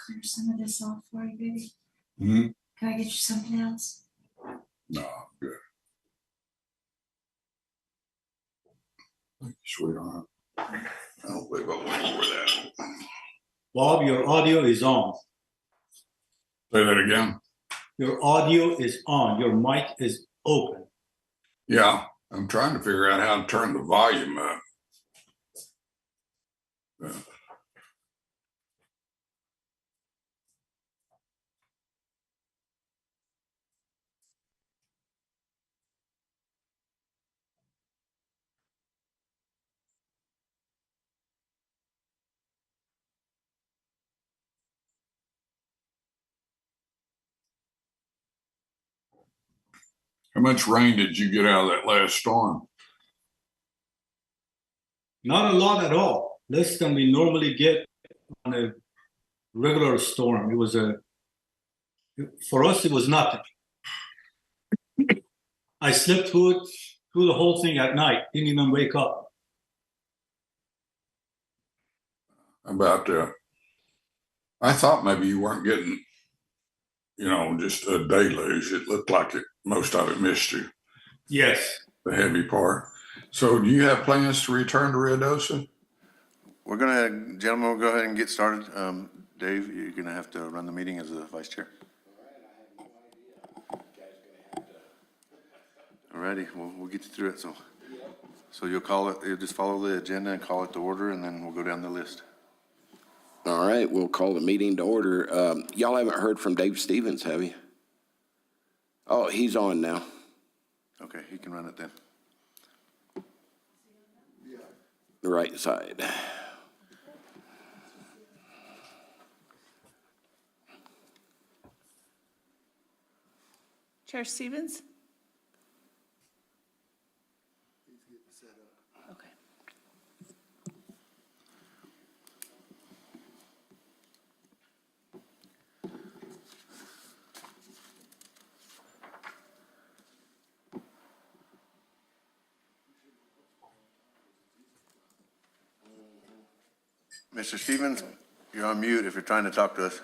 clear some of this off for you, baby? Hmm? Can I get you something else? No, I'm good. Thank you, sweetheart. I don't believe I went over that. Bob, your audio is on. Say that again. Your audio is on. Your mic is open. Yeah, I'm trying to figure out how to turn the volume up. How much rain did you get out of that last storm? Not a lot at all. Less than we normally get on a regular storm. For us, it was nothing. I slept through the whole thing at night. Didn't even wake up. About I thought maybe you weren't getting, just a deluge. It looked like most of it missed you, Yes. the heavy part. So do you have plans to return to Ruidoso? We're gonna, gentlemen, we'll go ahead and get started. Dave, you're gonna have to run the meeting as the vice chair. All righty, we'll get you through it. So you'll just follow the agenda and call it to order, and then we'll go down the list. All right, we'll call the meeting to order. Y'all haven't heard from Dave Stevens, have you? Oh, he's on now. Okay, you can run it then. The right side. Chair Stevens? Okay. Mr. Stevens, you're on mute if you're trying to talk to us.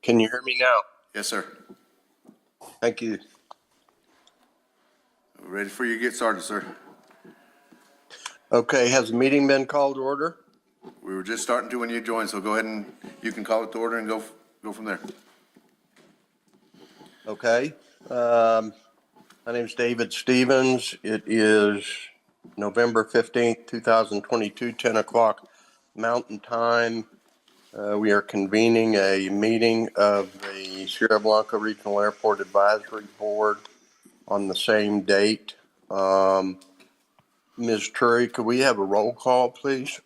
Can you hear me now? Yes, sir. Thank you. We're ready for you to get started, sir. Okay, has the meeting been called to order? We were just starting to when you joined, so go ahead and you can call it to order and go from there. Okay. My name is David Stevens. It is November 15th, 2022, 10 o'clock Mountain Time. We are convening a meeting of the Sierra Blanca Regional Airport Advisory Board on the same date. Ms. Trury, could we have a roll call, please?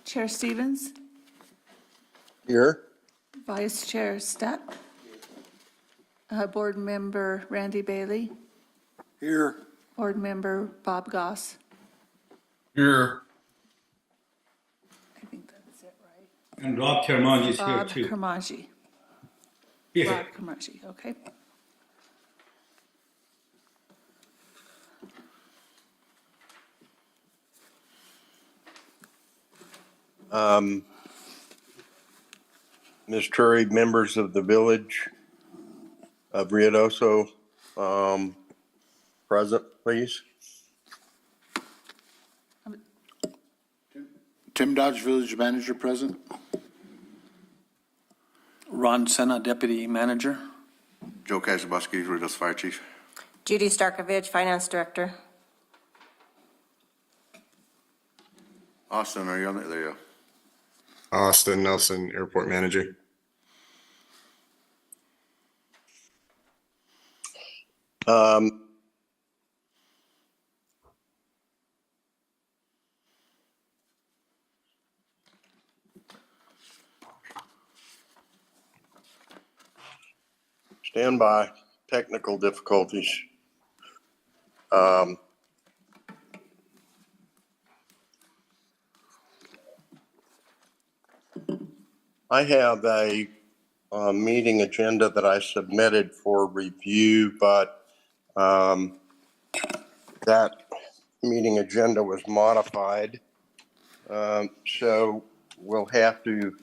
Chair Stevens? Here. Vice Chair Stepp? Board Member Randy Bailey? Here. Board Member Bob Goss? Here. I think that's it, right? And Rob Kermanji is here Bob too. Kermaji. Yeah. Bob Kermaji, okay. Ms. Trury, members of the village of Ruidoso, present, please. Tim Dodge, Village Manager, present. Ron Senna, Deputy Manager. Joe Kazabuski, Ruidoso Fire Chief. Judy Starkovich, Finance Director. Austin, are you on there? There you go. Austin Nelson, Airport Manager. Stand by. Technical difficulties. I have a meeting agenda that I submitted for review, but that meeting agenda was modified. So we'll have to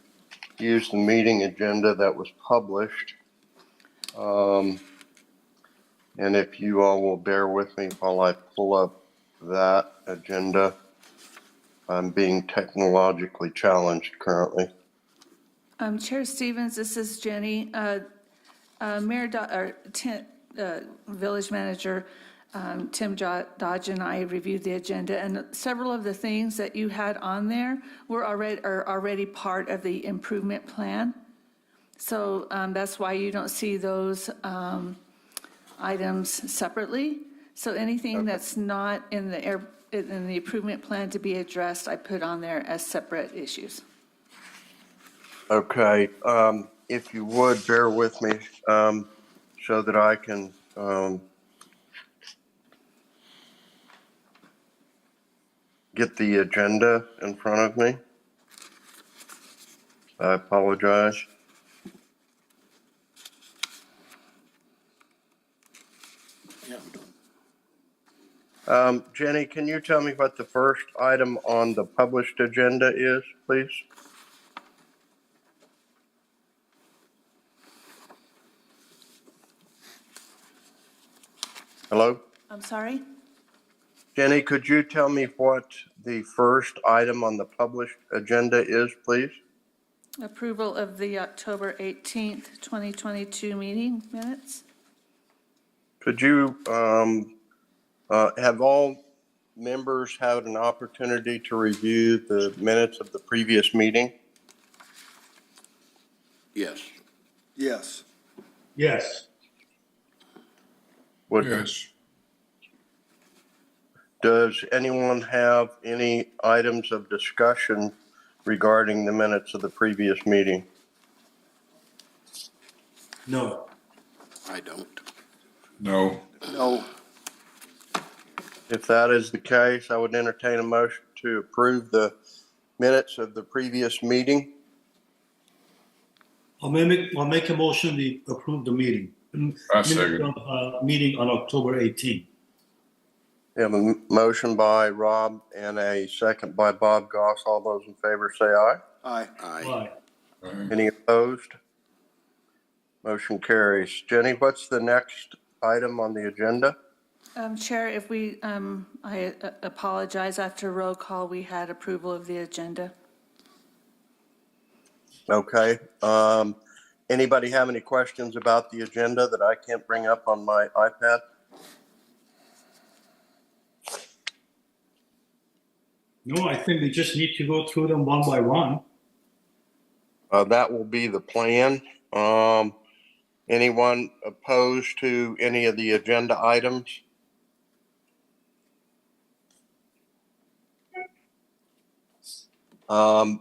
use the meeting agenda that was published. And if you all will bear with me while I pull up that agenda. I'm being technologically challenged currently. Chair Stevens, this is Jenny. Village Manager Tim Dodge and I reviewed the agenda, and several of the things that you had on there are already part of the improvement plan. So that's why you don't see those items separately. So anything that's not in the improvement plan to be addressed, I put on there as separate issues. Okay, if you would bear with me so that I can get the agenda in front of me. I apologize. Jenny, can you tell me what the first item on the published agenda is, please? Hello? I'm sorry? Jenny, could you tell me what the first item on the published agenda is, please? Approval of the October 18th, 2022 meeting minutes. Could you have all members had an opportunity to review the minutes of the previous meeting? Yes. Yes. Yes. Yes. Does anyone have any items of discussion regarding the minutes of the previous meeting? No. I don't. No. No. If that is the case, I would entertain a motion to approve the minutes of the previous meeting. I'll make a motion to approve the meeting. I second. Meeting on October 18th. We have a motion by Rob and a second by Bob Goss. All those in favor say aye. Aye. Aye. Any opposed? Motion carries. Jenny, what's the next item on the agenda? Chair, if we, I apologize, after roll call, we had approval of the agenda. Okay. Anybody have any questions about the agenda that I can't bring up on my iPad? No, I think we just need to go through them one by one. That will be the plan. Anyone opposed to any of the agenda items?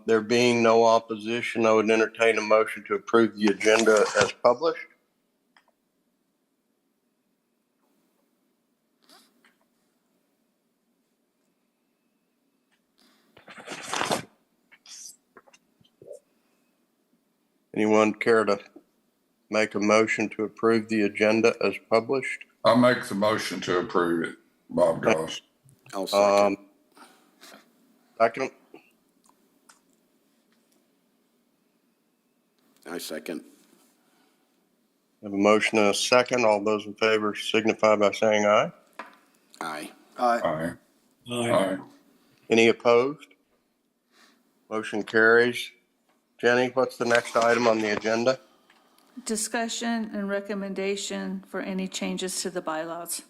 There being no opposition, I would entertain a motion to approve the agenda as published. Anyone care to make a motion to approve the agenda as published? I'll make the motion to approve it, Bob Goss. I'll second. Second. I second. Have a motion and a second. All those in favor signify by saying aye. Aye. Aye. Aye. Aye. Aye. Any opposed? Motion carries. Jenny, what's the next item on the agenda? Discussion and recommendation for any changes to the bylaws.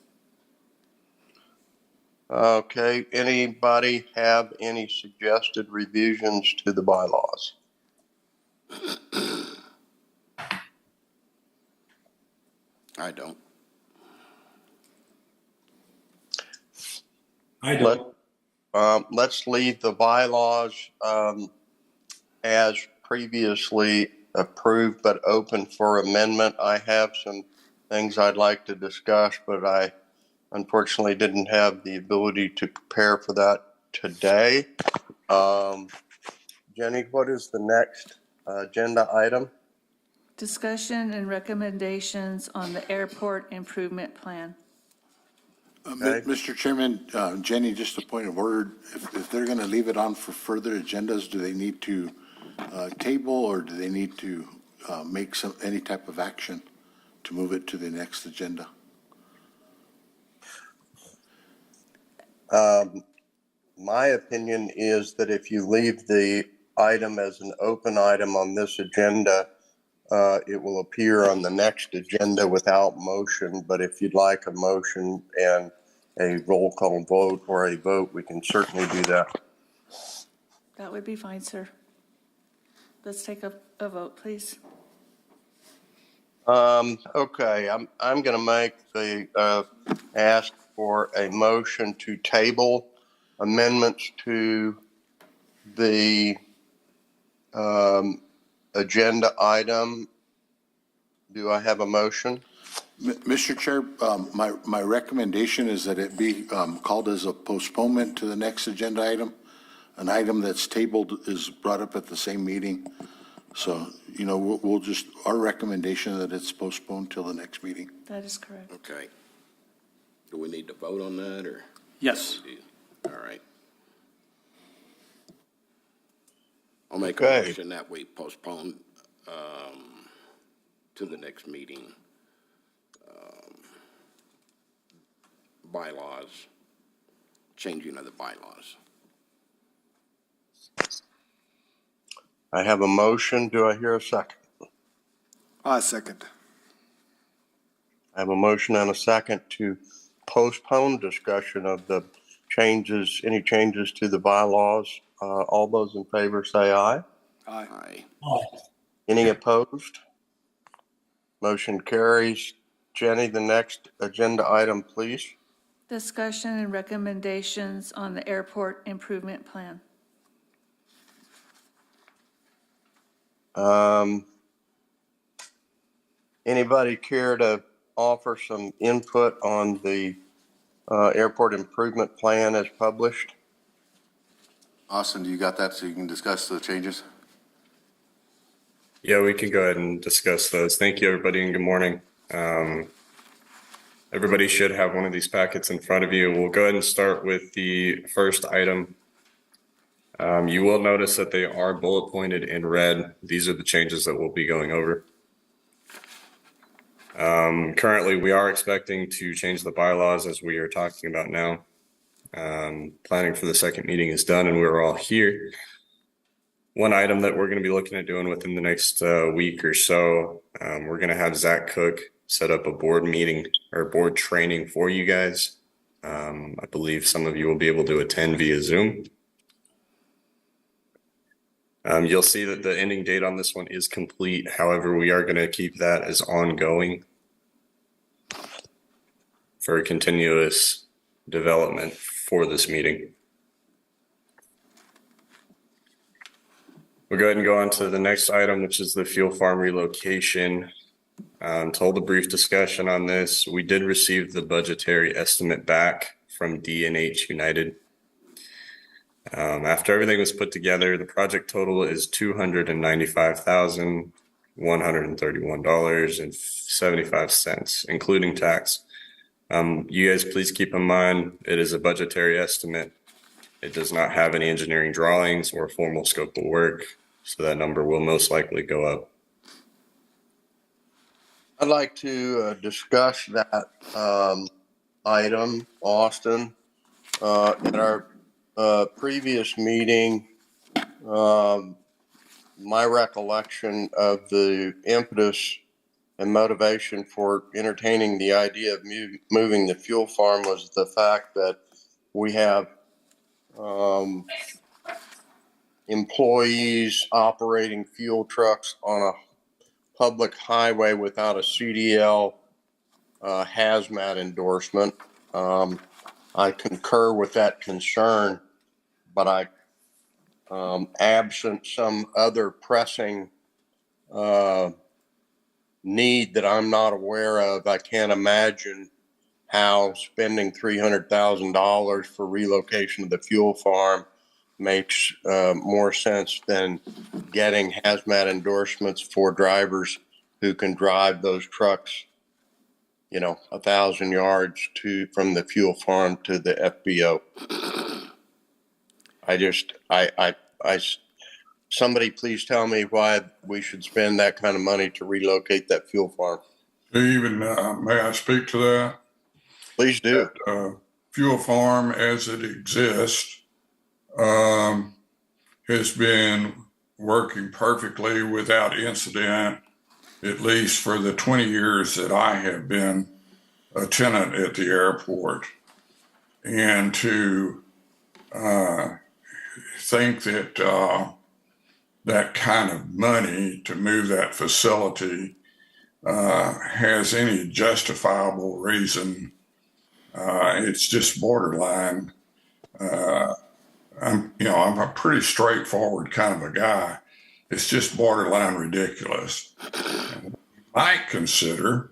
Okay, anybody have any suggested revisions to the bylaws? I don't. I don't. Let's leave the bylaws as previously approved, but open for amendment. I have some things I'd like to discuss, but I unfortunately didn't have the ability to prepare for that today. Jenny, what is the next agenda item? Discussion and recommendations on the airport improvement plan. Mr. Chairman, Jenny, just a point of order. If they're going to leave it on for further agendas, do they need to table or do they need to make any type of action to move it to the next agenda? My opinion is that if you leave the item as an open item on this agenda, it will appear on the next agenda without motion. But if you'd like a motion and a roll call vote or a vote, we can certainly do that. That would be fine, sir. Let's take a vote, please. Okay, I'm going to make the ask for a motion to table amendments to the agenda item. Do I have a motion? Mr. Chair, my recommendation is that it be called as a postponement to the next agenda item. An item that's tabled is brought up at the same meeting. So, we'll just, our recommendation that it's postponed till the next meeting. That is correct. Okay. Do we need to vote on that, or? Yes. All right. I'll make Okay. a motion that we postpone to the next meeting bylaws, changing of the bylaws. I have a motion. Do I hear a second? Second. I have a motion and a second to postpone discussion of the changes, any changes to the bylaws. All those in favor say aye. Aye. Any opposed? Motion carries. Jenny, the next agenda item, please. Discussion and recommendations on the airport improvement plan. Anybody care to offer some input on the airport improvement plan as published? Austin, do you got that so you can discuss the changes? Yeah, we can go ahead and discuss those. Thank you, everybody, and good morning. Everybody should have one of these packets in front of you. We'll go ahead and start with the first item. You will notice that they are bullet pointed in red. These are the changes that we'll be going over. Currently, we are expecting to change the bylaws as we are talking about now. Planning for the second meeting is done and we're all here. One item that we're going to be looking at doing within the next week or so, we're going to have Zach Cook set up a board meeting or board training for you guys. I believe some of you will be able to attend via Zoom. You'll see that the ending date on this one is complete. However, we are going to keep that as ongoing for continuous development for this meeting. We'll go ahead and go on to the next item, which is the fuel farm relocation. To hold a brief discussion on this, we did receive the budgetary estimate back from D&H United. After everything was put together, the project total is $295,131.75, including tax. You guys please keep in mind, it is a budgetary estimate. It does not have any engineering drawings or formal scope of work, so that number will most likely go up. I'd like to discuss that item, Austin. In our previous meeting, my recollection of the impetus and motivation for entertaining the idea of moving the fuel farm was the fact that we have employees operating fuel trucks on a public highway without a CDL hazmat endorsement. I concur with that concern, but absent some other pressing need that I'm not aware of, I can't imagine how spending $300,000 for relocation of the fuel farm makes more sense than getting hazmat endorsements for drivers who can drive those trucks, 1,000 yards from the fuel farm to the FBO. Somebody please tell me why we should spend that kind of money to relocate that fuel farm. Stephen, may I speak to that? Please do. Fuel farm as it exists has been working perfectly without incident, at least for the 20 years that I have been a tenant at the airport. And to think that that kind of money to move that facility has any justifiable reason, it's just borderline. I'm a pretty straightforward kind of a guy. It's just borderline ridiculous. Might consider,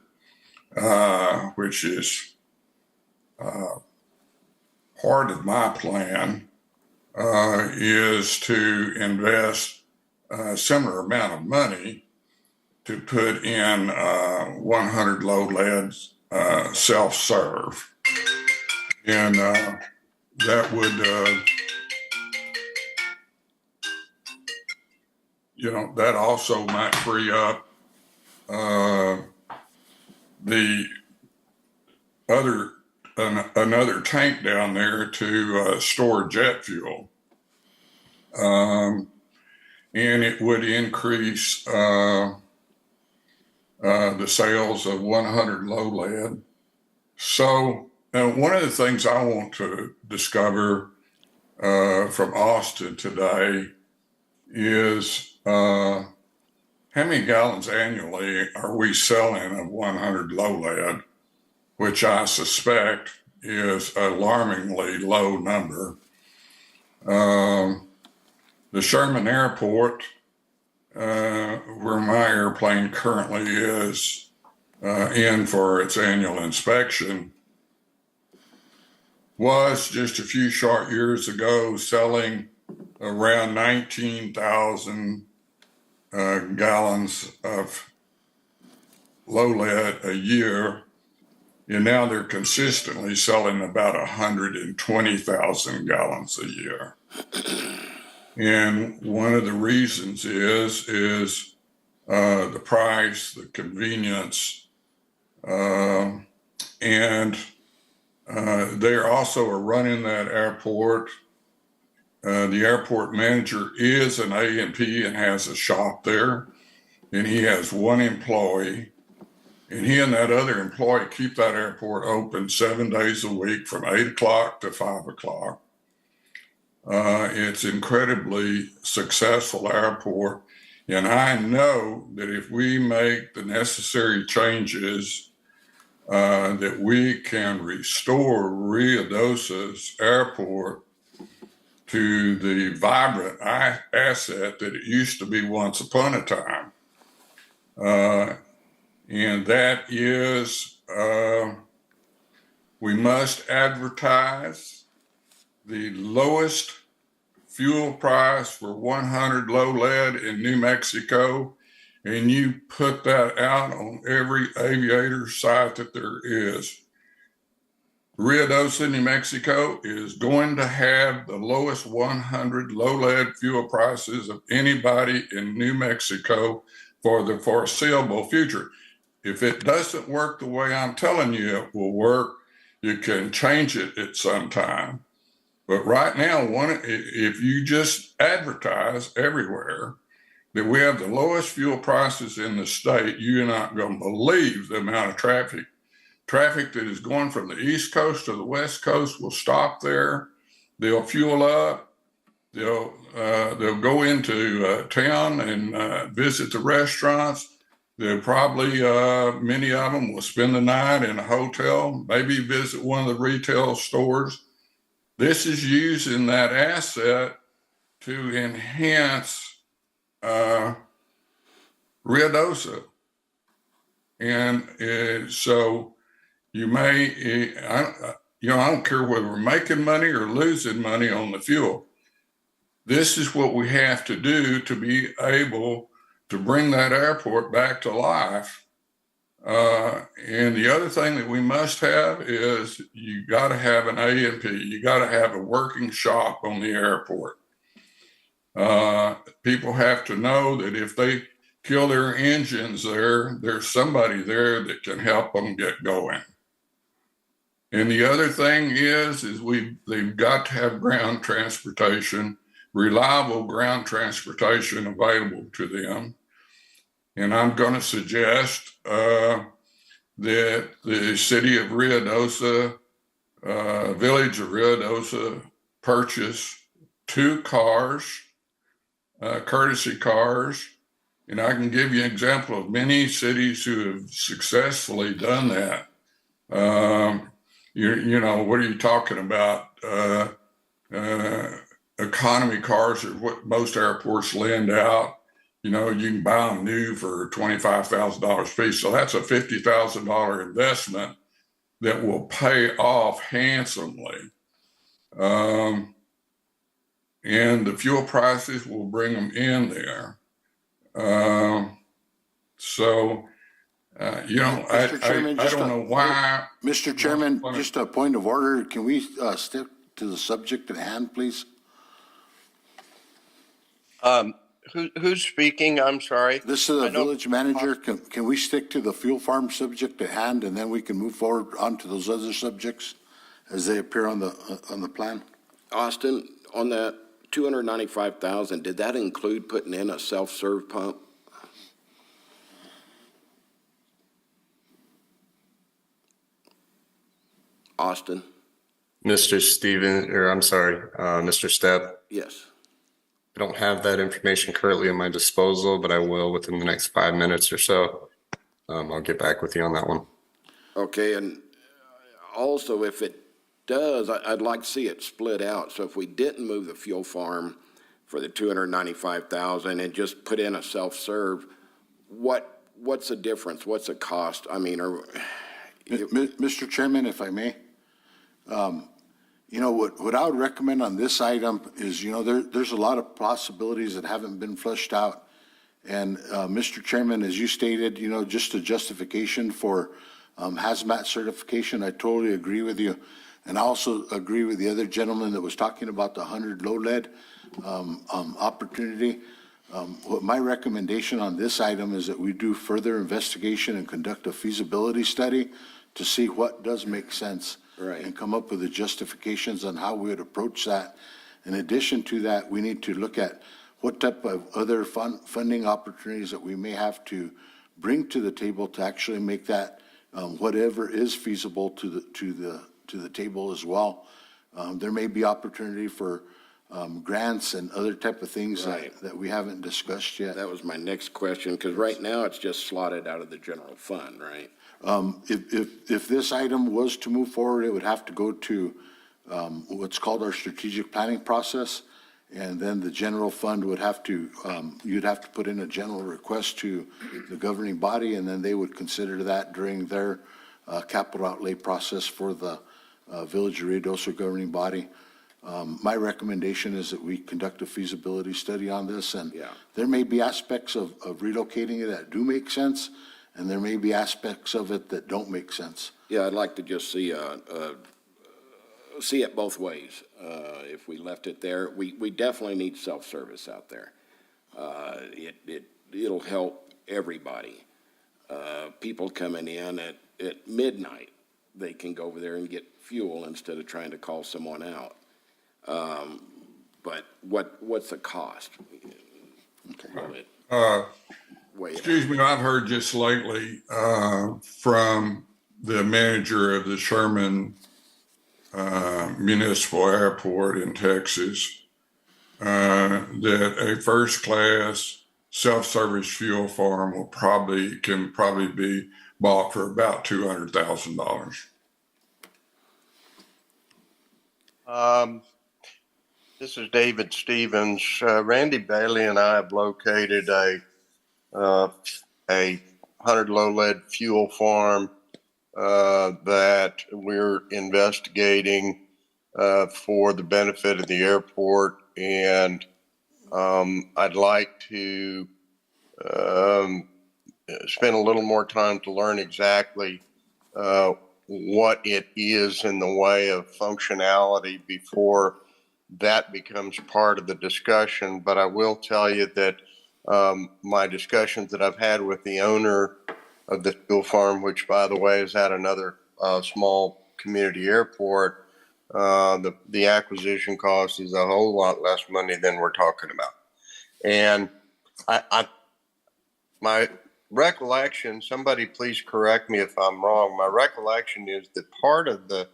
which is part of my plan, is to invest a similar amount of money to put in 100 low lead self-serve. And that would, that also might free up another tank down there to store jet fuel. And it would increase the sales of 100 low lead. So one of the things I want to discover from Austin today is how many gallons annually are we selling of 100 low lead, which I suspect is an alarmingly low number. The Sherman Airport, where my airplane currently is in for its annual inspection, was just a few short years ago selling around 19,000 gallons of low lead a year. And now they're consistently selling about 120,000 gallons a year. And one of the reasons is the price, the convenience, and they also are running that airport. The airport manager is an A&P and has a shop there, and he has one employee. And he and that other employee keep that airport open 7 days a week from 8 o'clock to 5 o'clock. It's incredibly successful airport. And I know that if we make the necessary changes, that we can restore Ruidoso's airport to the vibrant asset that it used to be once upon a time. And that is, we must advertise the lowest fuel price for 100 low lead in New Mexico, and you put that out on every aviator site that there is. Ruidoso, New Mexico is going to have the lowest 100 low lead fuel prices of anybody in New Mexico for the foreseeable future. If it doesn't work the way I'm telling you it will work, you can change it at some time. But right now, if you just advertise everywhere that we have the lowest fuel prices in the state, you're not going to believe the amount of traffic. Traffic that is going from the East Coast to the West Coast will stop there. They'll fuel up. They'll go into town and visit the restaurants. They'll probably, many of them will spend the night in a hotel, maybe visit one of the retail stores. This is using that asset to enhance Ruidoso. And so you may, I don't care whether we're making money or losing money on the fuel. This is what we have to do to be able to bring that airport back to life. And the other thing that we must have is you got to have an A&P. You got to have a working shop on the airport. People have to know that if they kill their engines there, there's somebody there that can help them get going. And the other thing is they've got to have ground transportation, reliable ground transportation available to them. And I'm going to suggest that the city of Ruidoso, village of Ruidoso, purchase 2 cars, courtesy cars. And I can give you an example of many cities who have successfully done that. You know, what are you talking about? Economy cars are what most airports lend out. You know, you can buy them new for $25,000 a piece. So that's a $50,000 investment that will pay off handsomely. And the fuel prices will bring them in there. You know, Mr. Chairman, I don't know why. Mr. Chairman, just a point of order. Can we stick to the subject at hand, please? Who's speaking? I'm sorry. This is the village manager. Can we stick to the fuel farm subject at hand, and then we can move forward onto those other subjects as they appear on the plan? Austin, on that 295,000, did that include putting in a self-serve pump? Austin? Mr. Stepp, Yes. I don't have that information currently at my disposal, but I will within the next 5 minutes or so. I'll get back with you on that one. Okay, and also if it does, I'd like to see it split out. So if we didn't move the fuel farm for the 295,000 and just put in a self-serve, what's the difference? What's the cost? I mean, Mr. Chairman, if I may, you know, what I would recommend on this item is, you know, there's a lot of possibilities that haven't been fleshed out. And Mr. Chairman, as you stated, you know, just a justification for hazmat certification, I totally agree with you. And I also agree with the other gentleman that was talking about the 100 low lead opportunity. What my recommendation on this item is that we do further investigation and conduct a feasibility study to see what does make sense. Right. And come up with the justifications on how we would approach that. In addition to that, we need to look at what type of other funding opportunities that we may have to bring to the table to actually make that whatever is feasible to the table as well. There may be opportunity for grants and other type of things Right. that we haven't discussed yet. that was my next question, because right now it's just slotted out of the general fund, right? If this item was to move forward, it would have to go to what's called our strategic planning process. And then the general fund would have to, you'd have to put in a general request to the governing body, and then they would consider that during their capital outlay process for the Village of Ruidoso governing body. My recommendation is that we conduct a feasibility study on this, and Yeah. there may be aspects of relocating it that do make sense, and there may be aspects of it that don't make sense. Yeah, I'd like to just see it both ways. If we left it there, we definitely need self-service out there. It'll help everybody. People coming in at midnight, they can go over there and get fuel instead of trying to call someone out. But what's the cost? Excuse me, I've heard just lately from the manager of the Sherman Municipal Airport in Texas that a first-class self-service fuel farm can probably be bought for about $200,000. This is David Stevens. Randy Bailey and I have located a 100 low lead fuel farm that we're investigating for the benefit of the airport. And I'd like to spend a little more time to learn exactly what it is in the way of functionality before that becomes part of the discussion. But I will tell you that my discussions that I've had with the owner of the fuel farm, which by the way is at another small community airport, the acquisition cost is a whole lot less money than we're talking about. And my recollection, somebody please correct me if I'm wrong, my recollection is that part of the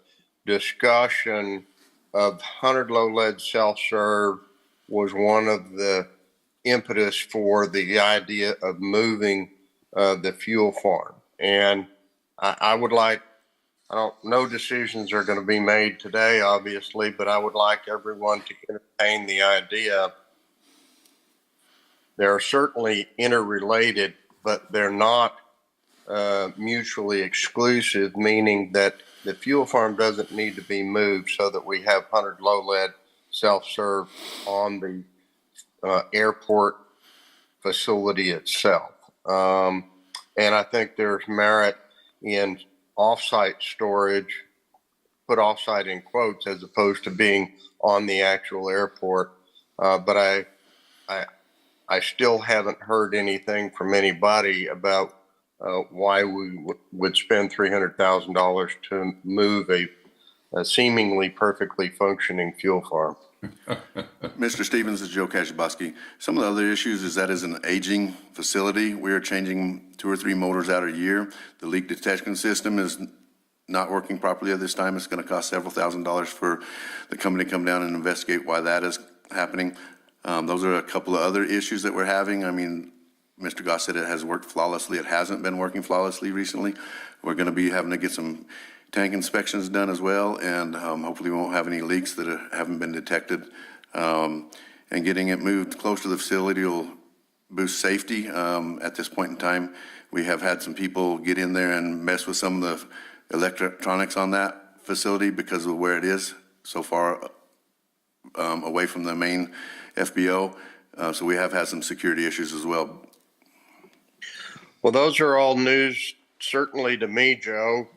discussion of 100 low lead self-serve was one of the impetus for the idea of moving the fuel farm. And I would like, no decisions are going to be made today, obviously, but I would like everyone to entertain the idea. They're certainly interrelated, but they're not mutually exclusive, meaning that the fuel farm doesn't need to be moved so that we have 100 low lead self-serve on the airport facility itself. And I think there's merit in offsite storage, put offsite in quotes, as opposed to being on the actual airport. But I still haven't heard anything from anybody about why we would spend $300,000 to move a seemingly perfectly functioning fuel farm. Mr. Stevens, this is Joe Kashiboski. Some of the other issues is that is an aging facility. We are changing 2 or 3 motors out a year. The leak detection system is not working properly at this time. It's going to cost several $1,000s for the company to come down and investigate why that is happening. Those are a couple of other issues that we're having. I mean, Mr. Goss said it has worked flawlessly. It hasn't been working flawlessly recently. We're going to be having to get some tank inspections done as well, and hopefully we won't have any leaks that haven't been detected. And getting it moved close to the facility will boost safety. At this point in time, we have had some people get in there and mess with some of the electronics on that facility because of where it is so far away from the main FBO. So we have had some security issues as well. Well, those are all news, certainly to me, Joe.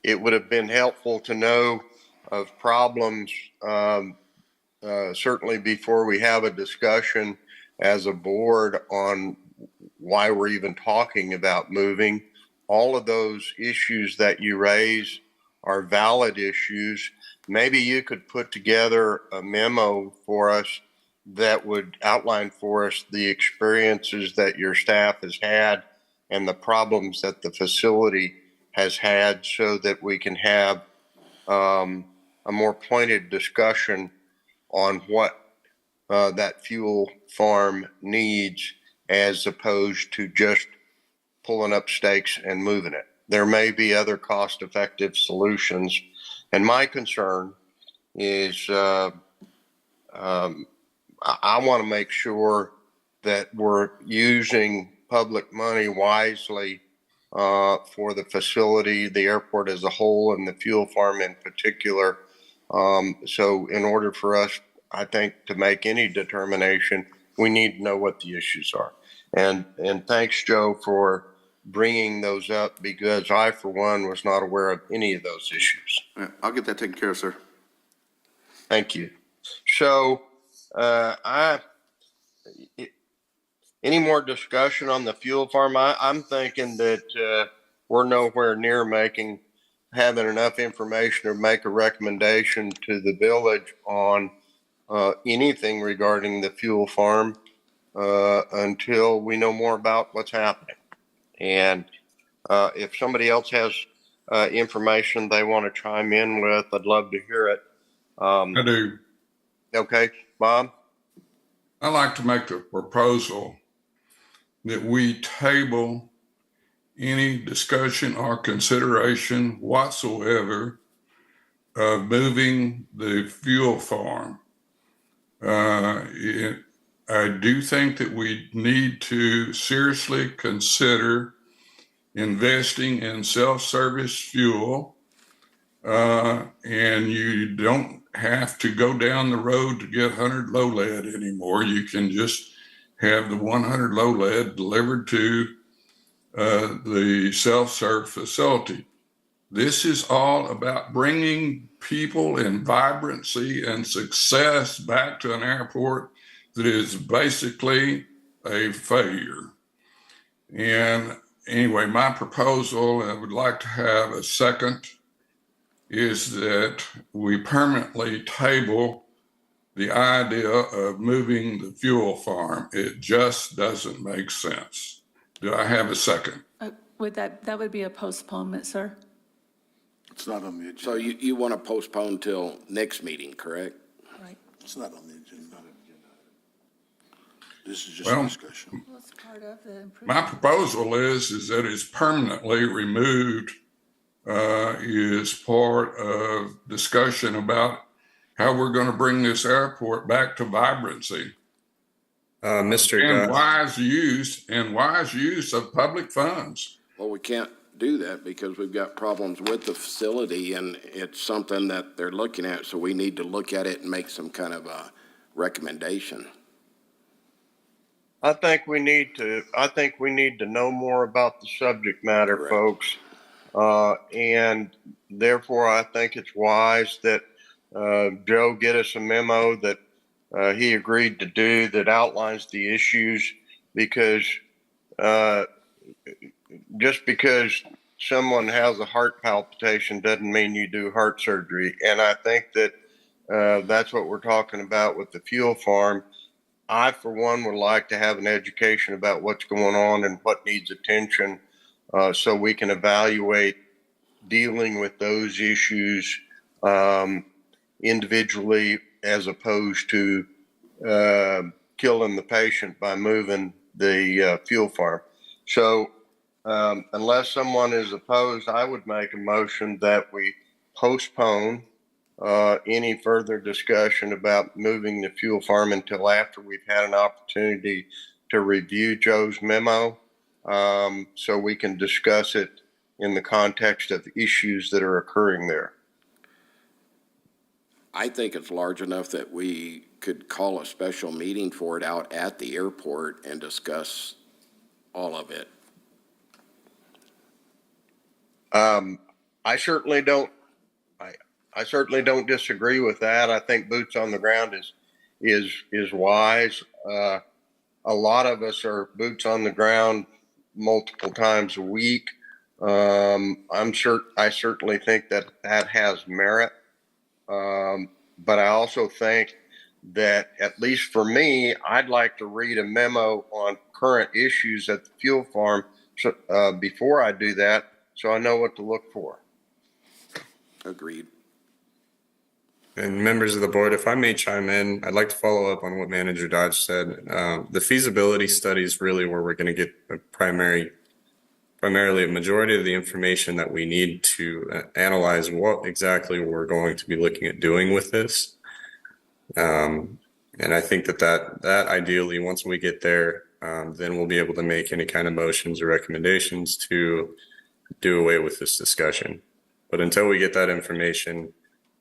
It would have been helpful to know of problems, certainly before we have a discussion as a board on why we're even talking about moving. All of those issues that you raise are valid issues. Maybe you could put together a memo for us that would outline for us the experiences that your staff has had and the problems that the facility has had, so that we can have a more pointed discussion on what that fuel farm needs, as opposed to just pulling up stakes and moving it. There may be other cost-effective solutions. And my concern is I want to make sure that we're using public money wisely for the facility, the airport as a whole, and the fuel farm in particular. So in order for us, I think, to make any determination, we need to know what the issues are. And thanks, Joe, for bringing those up, because I, for one, was not aware of any of those issues. I'll get that taken care of, sir. Thank you. So, any more discussion on the fuel farm? I'm thinking that we're nowhere near having enough information or make a recommendation to the village on anything regarding the fuel farm until we know more about what's happening. And if somebody else has information they want to chime in with, I'd love to hear it. I do. Okay, Bob? I'd like to make the proposal that we table any discussion or consideration whatsoever of moving the fuel farm. I do think that we need to seriously consider investing in self-service fuel, and you don't have to go down the road to get 100 low lead anymore. You can just have the 100 low lead delivered to the self-serve facility. This is all about bringing people and vibrancy and success back to an airport that is basically a failure. And anyway, my proposal, and I would like to have a second, is that we permanently table the idea of moving the fuel farm. It just doesn't make sense. Do I have a second? That would be a postponement, sir? It's not on the agenda. So you want to postpone till next meeting, correct? Right. It's not on the agenda. This is just Well, a discussion. Well, it's part of the improvement. My proposal is that it's permanently removed, is part of discussion about how we're going to bring this airport back to vibrancy Mr. and Dodge, wise use of public funds. Well, we can't do that because we've got problems with the facility and it's something that they're looking at. So we need to look at it and make some kind of a recommendation. I think we need to know more about the subject matter, Correct. folks. And therefore, I think it's wise that Joe get us a memo that he agreed to do that outlines the issues, because just because someone has a heart palpitation doesn't mean you do heart surgery. And I think that that's what we're talking about with the fuel farm. I, for one, would like to have an education about what's going on and what needs attention, so we can evaluate dealing with those issues individually, as opposed to killing the patient by moving the fuel farm. So unless someone is opposed, I would make a motion that we postpone any further discussion about moving the fuel farm until after we've had an opportunity to review Joe's memo, so we can discuss it in the context of the issues that are occurring there. I think it's large enough that we could call a special meeting for it out at the airport and discuss all of it. I certainly don't disagree with that. I think boots on the ground is wise. A lot of us are boots on the ground multiple times a week. I certainly think that has merit. But I also think that, at least for me, I'd like to read a memo on current issues at the fuel farm before I do that, so I know what to look for. Agreed. and members of the board, if I may chime in, I'd like to follow up on what Manager Dodge said. The feasibility study is really where we're going to get primarily a majority of the information that we need to analyze what exactly we're going to be looking at doing with this. And I think that ideally, once we get there, then we'll be able to make any kind of motions or recommendations to do away with this discussion. But until we get that information,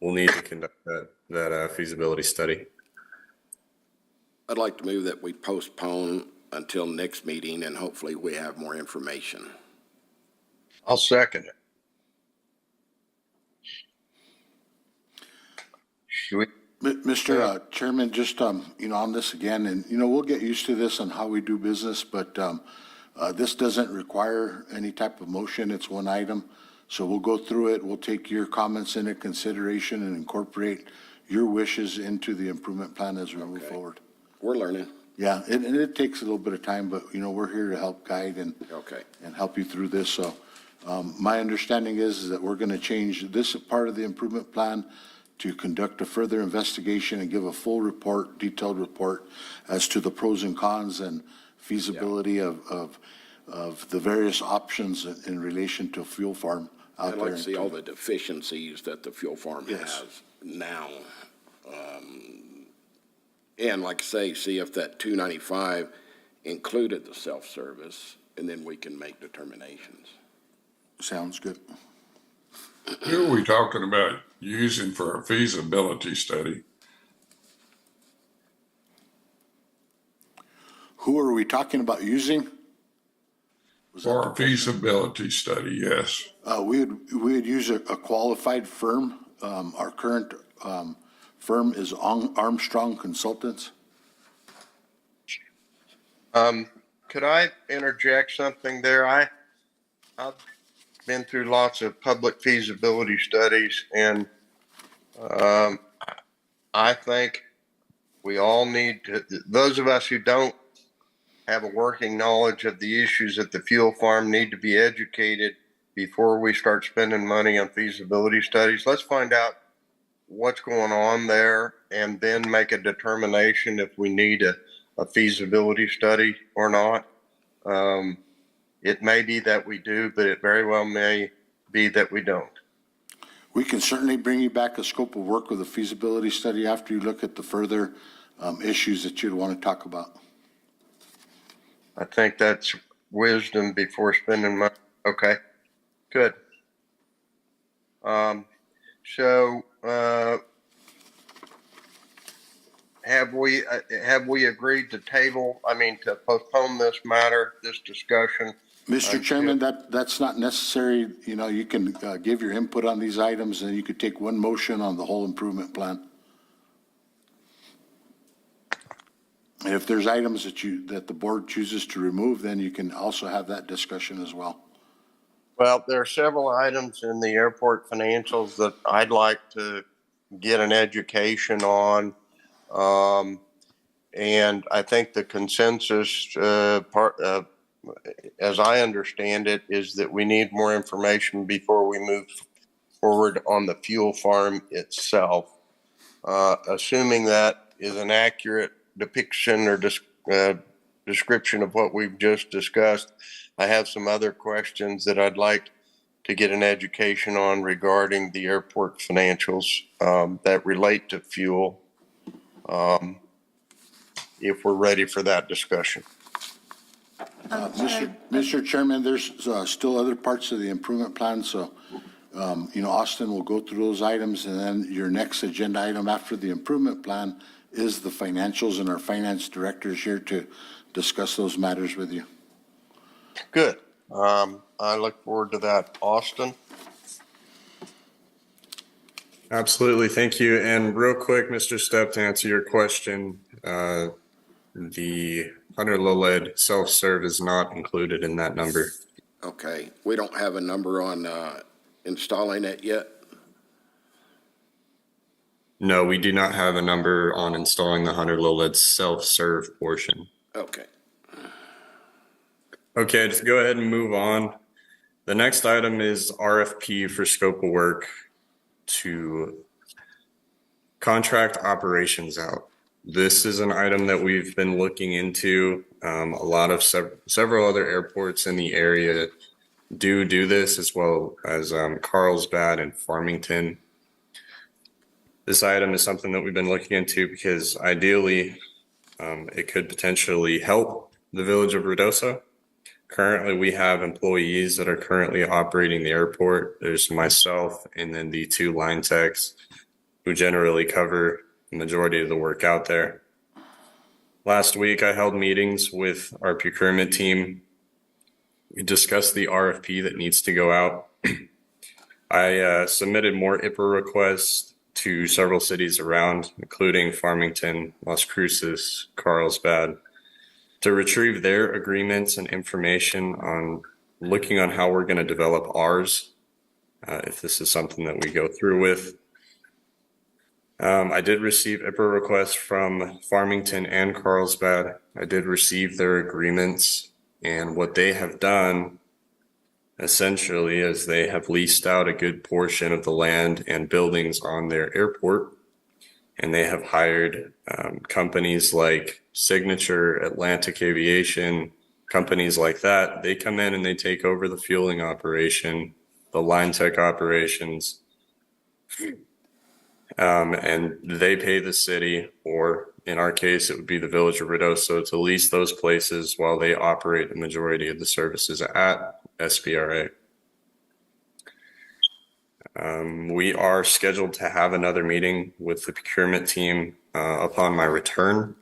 we'll need to conduct that feasibility study. I'd like to move that we postpone until next meeting, and hopefully we have more information. I'll second it. Should we? Mr. Chairman, just, on this again, and, we'll get used to this on how we do business, but this doesn't require any type of motion. It's one item. So we'll go through it. We'll take your comments into consideration and incorporate your wishes into the improvement plan as we move forward. We're learning. Yeah, and it takes a little bit of time, but, we're here to help guide and help you through this. So my understanding is that we're going to change this part of the improvement plan to conduct a further investigation and give a full report, detailed report as to the pros and cons and feasibility of the various options in relation to a fuel farm out I'd there. like to see all the deficiencies that the fuel farm Yes. has now. And like I say, see if that 295 included the self-service, and then we can make determinations. Sounds good. Who are we talking about using for a feasibility study? Who are we talking about using? Was that For the a question? feasibility study, yes. We would use a qualified firm. Our current firm is Armstrong Consultants. Could I interject something there? I've been through lots of public feasibility studies, and I think we all need to, those of us who don't have a working knowledge of the issues at the fuel farm need to be educated before we start spending money on feasibility studies. Let's find out what's going on there and then make a determination if we need a feasibility study or not. It may be that we do, but it very well may be that we don't. We can certainly bring you back a scope of work with a feasibility study after you look at the further issues that you'd want to talk about. I think that's wisdom before spending money. Okay, good. Have we agreed to to postpone this matter, this discussion? Mr. Chairman, that's not necessary. You know, you can give your input on these items, and you could take one motion on the whole improvement plan. And if there's items that the board chooses to remove, then you can also have that discussion as well. Well, there are several items in the airport financials that I'd like to get an education on. And I think the consensus part, as I understand it, is that we need more information before we move forward on the fuel farm itself. Assuming that is an accurate depiction or description of what we've just discussed, I have some other questions that I'd like to get an education on regarding the airport financials that relate to fuel, if we're ready for that discussion. Mr. Chairman, there's still other parts of the improvement plan, so Austin will go through those items, and then your next agenda item after the improvement plan is the financials, and our finance director is here to discuss those matters with you. Good. I look forward to that. Austin? Absolutely. Thank you. And real quick, Mr. Stepp, to answer your question, the 100 low lead self-serve is not included in that number. Okay, we don't have a number on installing it yet? No, we do not have a number on installing the 100 low lead self-serve portion. Okay. Okay, just go ahead and move on. The next item is RFP for scope of work to contract operations out. This is an item that we've been looking into. A lot of several other airports in the area do this, as well as Carlsbad and Farmington. This item is something that we've been looking into because ideally it could potentially help the village of Ruidoso. Currently, we have employees that are currently operating the airport. There's myself and then the 2 line techs who generally cover the majority of the work out there. Last week, I held meetings with our procurement team. We discussed the RFP that needs to go out. I submitted more IPRA requests to several cities around, including Farmington, Las Cruces, Carlsbad, to retrieve their agreements and information on looking on how we're going to develop ours, if this is something that we go through with. I did receive IPRA requests from Farmington and Carlsbad. I did receive their agreements, and what they have done essentially is they have leased out a good portion of the land and buildings on their airport, and they have hired companies like Signature, Atlantic Aviation, companies like that. They come in and they take over the fueling operation, the line tech operations, and they pay the city, or in our case, it would be the village of Ruidoso, to lease those places while they operate the majority of the services at SBRA. We are scheduled to have another meeting with the procurement team upon my return.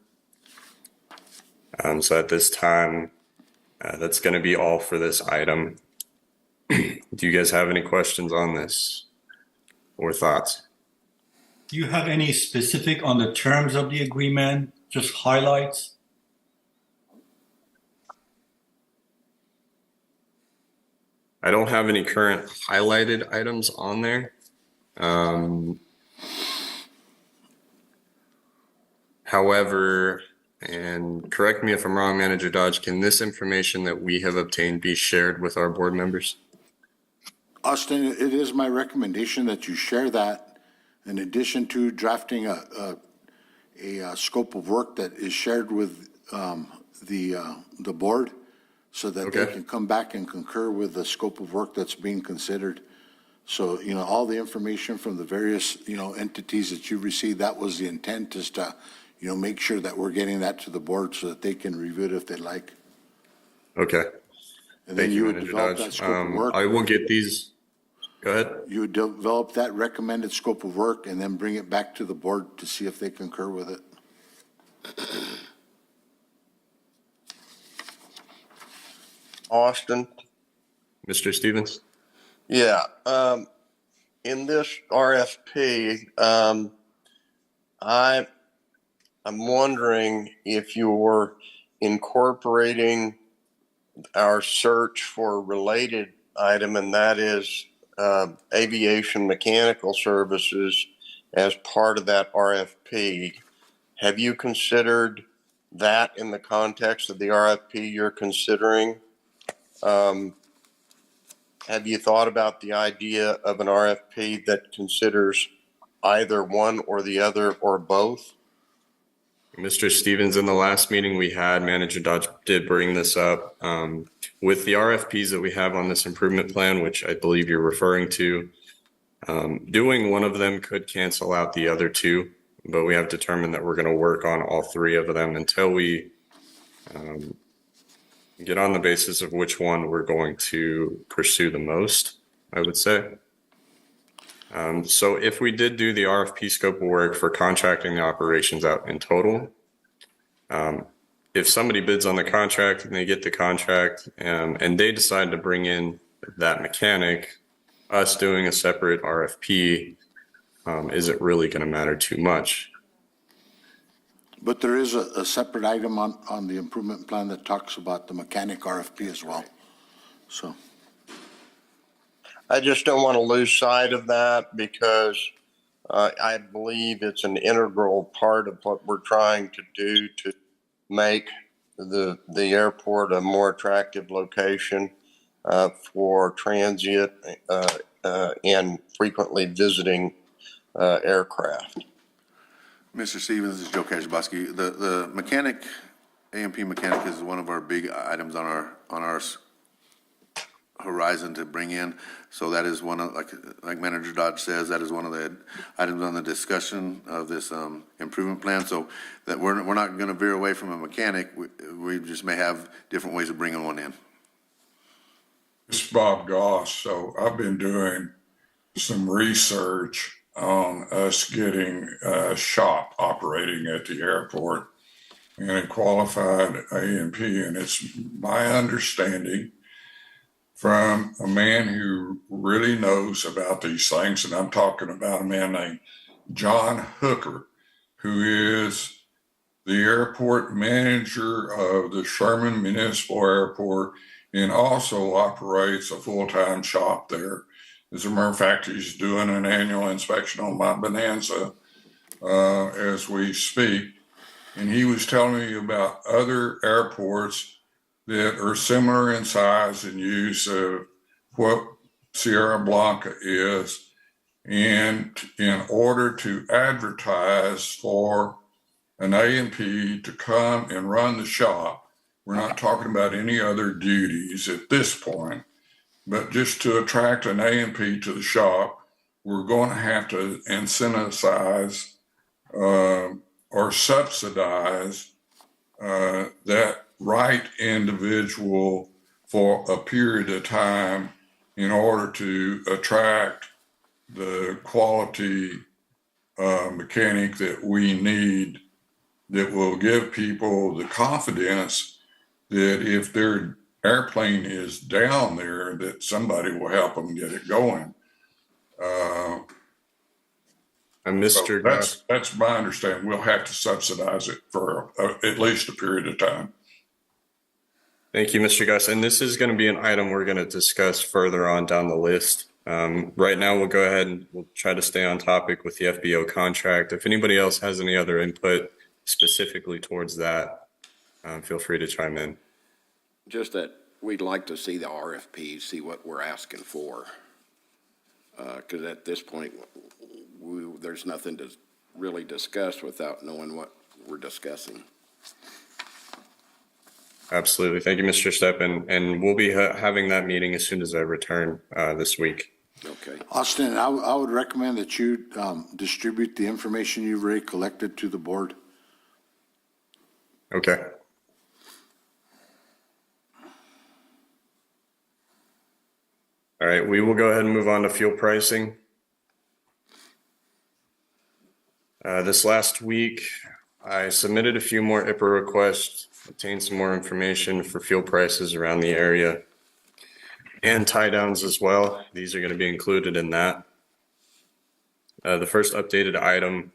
So at this time, that's going to be all for this item. Do you guys have any questions on this or thoughts? Do you have any specific on the terms of the agreement, just highlights? I don't have any current highlighted items on there. However, and correct me if I'm wrong, Manager Dodge, can this information that we have obtained be shared with our board members? Austin, it is my recommendation that you share that in addition to drafting a scope of work that is shared with the board so that they Okay. can come back and concur with the scope of work that's being considered. So, all the information from the various, entities that you received, that was the intent, is to, make sure that we're getting that to the board so that they can review it if they like. Okay. And then Thank you you, would Manager develop Dodge. that scope of work. I will get these. Go ahead. You would develop that recommended scope of work and then bring it back to the board to see if they concur with it. Austin? Mr. Stevens? Yeah, in this RFP, I'm wondering if you're incorporating our search for a related item, and that is aviation mechanical services as part of that RFP. Have you considered that in the context of the RFP you're considering? Have you thought about the idea of an RFP that considers either one or the other or both? Mr. Stevens, in the last meeting we had, Manager Dodge did bring this up. With the RFPs that we have on this improvement plan, which I believe you're referring to, doing one of them could cancel out the other two, but we have determined that we're going to work on all three of them until we get on the basis of which one we're going to pursue the most, I would say. So if we did do the RFP scope of work for contracting the operations out in total, if somebody bids on the contract and they get the contract and they decide to bring in that mechanic, us doing a separate RFP isn't really going to matter too much. But there is a separate item on the improvement plan that talks about the mechanic RFP as well. So. I just don't want to lose sight of that because I believe it's an integral part of what we're trying to do to make the airport a more attractive location for transient and frequently visiting aircraft. Mr. Stevens, this is Joe Kajabowski. The mechanic, AMP mechanic is one of our big items on our horizon to bring in. So that is one of, like Manager Dodge says, that is one of the items on the discussion of this improvement plan. So that we're not going to veer away from a mechanic. We just may have different ways of bringing one in. It's Bob Goss. So I've been doing some research on us getting a shop operating at the airport and a qualified AMP. And it's my understanding from a man who really knows about these things, and I'm talking about a man named John Hooker, who is the airport manager of the Sherman Municipal Airport and also operates a full-time shop there. As a matter of fact, he's doing an annual inspection on my Bonanza as we speak. And he was telling me about other airports that are similar in size and use of what Sierra Blanca is. And in order to advertise for an AMP to come and run the shop, we're not talking about any other duties at this point, but just to attract an AMP to the shop, we're going to have to incentivize or subsidize that right individual for a period of time in order to attract the quality mechanic that we need that will give people the confidence that if their airplane is down there, that somebody will help them get it going. And Mr. So that's my understanding. We'll have to subsidize it for at least a period of time. Thank you, Mr. Gus. And this is going to be an item we're going to discuss further on down the list. Right now, we'll go ahead and we'll try to stay on topic with the FBO contract. If anybody else has any other input specifically towards that, feel free to chime in. Just that we'd like to see the RFP, see what we're asking for. Because at this point, there's nothing to really discuss without knowing what we're discussing. Absolutely. Thank you, Mr. Stepp. And we'll be having that meeting as soon as I return this week. Okay. Austin, I would recommend that you distribute the information you've already collected to the board. Okay. All right, we will go ahead and move on to fuel pricing. This last week, I submitted a few more IPA requests, obtained some more information for fuel prices around the area and tie downs as well. These are going to be included in that. The first updated item,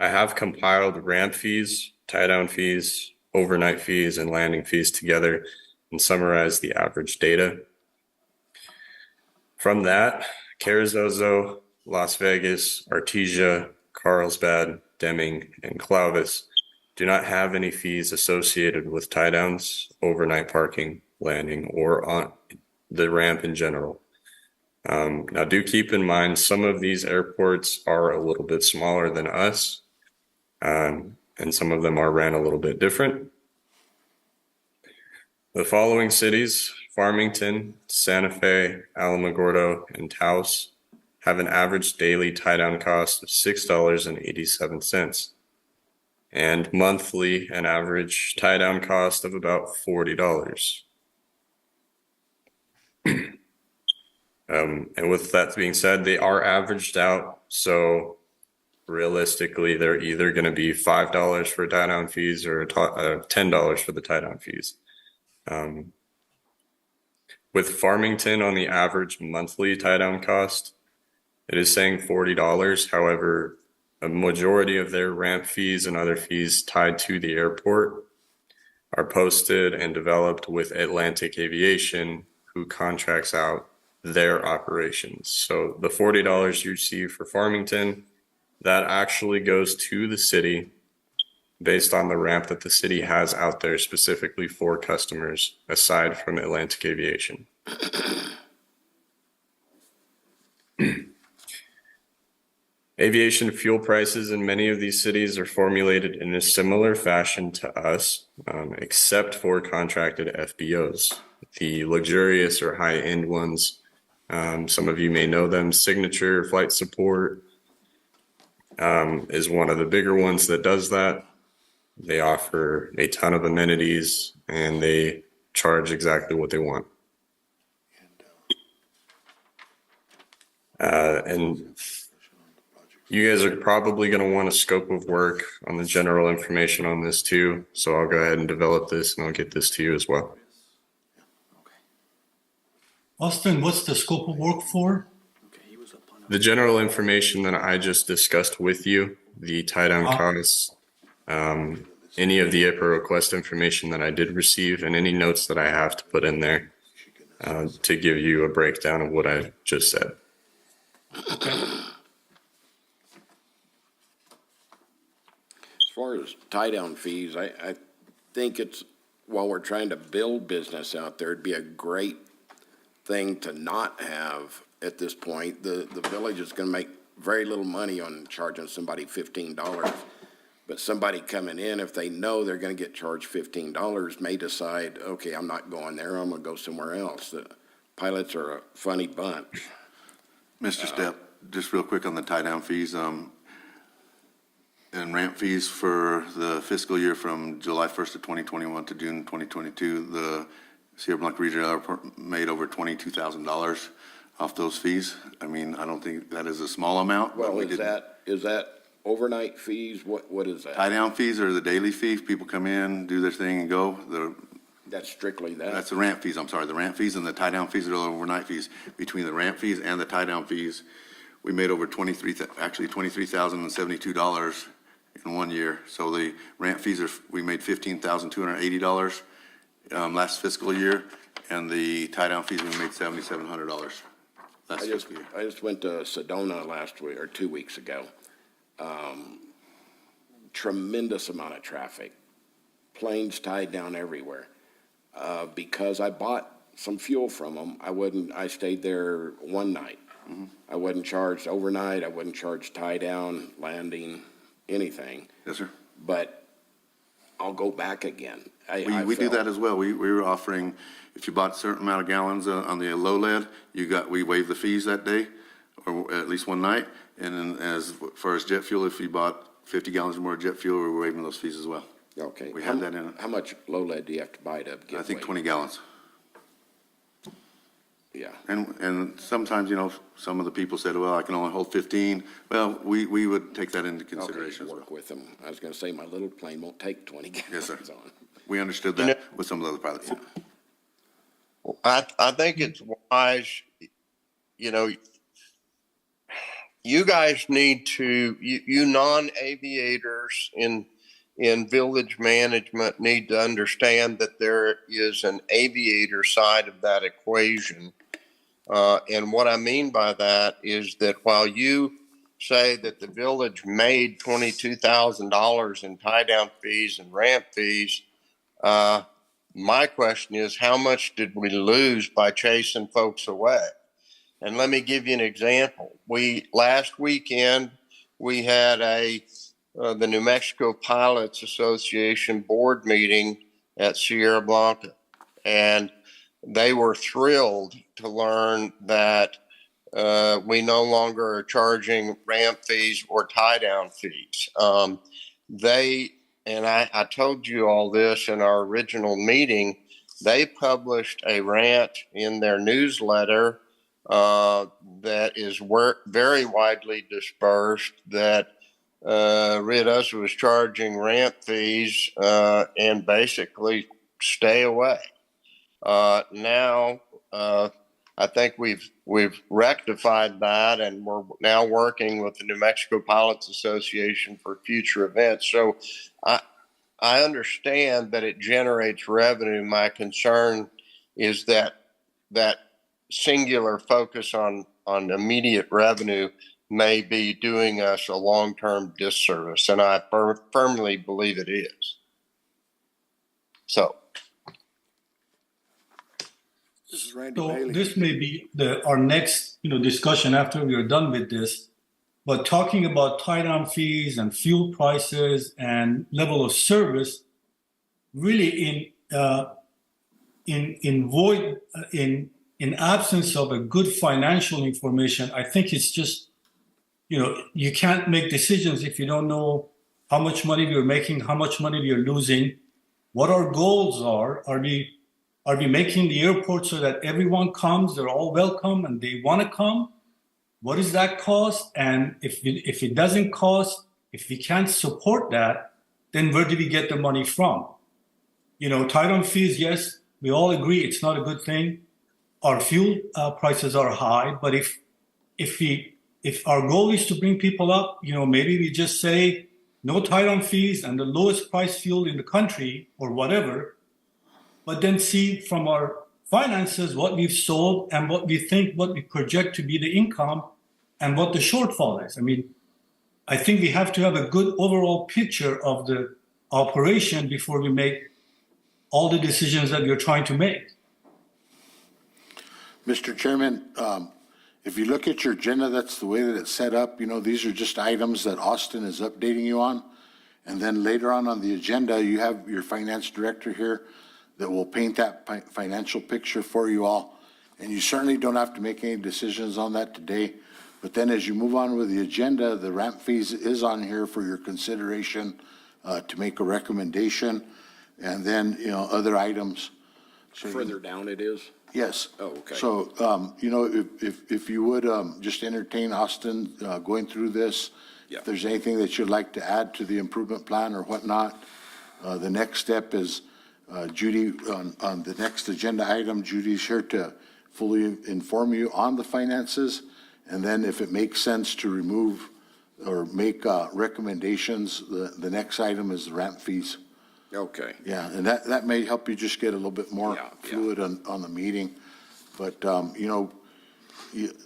I have compiled ramp fees, tie down fees, overnight fees, and landing fees together and summarized the average data. From that, Carrizozo, Las Vegas, Artesia, Carlsbad, Deming, and Clovis do not have any fees associated with tie downs, overnight parking, landing, or on the ramp in general. Now, do keep in mind some of these airports are a little bit smaller than us, and some of them are ran a little bit different. The following cities, Farmington, Santa Fe, Alamogordo, and Taos, have an average daily tie-down cost of $6.87 and monthly an average tie-down cost of about $40. And with that being said, they are averaged out, so realistically, they're either going to be $5 for tie-down fees or $10 for the tie-down fees. With Farmington on the average monthly tie-down cost, it is saying $40. However, a majority of their ramp fees and other fees tied to the airport are posted and developed with Atlantic Aviation, who contracts out their operations. So the $40 you see for Farmington, that actually goes to the city based on the ramp that the city has out there specifically for customers aside from Atlantic Aviation. Aviation fuel prices in many of these cities are formulated in a similar fashion to us, except for contracted FBOs. The luxurious or high-end ones, some of you may know them, Signature Flight Support is one of the bigger ones that does that. They offer a ton of amenities and they charge exactly what they want. And you guys are probably going to want a scope of work on the general information on this too. So I'll go ahead and develop this and I'll get this to you as well. Austin, what's the scope of work for? The general information that I just discussed with you, the tie-down costs, any of the IPA request information that I did receive, and any notes that I have to put in there to give you a breakdown of what I just said. As far as tie-down fees, I think it's, while we're trying to build business out there, it'd be a great thing to not have at this point. The village is going to make very little money on charging somebody $15. But somebody coming in, if they know they're going to get charged $15, may decide, okay, I'm not going there, I'm going to go somewhere else. The pilots are a funny bunch. Mr. Stepp, just real quick on the tie-down fees, and ramp fees for the fiscal year from July 1st of 2021 to June 2022, the Sierra Blanca Regional Airport made over $22,000 off those fees. I mean, I don't think that is a small amount. Well, is that overnight fees, what is that? Tie-down fees are the daily fees. People come in, do their thing and go. That's strictly that? That's the ramp fees, I'm sorry. The ramp fees and the tie-down fees are the overnight fees. Between the ramp fees and the tie-down fees, we made over $23,072 in 1 year. So the ramp fees we made $15,280 last fiscal year, and the tie-down fees, we made $7,700 last fiscal year. I just went to Sedona last week, or 2 weeks ago. Tremendous amount of traffic, planes tied down everywhere. Because I bought some fuel from them, I stayed there one night. I wasn't charged overnight, I wasn't charged tie down, landing, anything. Yes, sir. But I'll go back again. We do that as well. We were offering, if you bought a certain amount of gallons on the low lead, we waived the fees that day, or at least one night. And then as far as jet fuel, if you bought 50 gallons or more of jet fuel, we were waiving those fees as well. Okay. We had that in it. How much low lead do you have to buy to get? I think 20 gallons. Yeah. And sometimes, some of the people said, well, I can only hold 15. Well, we would take that into consideration as well. Work with them. I was gonna say, my little plane won't take 20 gallons Yes, sir. on. We understood that with some of the other pilots. I think it's wise, you guys need to, you non-aviators in village management need to understand that there is an aviator side of that equation. And what I mean by that is that while you say that the village made $22,000 in tie-down fees and ramp fees, my question is, how much did we lose by chasing folks away? And let me give you an example. Last weekend, we had the New Mexico Pilots Association board meeting at Sierra Blanca. And they were thrilled to learn that we no longer are charging ramp fees or tie-down fees. I told you all this in our original meeting, they published a rant in their newsletter that is very widely dispersed that RIDUS was charging ramp fees and basically stay away. Now, I think we've rectified that, and we're now working with the New Mexico Pilots Association for future events. So I understand that it generates revenue. My concern is that singular focus on immediate revenue may be doing us a long-term disservice, and I firmly believe it is. So. This is Randy So Bailey. this may be our next, discussion after we are done with this. But talking about tie-down fees and fuel prices and level of service, really in absence of a good financial information, I think it's just, you can't make decisions if you don't know how much money you're making, how much money you're losing, what our goals are. Are we making the airport so that everyone comes, they're all welcome and they want to come? What does that cost? And if it doesn't cost, if we can't support that, then where do we get the money from? Tie-down fees, yes, we all agree it's not a good thing. Our fuel prices are high, but if our goal is to bring people up, maybe we just say no tie-down fees and the lowest price fuel in the country or whatever, but then see from our finances what we've sold and what we project to be the income and what the shortfall is. I think we have to have a good overall picture of the operation before we make all the decisions that we're trying to make. Mr. Chairman, if you look at your agenda, that's the way that it's set up. These are just items that Austin is updating you on. And then later on the agenda, you have your finance director here that will paint that financial picture for you all. And you certainly don't have to make any decisions on that today. But then as you move on with the agenda, the ramp fees is on here for your consideration to make a recommendation. And then, other items. So Further down it is? Yes. Oh, okay. So, if you would just entertain Austin going through this Yeah. If there's anything that you'd like to add to the improvement plan or whatnot, the next step is Judy, on the next agenda item, Judy's here to fully inform you on the finances. And then if it makes sense to remove or make recommendations, the next item is the ramp fees. Okay. Yeah, and that may help you just get a little bit more Yeah, yeah. fluid on the meeting. But,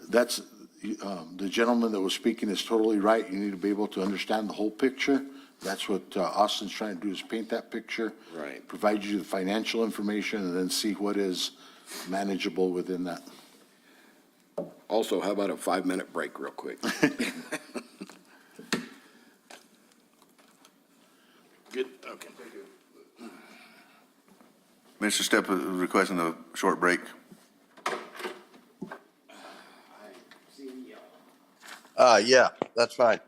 that's, the gentleman that was speaking is totally right. You need to be able to understand the whole picture. That's what Austin's trying to do, is paint that picture. Right. Provide you the financial information and then see what is manageable within that. Also, how about a 5-minute break real quick? Good, okay. Mr. Stepp is requesting a short break. Yeah, that's fine.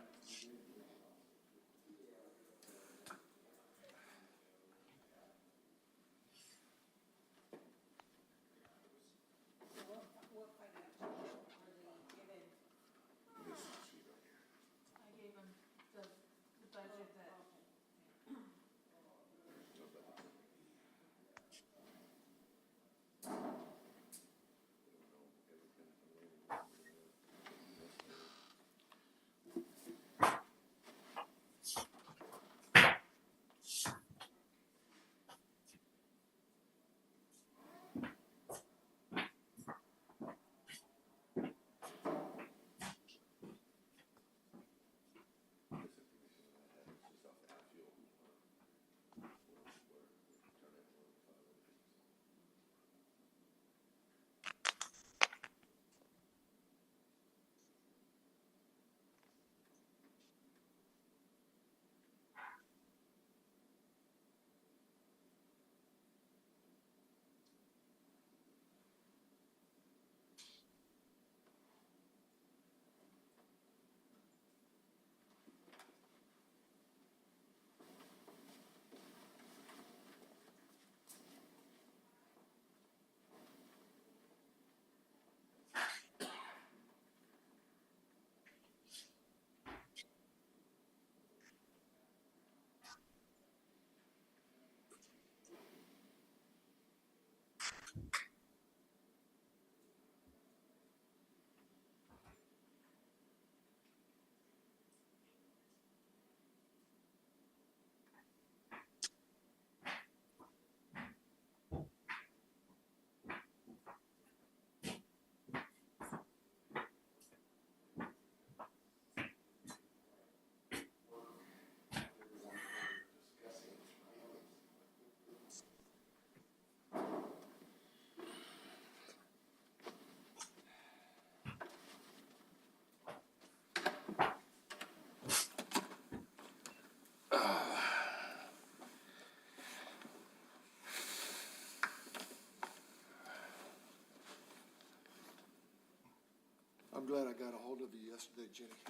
I'm glad I got a hold of you yesterday, Jenny.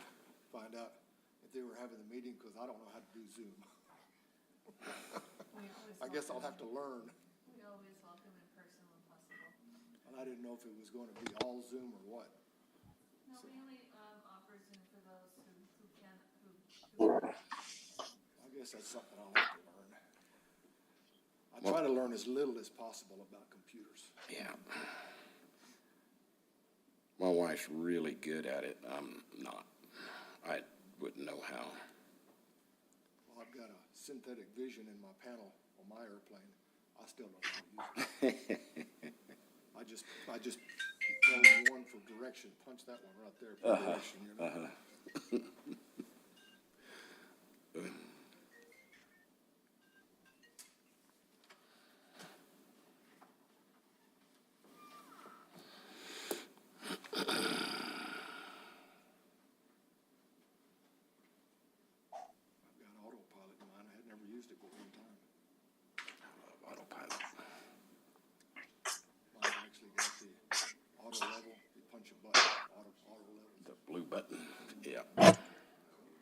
Find out if they were having the meeting, because I don't know how to do Zoom. I guess I'll have to learn. We always welcome in person when possible. And I didn't know if it was going to be all Zoom or what. No, we only offer Zoom for those who can, who. I guess that's something I'll have to learn. I try to learn as little as possible about computers. Yeah. My wife's really good at it. I'm not. I wouldn't know how. Well, I've got a synthetic vision in my panel on my airplane. I still don't know how to use it. I just know one for direction. Punch that one right there for direction, you know? Autopilot. Mine actually got the auto level. You punch a button, auto level. The blue button, yeah.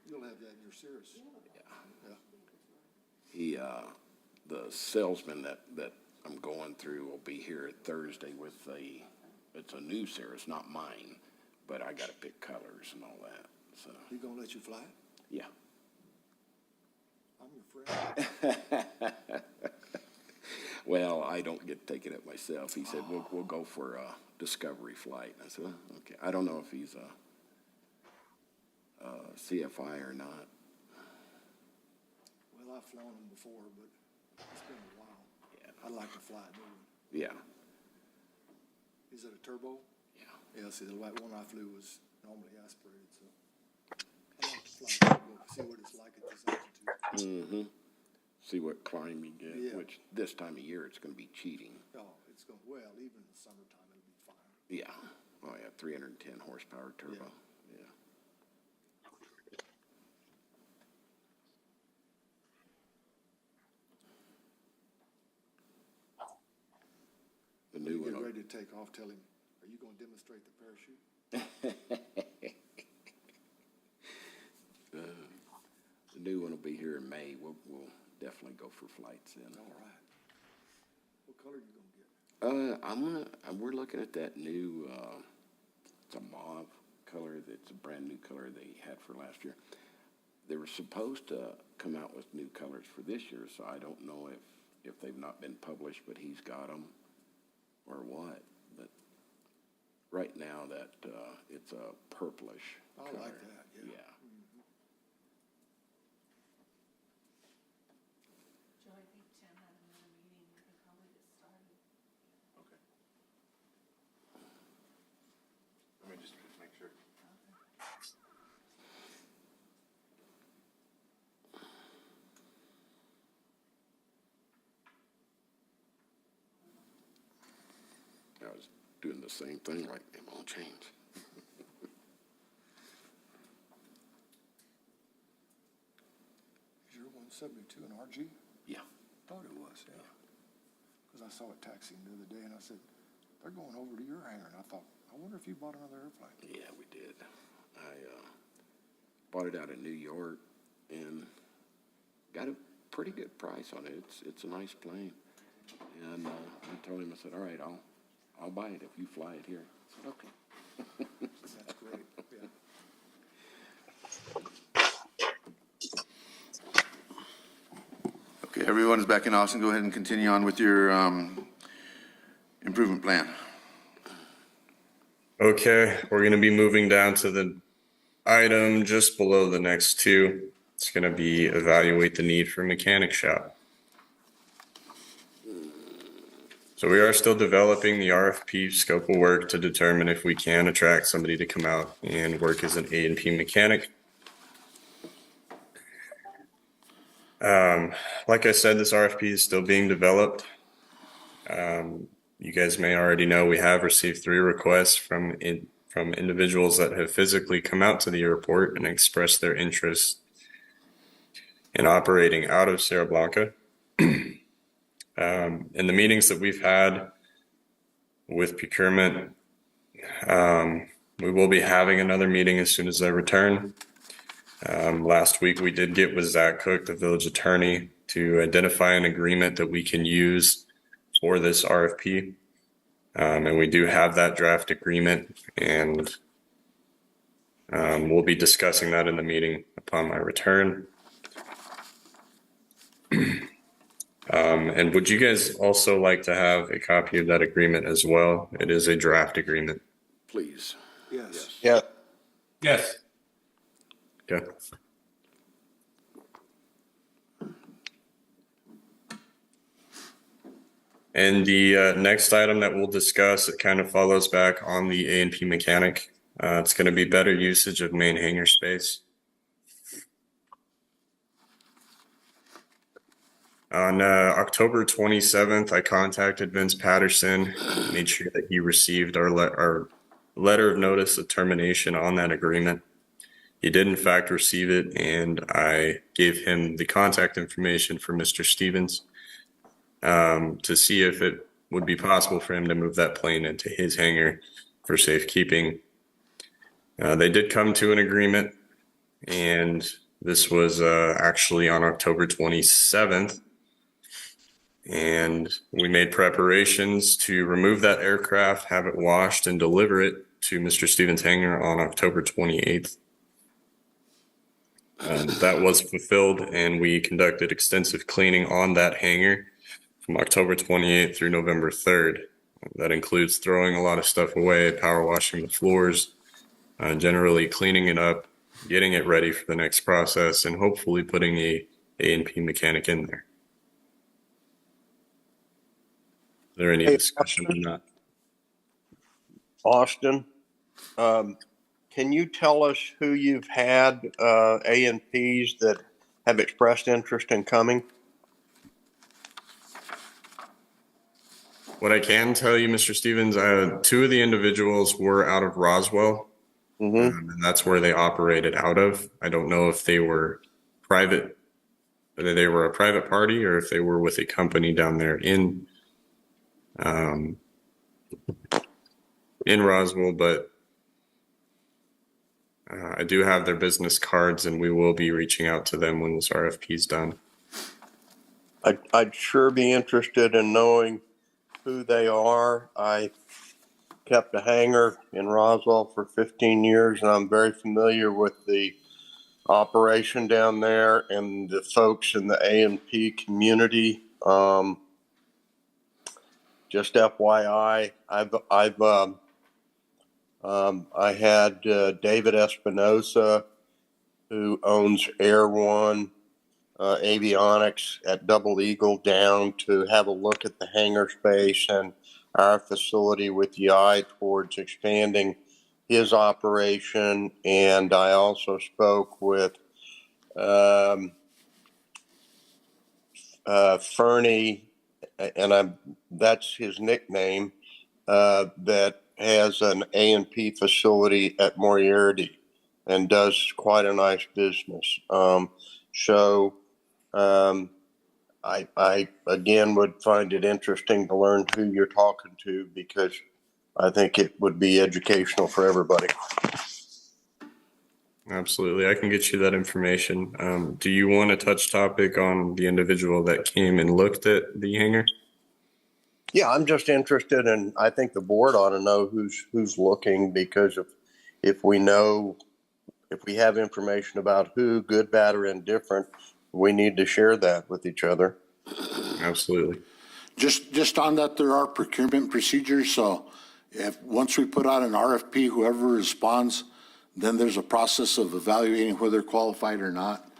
You'll have that in your Cirrus. Yeah. He, the salesman that I'm going through will be here Thursday with it's a new Cirrus, not mine, but I gotta pick colors and all that, so. He gonna let you fly? Yeah. I'm your friend. Well, I don't get to take it up myself. He said, we'll go for a discovery flight. I said, "Oh, okay. I don't know if he's a CFI or not. Well, I've flown them before, but it's been a while. Yeah. I'd like to fly a new one. Yeah, Is it a turbo? yeah. Yeah, see, the one I flew was normally aspirated, so. I'd like to fly a turbo, see what it's like at this altitude. Mm-hmm. See what climb you get, Yeah. which this time of year, it's gonna be cheating. Oh, it's going, well, even in the summertime, it'll be fine. Yeah. Oh, yeah, 310 horsepower turbo. Yeah. The new Get one. ready to take off, tell him, are you gonna demonstrate the parachute? The new one will be here in May. We'll definitely go for flights then. All right. What color you gonna get? We're looking at that new, it's a mauve color. That's a brand new color they had for last year. They were supposed to come out with new colors for this year, so I don't know if they've not been published, but he's got them or what. But right now that, it's a purplish I color. like that, yeah. Joe, I think Tim had another meeting. We can probably get started. Okay. Let me just make sure. I was doing the same thing, like, it won't change. Is your 172 an RG? Yeah. Thought it was, yeah. Because I saw it taxiing the other day, and I said, they're going over to your hangar, and I thought, I wonder if you bought another airplane. Yeah, we did. I bought it out of New York and got a pretty good price on it. It's a nice plane. And I told him, I said, all right, I'll buy it if you fly it here. I said, okay. That's great, yeah. Okay, everyone is back in Austin. Go ahead and continue on with your improvement plan. Okay, we're going to be moving down to the item just below the next two. It's going to be evaluate the need for mechanic shop. So we are still developing the RFP scope of work to determine if we can attract somebody to come out and work as an A&P mechanic. Like I said, this RFP is still being developed. You guys may already know we have received 3 requests from individuals that have physically come out to the airport and expressed their interest in operating out of Sierra Blanca. In the meetings that we've had with procurement, we will be having another meeting as soon as I return. Last week, we did get with Zach Cook, the village attorney, to identify an agreement that we can use for this RFP. And we do have that draft agreement, and we'll be discussing that in the meeting upon my return. And would you guys also like to have a copy of that agreement as well? It is a draft agreement. Please. Yes. Yeah. Yes. Okay. And the next item that we'll discuss, it kind of follows back on the A&P mechanic. It's going to be better usage of main hangar space. On October 27th, I contacted Vince Patterson, made sure that he received our letter of notice of termination on that agreement. He did in fact receive it, and I gave him the contact information for Mr. Stevens to see if it would be possible for him to move that plane into his hangar for safekeeping. They did come to an agreement, and this was actually on October 27th. And we made preparations to remove that aircraft, have it washed, and deliver it to Mr. Stevens' hangar on October 28th. That was fulfilled, and we conducted extensive cleaning on that hangar from October 28th through November 3rd. That includes throwing a lot of stuff away, power washing the floors, generally cleaning it up, getting it ready for the next process, and hopefully putting a A&P mechanic in there. Is there any discussion on that? Austin, can you tell us who you've had A&Ps that have expressed interest in coming? What I can tell you, Mr. Stevens, two of the individuals were out of Roswell, and that's where they operated out of. I don't know if they were private, whether they were a private party or if they were with a company down there in Roswell, but I do have their business cards, and we will be reaching out to them when this RFP is done. I'd sure be interested in knowing who they are. I kept a hangar in Roswell for 15 years, and I'm very familiar with the operation down there and the folks in the A&P community. Just FYI, I had David Espinosa, who owns Air One Avionics at Double Eagle, down to have a look at the hangar space and our facility with the eye towards expanding his operation. And I also spoke with Fernie, and that's his nickname, that has an A&P facility at Moriarty and does quite a nice business. I again would find it interesting to learn who you're talking to, because I think it would be educational for everybody. Absolutely. I can get you that information. Do you want to touch topic on the individual that came and looked at the hangar? Yeah, I'm just interested, and I think the board ought to know who's looking, because if we have information about who, good, bad, or indifferent, we need to share that with each other. Absolutely. Just on that, there are procurement procedures, so once we put out an RFP, whoever responds, then there's a process of evaluating whether they're qualified or not.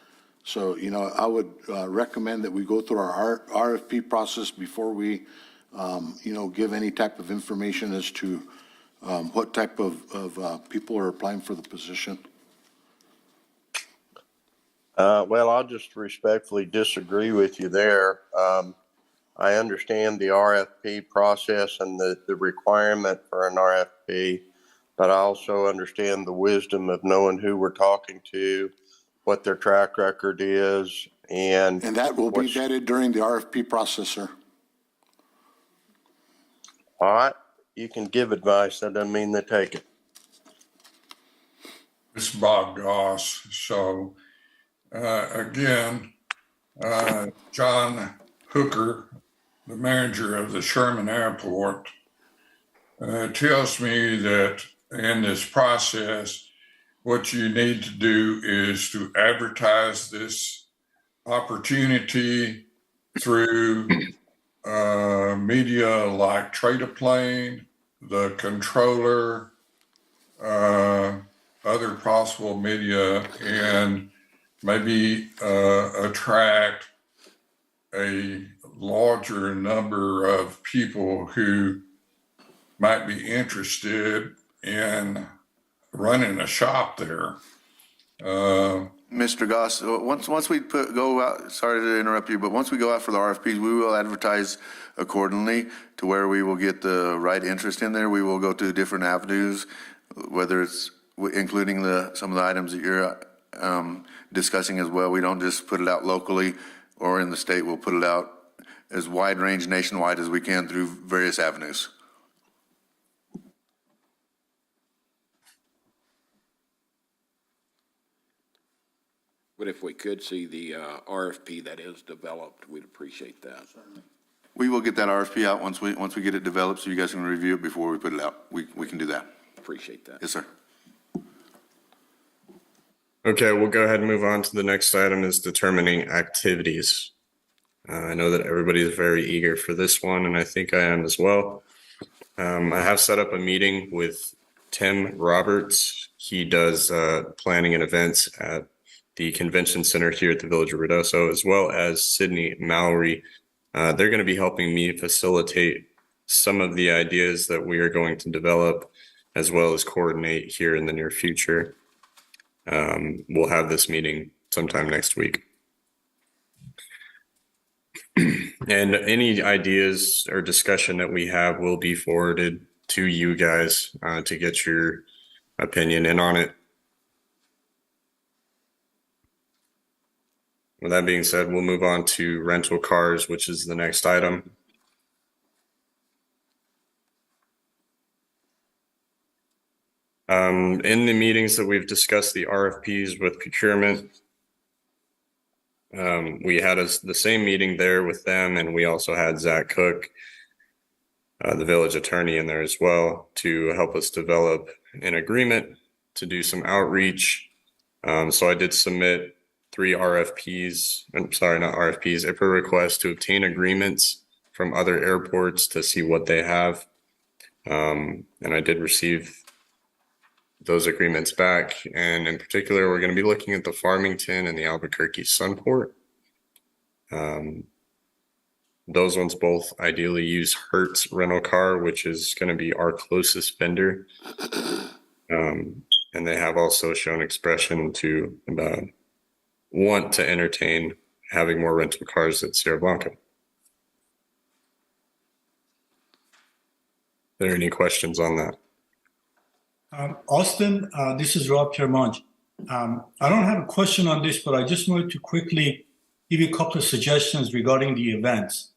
So, I would recommend that we go through our RFP process before we, give any type of information as to what type of people are applying for the position. Well, I'll just respectfully disagree with you there. I understand the RFP process and the requirement for an RFP, but I also understand the wisdom of knowing who we're talking to, what their track record is, and that will be vetted during the RFP process, sir. All right. You can give advice. That doesn't mean they take it. It's Bob Goss. So, again, John Hooker, the manager of the Sherman Airport, tells me that in this process, what you need to do is to advertise this opportunity through media like Trade a Plane, the Controller, other possible media, and maybe attract a larger number of people who might be interested in running a shop there. Mr. Goss, once we go out, sorry to interrupt you, but once we go out for the RFPs, we will advertise accordingly to where we will get the right interest in there. We will go to different avenues, whether it's including some of the items that you're discussing as well. We don't just put it out locally or in the state. We'll put it out as wide range nationwide as we can through various avenues. But if we could see the RFP that is developed, we'd appreciate that. We will get that RFP out once we get it developed, so you guys can review it before we put it out. We can do that. Appreciate that. Yes, sir. Okay, we'll go ahead and move on to the next item is determining activities. I know that everybody is very eager for this one, and I think I am as well. I have set up a meeting with Tim Roberts. He does planning and events at the convention center here at the Village of Ruidoso, as well as Sydney Mallory. They're going to be helping me facilitate some of the ideas that we are going to develop, as well as coordinate here in the near future. We'll have this meeting sometime next week. And any ideas or discussion that we have will be forwarded to you guys to get your opinion in on it. With that being said, we'll move on to rental cars, which is the next item. In the meetings that we've discussed the RFPs with procurement, we had the same meeting there with them, and we also had Zach Cook, the village attorney, in there as well to help us develop an agreement to do some outreach. So I did submit 3 RFPs, I'm sorry, not RFPs, IPRA requests to obtain agreements from other airports to see what they have. And I did receive those agreements back. And in particular, we're going to be looking at the Farmington and the Albuquerque Sunport. Those ones both ideally use Hertz rental car, which is going to be our closest vendor. And they have also shown expression to want to entertain having more rental cars at Sierra Blanca. Are there any questions on that? Austin, this is Rob Piermont. I don't have a question on this, but I just wanted to quickly give you a couple of suggestions regarding the events.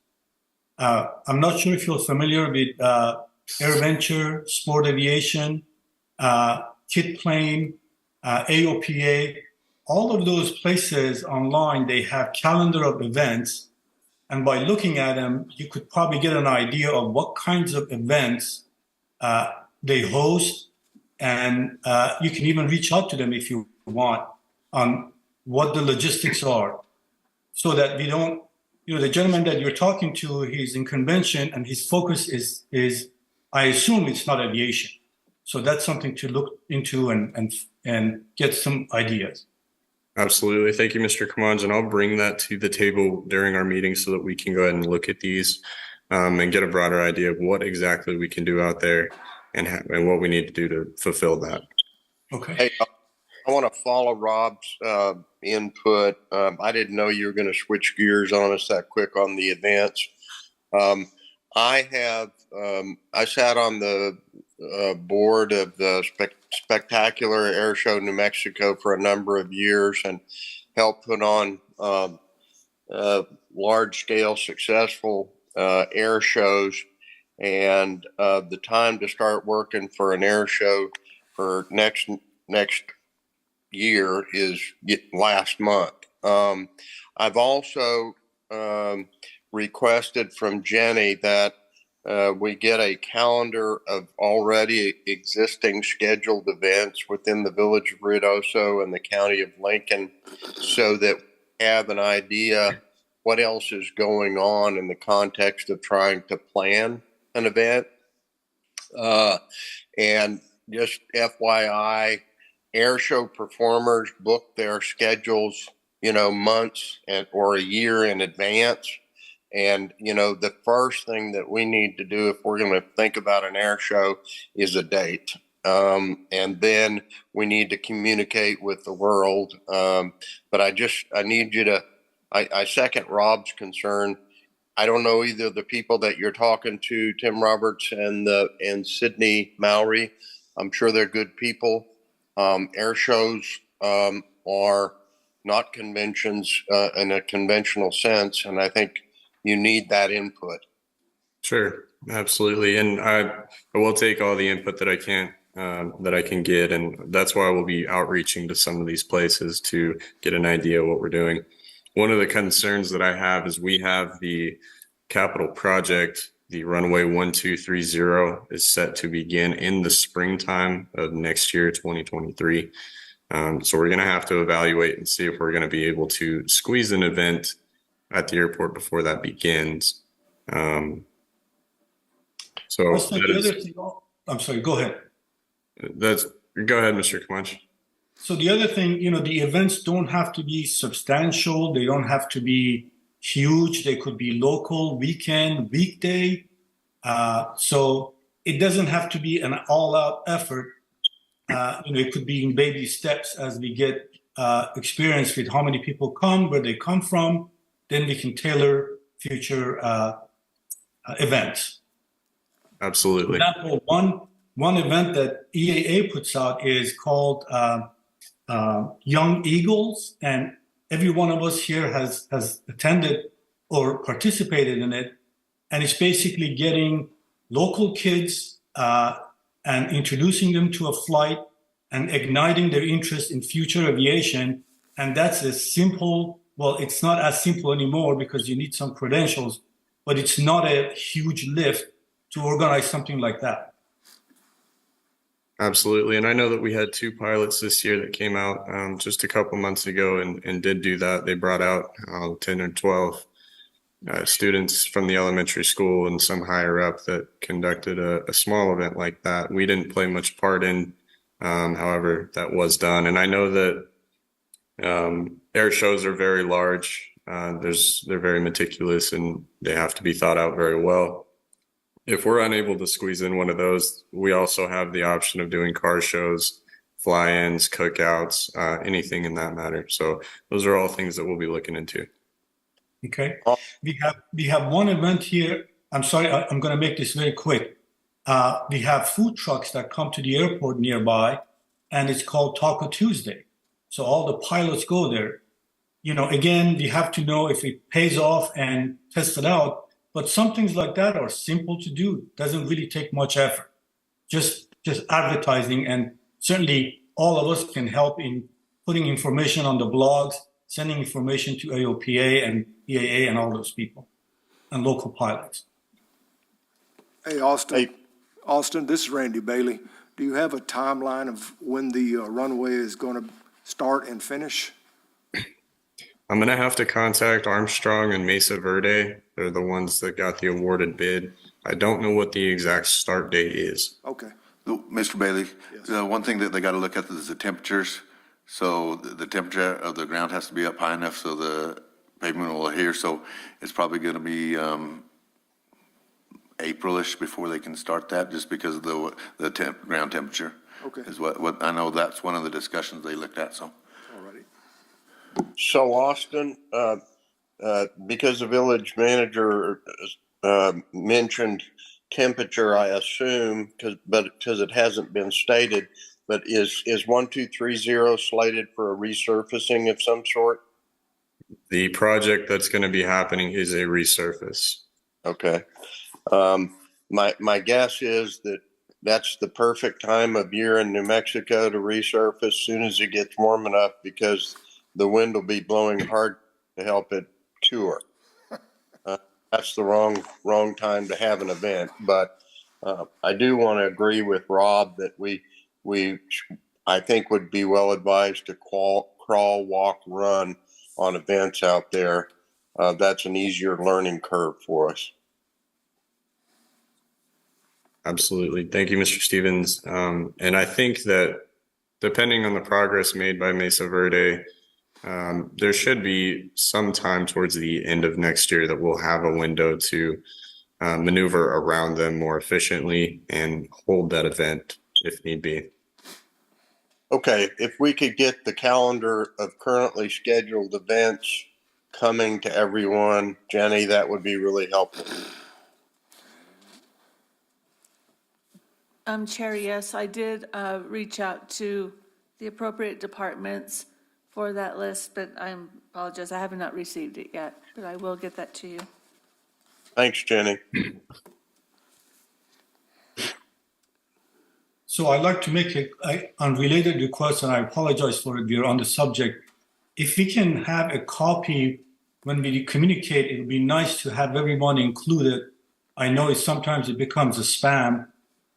I'm not sure if you're familiar with AirVenture, Sport Aviation, Kit Plane, AOPA. All of those places online, they have calendar of events. And by looking at them, you could probably get an idea of what kinds of events they host. And you can even reach out to them if you want on what the logistics are, so that we don't, the gentleman that you're talking to, he's in convention and his focus is I assume it's not aviation. So that's something to look into and get some ideas. Absolutely. Thank you, Mr. Kamans. And I'll bring that to the table during our meeting so that we can go ahead and look at these and get a broader idea of what exactly we can do out there and what we need to do to fulfill that. Okay. Hey, I want to follow Rob's input. I didn't know you were going to switch gears on us that quick on the events. I sat on the board of the Spectacular Air Show New Mexico for a number of years and helped put on large-scale successful air shows. And the time to start working for an air show for next year is last month. I've also requested from Jenny that we get a calendar of already existing scheduled events within the Village of Ruidoso and the County of Lincoln, so that we have an idea what else is going on in the context of trying to plan an event. And just FYI, air show performers book their schedules, months or a year in advance. And, the first thing that we need to do if we're going to think about an air show is a date. And then we need to communicate with the world. But I need you to, I second Rob's concern. I don't know either the people that you're talking to, Tim Roberts and Sydney Mallory. I'm sure they're good people. Air shows are not conventions in a conventional sense, and I think you need that input. Sure, absolutely, and I will take all the input that I can get, and that's why we'll be outreaching to some of these places to get an idea of what we're doing. One of the concerns that I have is we have the capital project, the runway 1230 is set to begin in the springtime of next year, 2023. So we're going to have to evaluate and see if we're going to be able to squeeze an event at the airport before that begins. So Also, the other thing, I'm sorry, go ahead. Go ahead, Mr. Kamachi. So the other thing, the events don't have to be substantial. They don't have to be huge. They could be local, weekend, weekday. So it doesn't have to be an all-out effort. It could be in baby steps as we get experience with how many people come, where they come from. Then we can tailor future events. Absolutely. For example, one event that EAA puts out is called Young Eagles, and every one of us here has attended or participated in it. And it's basically getting local kids and introducing them to a flight and igniting their interest in future aviation. And that's a simple, well, it's not as simple anymore because you need some credentials, but it's not a huge lift to organize something like that. Absolutely. And I know that we had 2 pilots this year that came out just a couple months ago and did do that. They brought out 10 or 12 students from the elementary school and some higher up that conducted a small event like that. We didn't play much part in, however, that was done. And I know that air shows are very large. They're very meticulous and they have to be thought out very well. If we're unable to squeeze in one of those, we also have the option of doing car shows, fly-ins, cookouts, anything in that matter. So those are all things that we'll be looking into. Okay. We have one event here. I'm sorry, I'm going to make this very quick. We have food trucks that come to the airport nearby, and it's called Taco Tuesday. So all the pilots go there. Again, we have to know if it pays off and test it out. But some things like that are simple to do. Doesn't really take much effort. Just advertising, and certainly all of us can help in putting information on the blogs, sending information to AOPA and EAA and all those people, and local pilots. Hey, Austin. Austin, this is Randy Bailey. Do you have a timeline of when the runway is going to start and finish? I'm going to have to contact Armstrong and Mesa Verde. They're the ones that got the awarded bid. I don't know what the exact start date is. Okay. Mr. Bailey, Yes. the one thing that they got to look at is the temperatures. So the temperature of the ground has to be up high enough so the pavement will adhere. So it's probably going to be April-ish before they can start that, just because of the ground temperature. Okay. Is what I know. That's one of the discussions they looked at. So. All righty. So Austin, because the village manager mentioned temperature, I assume, because it hasn't been stated, but is 1230 slated for a resurfacing of some sort? The project that's going to be happening is a resurface. Okay. My guess is that that's the perfect time of year in New Mexico to resurface as soon as it gets warm enough, because the wind will be blowing hard to help it cure. That's the wrong time to have an event. But I do want to agree with Rob that I think would be well advised to crawl, walk, run on events out there. That's an easier learning curve for us. Absolutely. Thank you, Mr. Stevens. And I think that depending on the progress made by Mesa Verde, there should be some time towards the end of next year that we'll have a window to maneuver around them more efficiently and hold that event if need be. Okay, if we could get the calendar of currently scheduled events coming to everyone, Jenny, that would be really helpful. Chair, yes, I did reach out to the appropriate departments for that list, but I apologize, I have not received it yet, but I will get that to you. Thanks, Jenny. So I'd like to make an unrelated request, and I apologize for it. We're on the subject. If we can have a copy when we communicate, it would be nice to have everyone included. I know sometimes it becomes a spam,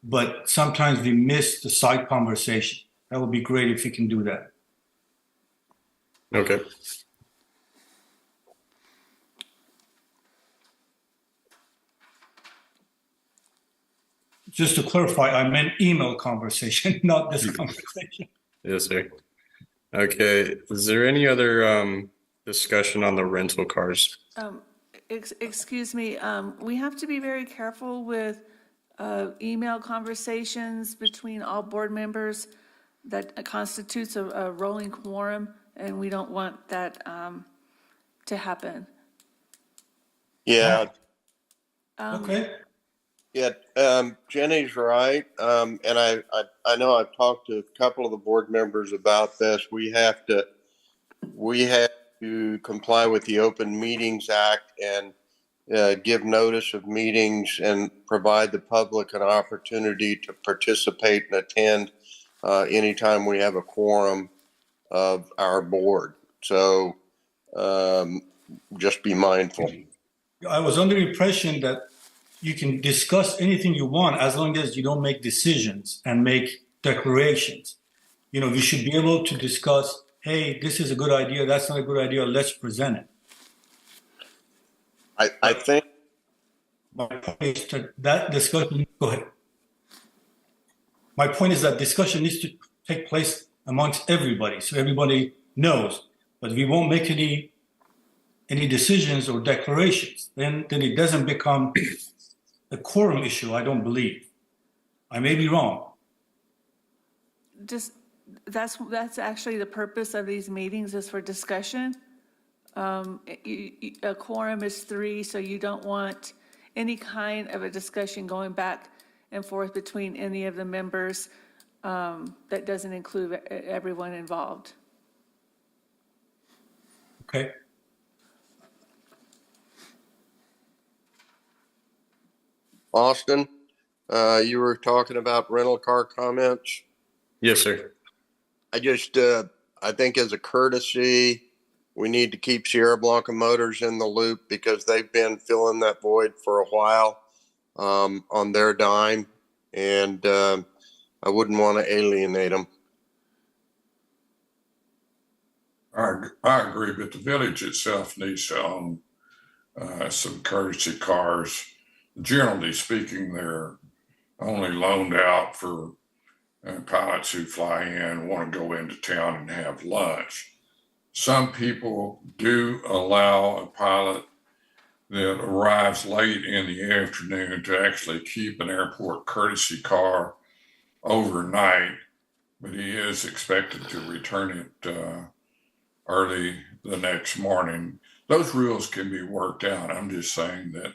but sometimes we miss the side conversation. That would be great if you can do that. Okay. Just to clarify, I meant email conversation, not this conversation. Yes, sir. Okay. Is there any other discussion on the rental cars? Excuse me, we have to be very careful with email conversations between all board members. That constitutes a rolling quorum, and we don't want that to happen. Yeah, Okay. yeah, Jenny's right. And I know I've talked to a couple of the board members about this. We have to comply with the Open Meetings Act and give notice of meetings and provide the public an opportunity to participate and attend anytime we have a quorum of our board. So just be mindful. I was under the impression that you can discuss anything you want as long as you don't make decisions and make declarations. You know, you should be able to discuss, hey, this is a good idea, that's not a good idea, let's present it. I think My point is that discussion, go ahead. My point is that discussion needs to take place amongst everybody, so everybody knows. But we won't make any decisions or declarations. Then it doesn't become a quorum issue, I don't believe. I may be wrong. Just, that's actually the purpose of these meetings, is for discussion. A quorum is 3, so you don't want any kind of a discussion going back and forth between any of the members that doesn't include everyone involved. Okay. Austin, you were talking about rental car comments. Yes, sir. I think as a courtesy, we need to keep Sierra Blanca Motors in the loop because they've been filling that void for a while on their dime, and I wouldn't want to alienate them. I agree, but the village itself needs to own some courtesy cars. Generally speaking, they're only loaned out for pilots who fly in, want to go into town and have lunch. Some people do allow a pilot that arrives late in the afternoon to actually keep an airport courtesy car overnight, but he is expected to return it early the next morning. Those rules can be worked out. I'm just saying that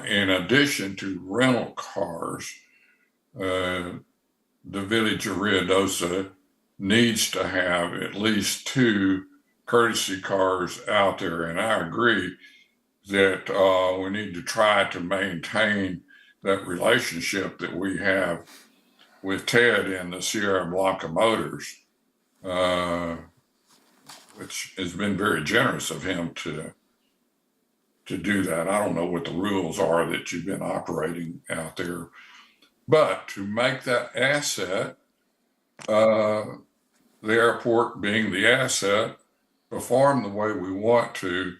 in addition to rental cars, the village of Ruidoso needs to have at least 2 courtesy cars out there. And I agree that we need to try to maintain that relationship that we have with Ted and the Sierra Blanca Motors, which has been very generous of him to do that. I don't know what the rules are that you've been operating out there, but to make that asset, the airport being the asset, perform the way we want to,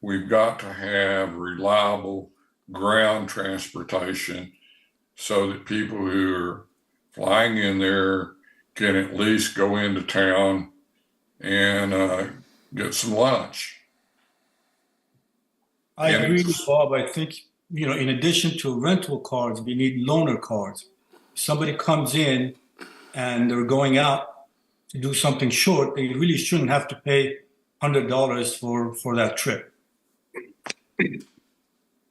we've got to have reliable ground transportation so that people who are flying in there can at least go into town and get some lunch. I agree with Bob. I think, you know, in addition to rental cars, we need loaner cars. If somebody comes in and they're going out to do something short, they really shouldn't have to pay $100 for that trip.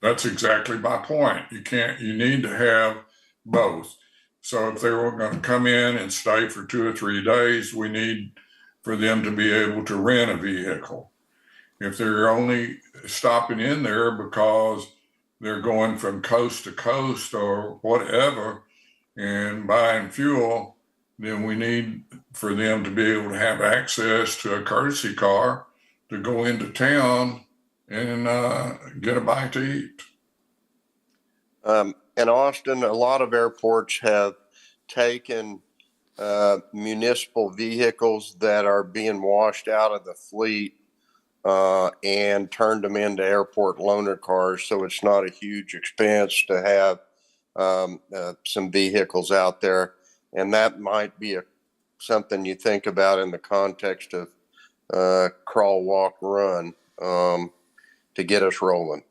That's exactly my point. You need to have both. So if they were going to come in and stay for 2 or 3 days, we need for them to be able to rent a vehicle. If they're only stopping in there because they're going from coast to coast or whatever and buying fuel, then we need for them to be able to have access to a courtesy car to go into town and get a bite to eat. In Austin, a lot of airports have taken municipal vehicles that are being washed out of the fleet and turned them into airport loaner cars. So it's not a huge expense to have some vehicles out there. And that might be something you think about in the context of crawl, walk, run to get us rolling.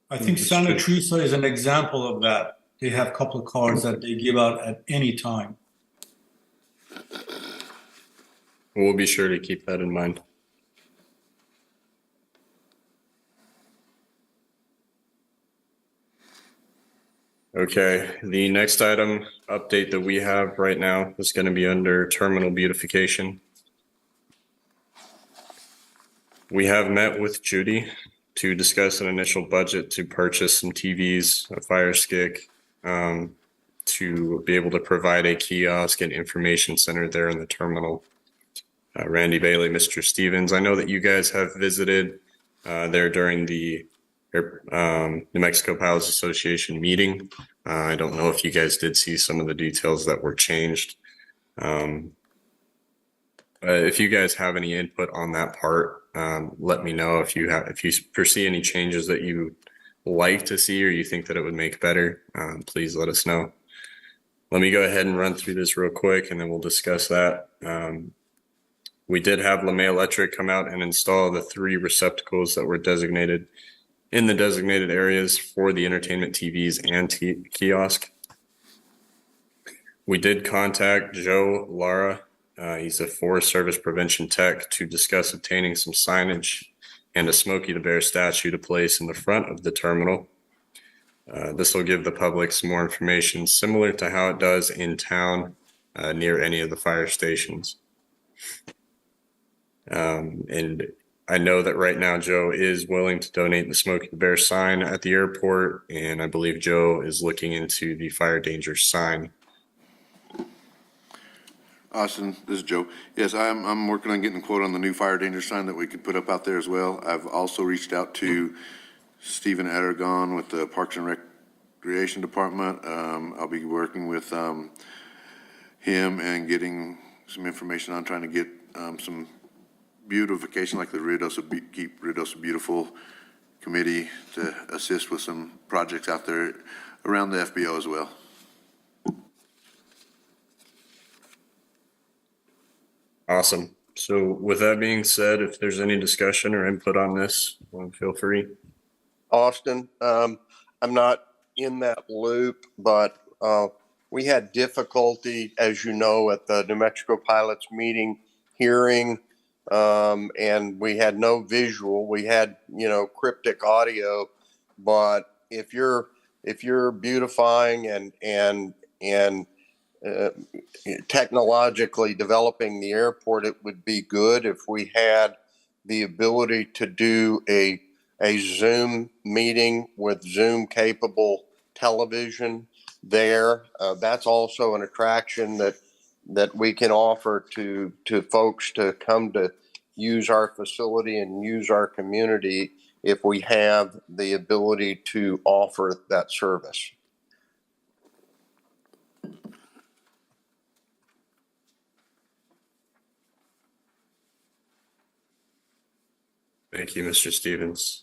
I think Santa Teresa is an example of that. They have a couple of cars that they give out at any time. We'll be sure to keep that in mind. Okay, the next item update that we have right now is going to be under terminal beautification. We have met with Judy to discuss an initial budget to purchase some TVs, a fire stick, to be able to provide a kiosk and information center there in the terminal. Randy Bailey, Mr. Stevens, I know that you guys have visited there during the New Mexico Pilots Association meeting. I don't know if you guys did see some of the details that were changed. If you guys have any input on that part, let me know. If you foresee any changes that you like to see or you think that it would make better, please let us know. Let me go ahead and run through this real quick and then we'll discuss that. We did have LeMay Electric come out and install the 3 receptacles that were designated in the designated areas for the entertainment TVs and kiosk. We did contact Joe Lara. He's a Forest Service prevention tech to discuss obtaining some signage and a Smokey the Bear statue to place in the front of the terminal. This will give the public some more information similar to how it does in town near any of the fire stations. And I know that right now Joe is willing to donate the Smokey the Bear sign at the airport, and I believe Joe is looking into the fire danger sign. Austin, this is Joe. Yes, I'm working on getting a quote on the new fire danger sign that we could put up out there as well. I've also reached out to Stephen Aragon with the Parks and Recreation Department. I'll be working with him and getting some information on trying to get some beautification, like the Keep Ruidoso Beautiful Committee, to assist with some projects out there around the FBO as well. Awesome. So with that being said, if there's any discussion or input on this, feel free. Austin, I'm not in that loop, but we had difficulty, as you know, at the New Mexico Pilots meeting hearing, and we had no visual. We had, cryptic audio, but if you're beautifying and technologically developing the airport, it would be good if we had the ability to do a Zoom meeting with Zoom capable television there. That's also an attraction that we can offer to folks to come to use our facility and use our community if we have the ability to offer that service. Thank you, Mr. Stevens.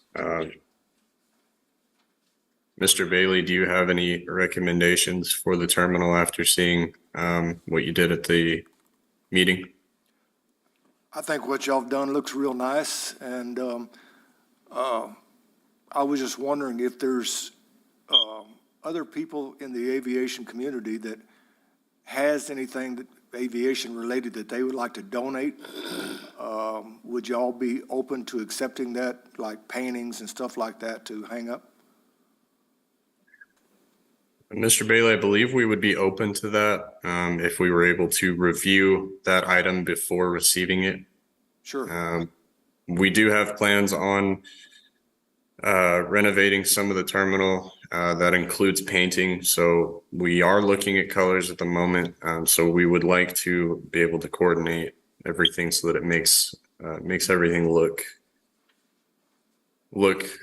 Mr. Bailey, do you have any recommendations for the terminal after seeing what you did at the meeting? I think what y'all have done looks real nice, and I was just wondering if there's other people in the aviation community that has anything that aviation related that they would like to donate. Would y'all be open to accepting that, like paintings and stuff like that to hang up? Mr. Bailey, I believe we would be open to that if we were able to review that item before receiving it. Sure. We do have plans on renovating some of the terminal that includes painting. So we are looking at colors at the moment. So we would like to be able to coordinate everything so that it makes everything look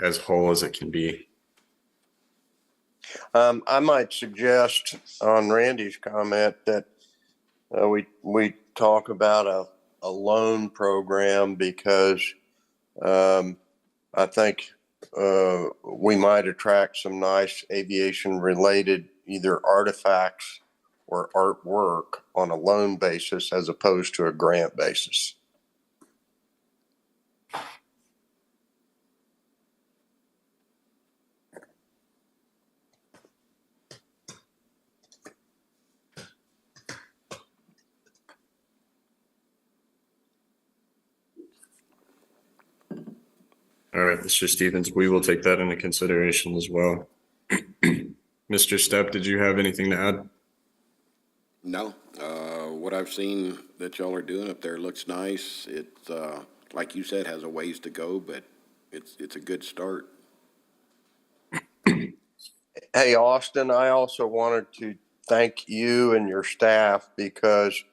as whole as it can be. I might suggest on Randy's comment that we talk about a loan program because I think we might attract some nice aviation-related either artifacts or artwork on a loan basis as opposed to a grant basis. All right, Mr. Stevens, we will take that into consideration as well. Mr. Stepp, did you have anything to add? No, what I've seen that y'all are doing up there looks nice. It, like you said, has a ways to go, but it's a good start. Hey, Austin, I also wanted to thank you and your staff because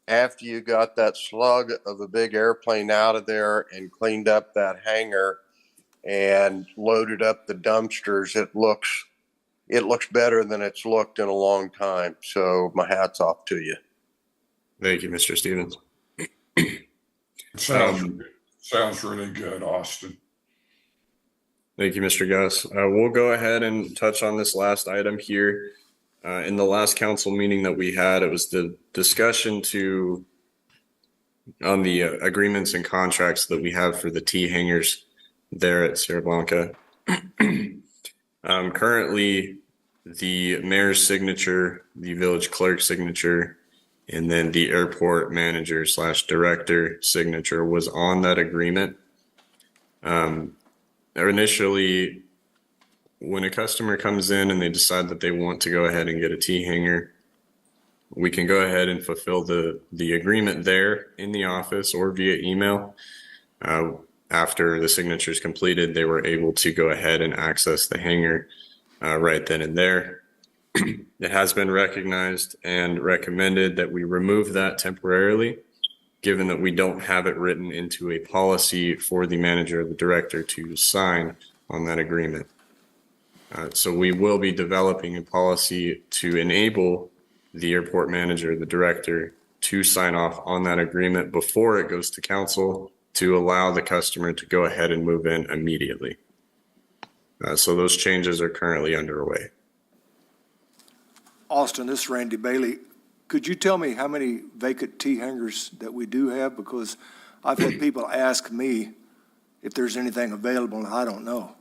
after you got that slug of a big airplane out of there and cleaned up that hangar and loaded up the dumpsters, it looks better than it's looked in a long time. So my hat's off to you. Thank you, Mr. Stevens. Sounds really good, Austin. Thank you, Mr. Gus. We'll go ahead and touch on this last item here. In the last council meeting that we had, it was the discussion on the agreements and contracts that we have for the T hangars there at Sierra Blanca. Currently, the mayor's signature, the village clerk's signature, and then the airport manager / director signature was on that agreement. Initially, when a customer comes in and they decide that they want to go ahead and get a T hanger, we can go ahead and fulfill the agreement there in the office or via email. After the signature is completed, they were able to go ahead and access the hanger right then and there. It has been recognized and recommended that we remove that temporarily, given that we don't have it written into a policy for the manager or the director to sign on that agreement. So we will be developing a policy to enable the airport manager, the director, to sign off on that agreement before it goes to council to allow the customer to go ahead and move in immediately. So those changes are currently underway. Austin, this is Randy Bailey. Could you tell me how many vacant T hangars that we do have? Because I've had people ask me if there's anything available, and I don't know.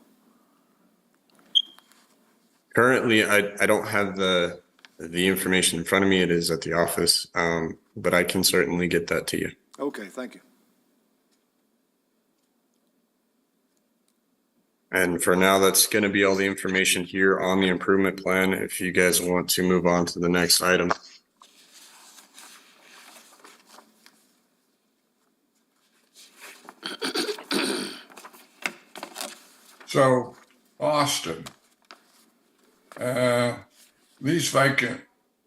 Currently, I don't have the information in front of me. It is at the office, but I can certainly get that to you. Okay, thank you. And for now, that's going to be all the information here on the improvement plan. If you guys want to move on to the next item. So, Austin, these vacant,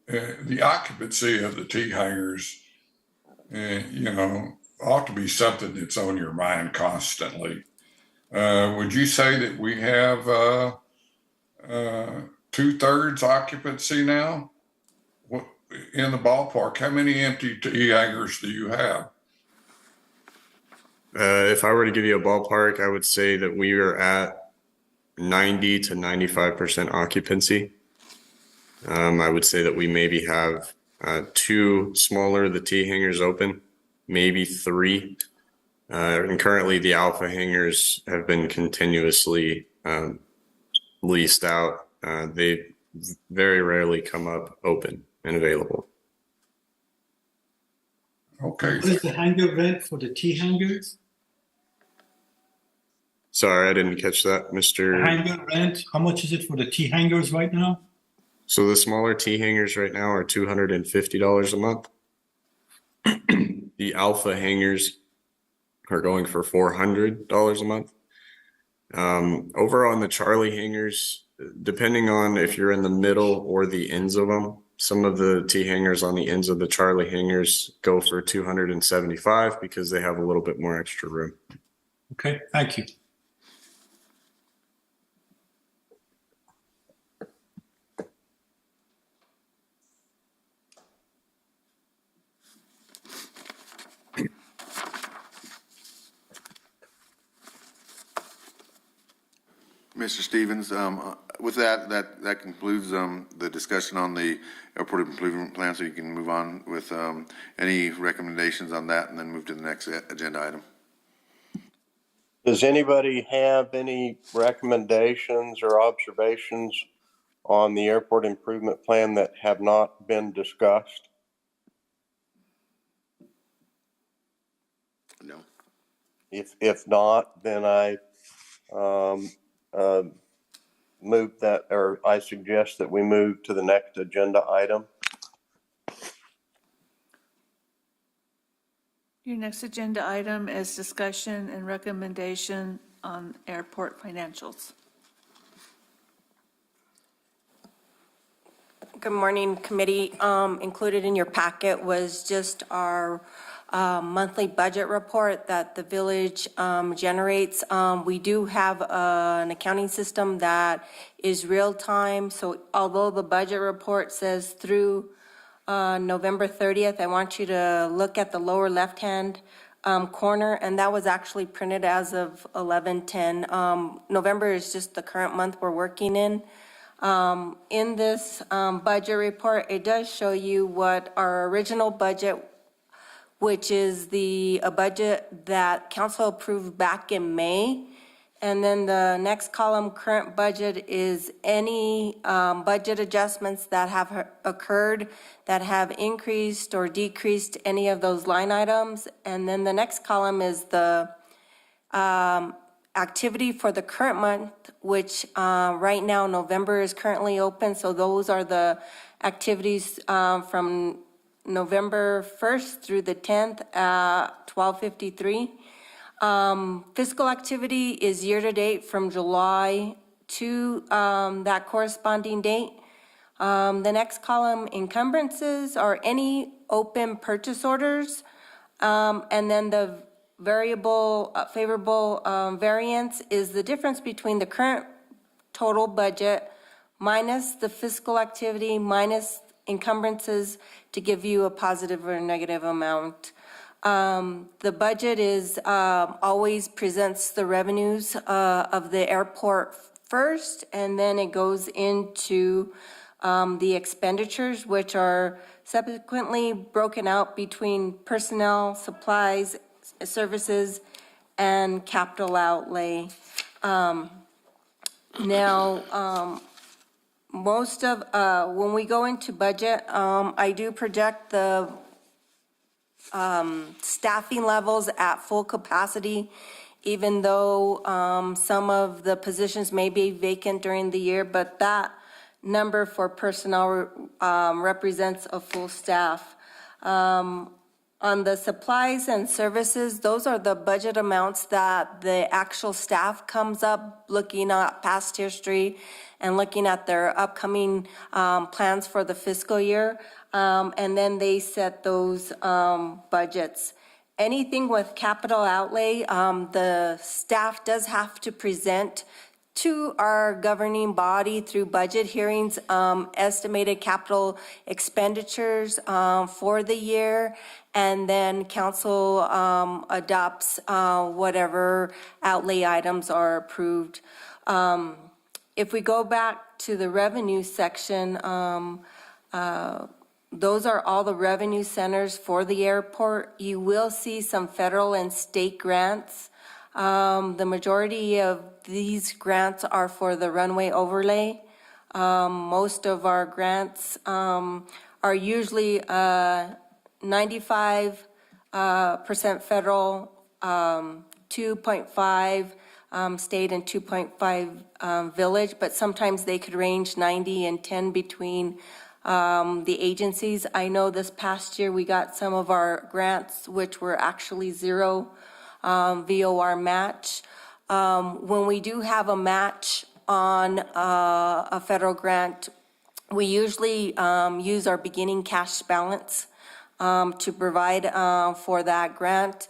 the occupancy of the T hangars, ought to be something that's on your mind constantly. Would you say that we have 2/3 occupancy now? What, in the ballpark, how many empty T hangars do you have? If I were to give you a ballpark, I would say that we are at 90 to 95% occupancy. I would say that we maybe have 2 smaller, the T hangars open, maybe 3. And currently the Alpha hangars have been continuously leased out. They very rarely come up open and available. Okay. What is the hangar rent for the T hangars? Sorry, I didn't catch that, Mr. Hangar rent, how much is it for the T hangars right now? So the smaller T hangars right now are $250 a month. The Alpha hangars are going for $400 a month. Over on the Charlie hangars, depending on if you're in the middle or the ends of them, some of the T hangars on the ends of the Charlie hangars go for $275 because they have a little bit more extra room. Okay, thank you. Mr. Stevens, with that concludes the discussion on the airport improvement plan, so you can move on with any recommendations on that and then move to the next agenda item. Does anybody have any recommendations or observations on the airport improvement plan that have not been discussed? No. If not, then I move that, or I suggest that we move to the next agenda item. Your next agenda item is discussion and recommendation on airport financials. Good morning, committee. Included in your packet was just our monthly budget report that the village generates. We do have an accounting system that is real-time, so although the budget report says through November 30th, I want you to look at the lower left-hand corner, and that was actually printed as of 11/10. November is just the current month we're working in. In this budget report, it does show you what our original budget, which is a budget that council approved back in May. And then the next column, current budget, is any budget adjustments that have occurred that have increased or decreased any of those line items. And then the next column is the activity for the current month, which right now November is currently open. So those are the activities from November 1st through the 10th at 12:53. Fiscal activity is year-to-date from July to that corresponding date. The next column, encumbrances, are any open purchase orders. And then the variable favorable variance is the difference between the current total budget minus the fiscal activity minus encumbrances to give you a positive or negative amount. The budget is always presents the revenues of the airport first, and then it goes into the expenditures, which are subsequently broken out between personnel, supplies, services, and capital outlay. Most of, when we go into budget, I do project the staffing levels at full capacity, even though some of the positions may be vacant during the year, but that number for personnel represents a full staff. On the supplies and services, those are the budget amounts that the actual staff comes up looking at past history and looking at their upcoming plans for the fiscal year. And then they set those budgets. Anything with capital outlay, the staff does have to present to our governing body through budget hearings, estimated capital expenditures for the year, and then council adopts whatever outlay items are approved. If we go back to the revenue section, those are all the revenue centers for the airport. You will see some federal and state grants. The majority of these grants are for the runway overlay. Most of our grants are usually 95% federal, 2.5 state, and 2.5 village, but sometimes they could range 90 and 10 between the agencies. I know this past year we got some of our grants which were actually zero VOR match. When we do have a match on a federal grant, we usually use our beginning cash balance to provide for that grant.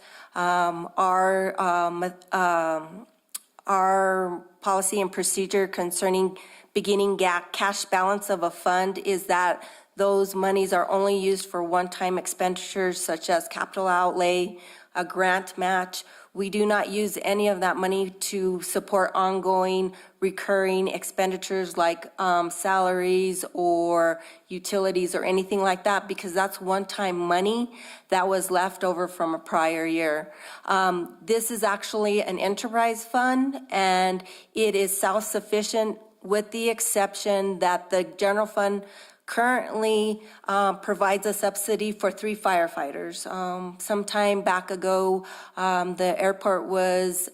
Our policy and procedure concerning beginning cash balance of a fund is that those monies are only used for one-time expenditures such as capital outlay, a grant match. We do not use any of that money to support ongoing recurring expenditures like salaries or utilities or anything like that, because that's one-time money that was left over from a prior year. This is actually an enterprise fund, and it is self-sufficient with the exception that the general fund currently provides a subsidy for 3 firefighters. Some time back ago, the airport was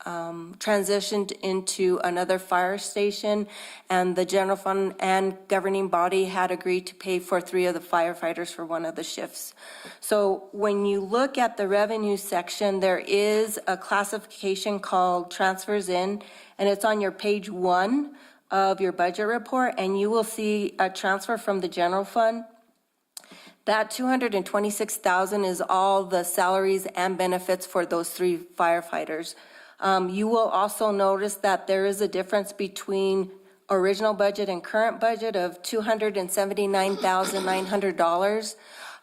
transitioned into another fire station, and the general fund and governing body had agreed to pay for 3 of the firefighters for one of the shifts. So when you look at the revenue section, there is a classification called transfers in, and it's on your page 1 of your budget report, and you will see a transfer from the general fund. That $226,000 is all the salaries and benefits for those 3 firefighters. You will also notice that there is a difference between original budget and current budget of $279,900.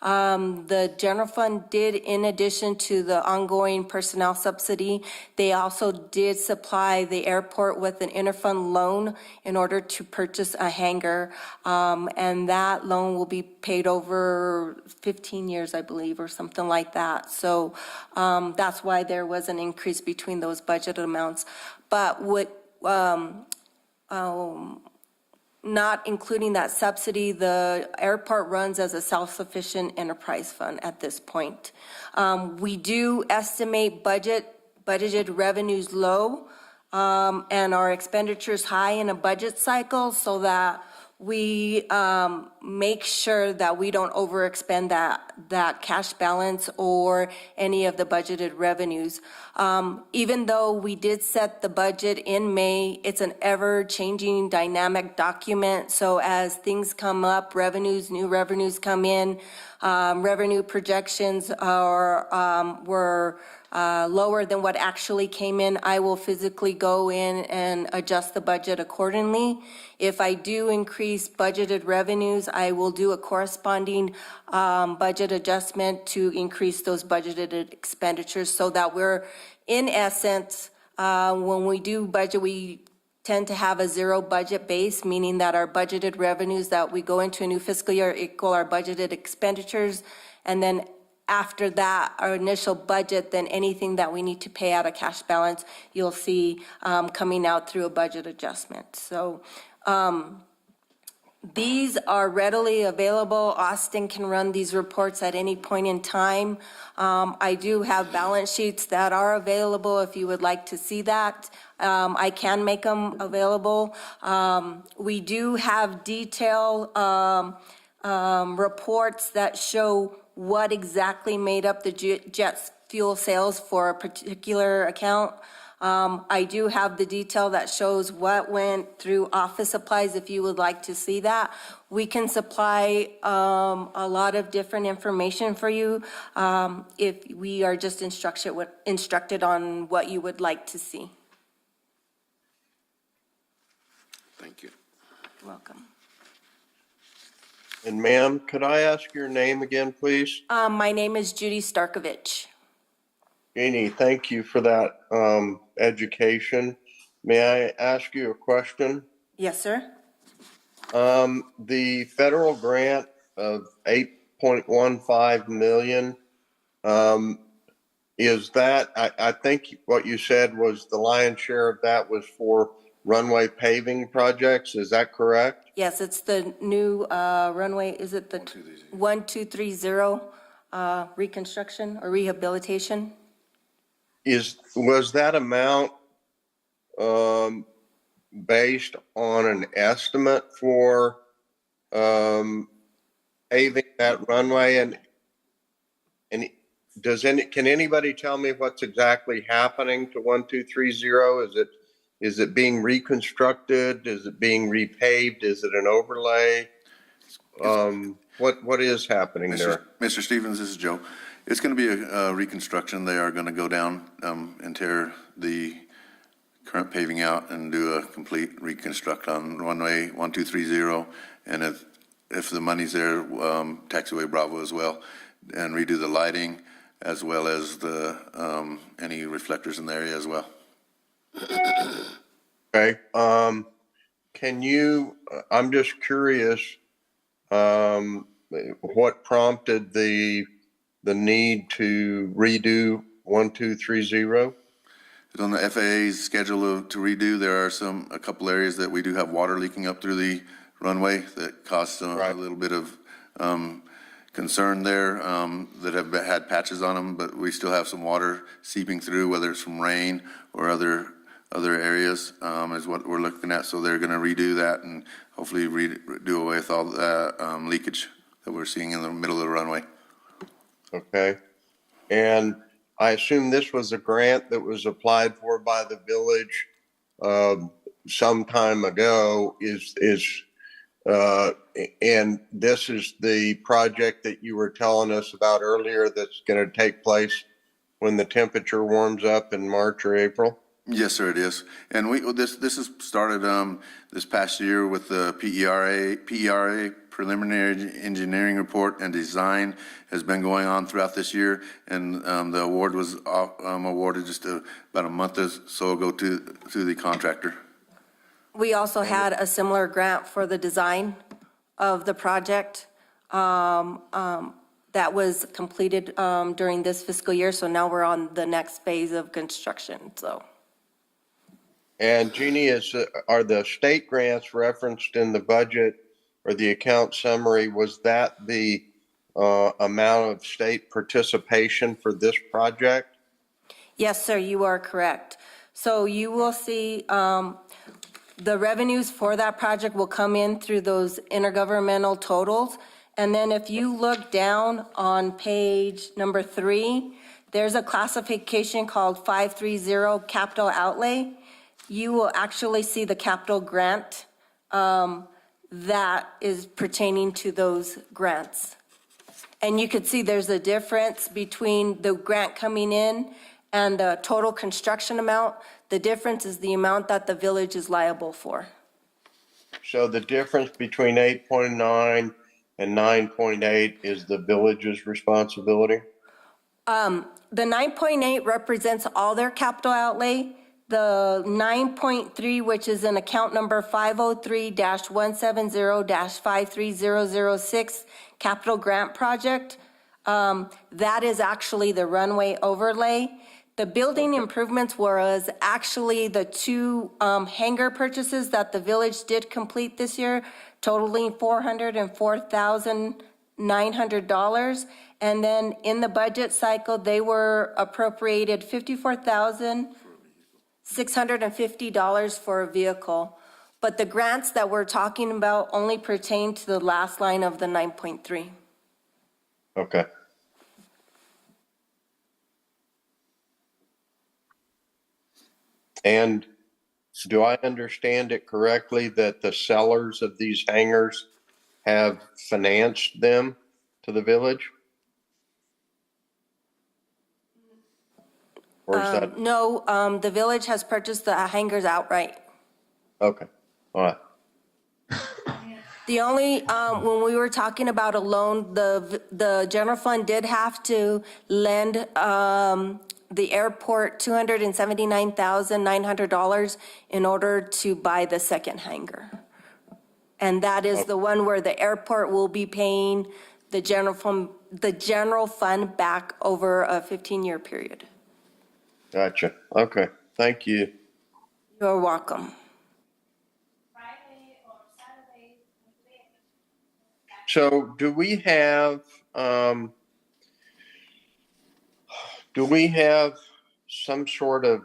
The general fund did, in addition to the ongoing personnel subsidy, they also did supply the airport with an interfund loan in order to purchase a hangar. And that loan will be paid over 15 years, I believe, or something like that. So that's why there was an increase between those budget amounts. But not including that subsidy, the airport runs as a self-sufficient enterprise fund at this point. We do estimate budgeted revenues low and our expenditures high in a budget cycle, so that we make sure that we don't overexpend that cash balance or any of the budgeted revenues. Even though we did set the budget in May, it's an ever-changing dynamic document. So as things come up, new revenues come in, revenue projections were lower than what actually came in, I will physically go in and adjust the budget accordingly. If I do increase budgeted revenues, I will do a corresponding budget adjustment to increase those budgeted expenditures, so that we're, in essence, when we do budget, we tend to have a 0 budget base, meaning that our budgeted revenues that we go into a new fiscal year equal our budgeted expenditures, and then after that, our initial budget, then anything that we need to pay out of cash balance, you'll see coming out through a budget adjustment. So these are readily available. Austin can run these reports at any point in time. I do have balance sheets that are available if you would like to see that. I can make them available. We do have detailed reports that show what exactly made up the jet fuel sales for a particular account. I do have the detail that shows what went through office supplies if you would like to see that. We can supply a lot of different information for you if we are just instructed on what you would like to see. Thank you. You're welcome. And ma'am, could I ask your name again, please? My name is Judy Starkovich. Jeannie, thank you for that education. May I ask you a question? Yes, sir. The federal grant of $8.15 million, is that, I think what you said was the lion's share of that was for runway paving projects, is that correct? Yes, it's the new runway, is it the 1230 reconstruction or rehabilitation? Was that amount based on an estimate for paving that runway? And can anybody tell me what's exactly happening to 1230? Is it being reconstructed? Is it being repaved? Is it an overlay? What is happening there? Mr. Stevens, this is Joe. It's going to be a reconstruction. They are going to go down and tear the current paving out and do a complete reconstruct on runway 1230. And if the money's there, taxiway Bravo as well, and redo the lighting as well as any reflectors in the area as well. Okay, I'm just curious, what prompted the need to redo 1230? On the FAA's schedule to redo, there are a couple areas that we do have water leaking up through the runway that caused a little bit of concern there, that have had patches on them, but we still have some water seeping through, whether it's from rain or other areas, is what we're looking at. So they're gonna redo that and hopefully do away with all the leakage that we're seeing in the middle of the runway. Okay, and I assume this was a grant that was applied for by the village some time ago. And this is the project that you were telling us about earlier that's going to take place when the temperature warms up in March or April? Yes, sir, it is. And this has started this past year with the PERA, preliminary engineering report and design has been going on throughout this year. And the award was awarded just about a month or so ago to the contractor. We also had a similar grant for the design of the project that was completed during this fiscal year. So now we're on the next phase of construction, so. And Jeannie, are the state grants referenced in the budget or the account summary? Was that the amount of state participation for this project? Yes, sir, you are correct. So you will see the revenues for that project will come in through those intergovernmental totals. And then if you look down on page number 3, there's a classification called 530 capital outlay. You will actually see the capital grant that is pertaining to those grants. And you could see there's a difference between the grant coming in and the total construction amount. The difference is the amount that the village is liable for. So the difference between 8.9 and 9.8 is the village's responsibility? The 9.8 represents all their capital outlay. The 9.3, which is in account number 503-170-53006 capital grant project, that is actually the runway overlay. The building improvements was actually the 2 hangar purchases that the village did complete this year, totaling $404,900. And then in the budget cycle, they were appropriated $54,650 for a vehicle. But the grants that we're talking about only pertain to the last line of the 9.3. Okay. And do I understand it correctly that the sellers of these hangars have financed them to the village? Or is that? No, the village has purchased the hangars outright. Okay, all right. The only, when we were talking about a loan, the general fund did have to lend the airport $279,900 in order to buy the second hangar. And that is the one where the airport will be paying the general fund back over a 15-year period. Gotcha. Okay, thank you. You're welcome. So do we have some sort of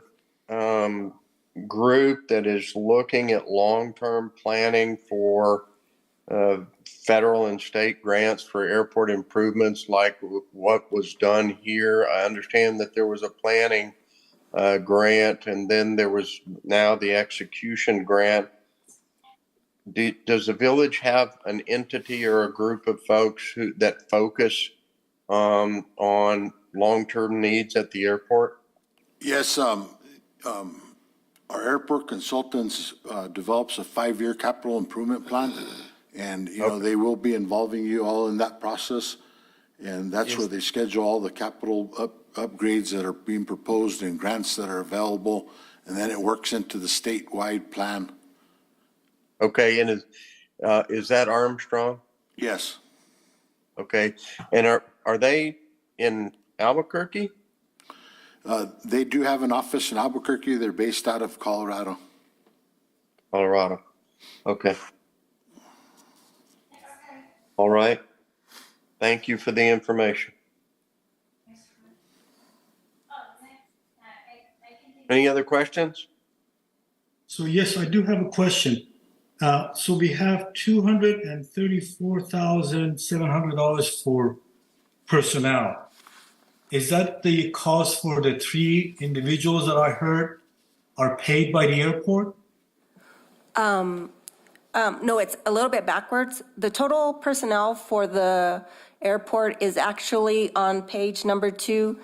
group that is looking at long-term planning for federal and state grants for airport improvements like what was done here? I understand that there was a planning grant and then there was now the execution grant. Does the village have an entity or a group of folks that focus on long-term needs at the airport? Yes, our airport consultants develops a 5-year capital improvement plan. And, they will be involving you all in that process. And that's where they schedule all the capital upgrades that are being proposed and grants that are available, and then it works into the statewide plan. Okay, and is that Armstrong? Yes, Okay, and are they in Albuquerque? they do have an office in Albuquerque. They're based out of Colorado. Colorado. Okay. All right. Thank you for the information. Any other questions? So yes, I do have a question. So we have $234,700 for personnel. Is that the cost for the 3 individuals that I heard are paid by the airport? No, it's a little bit backwards. The total personnel for the airport is actually on page number 2.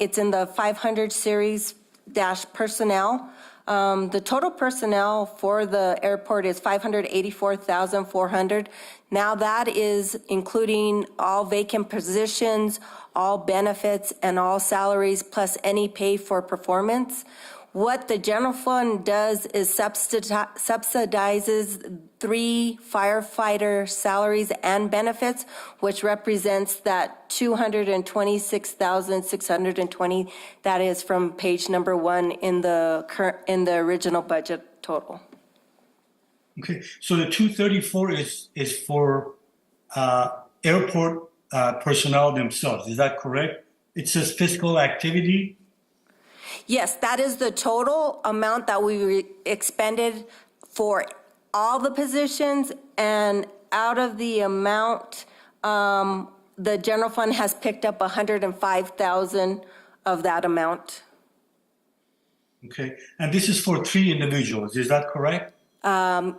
It's in the 500 series dash personnel. The total personnel for the airport is 584,400. Now that is including all vacant positions, all benefits, and all salaries, plus any pay for performance. What the general fund does is subsidizes 3 firefighter salaries and benefits, which represents that $226,620. That is from page number 1 in the original budget total. Okay, so the 234 is for airport personnel themselves. Is that correct? It says fiscal activity. Yes, that is the total amount that we expended for all the positions, and out of the amount, the general fund has picked up 105,000 of that amount. Okay, and this is for 3 individuals. Is that correct? The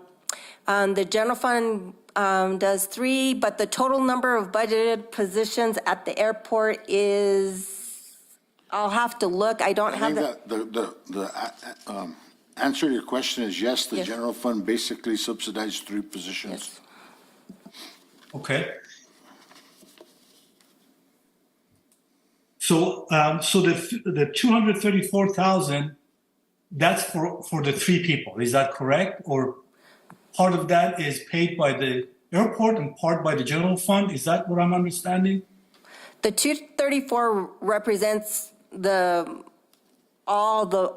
general fund does 3, but the total number of budgeted positions at the airport is, I'll have to look. I don't I have think the. that the answer to your question is yes, the Yes. general fund basically subsidized 3 positions. Yes. Okay. So, the 234,000, that's for the 3 people. Is that correct? Or part of that is paid by the airport and part by the general fund? Is that what I'm understanding? The 234 represents all the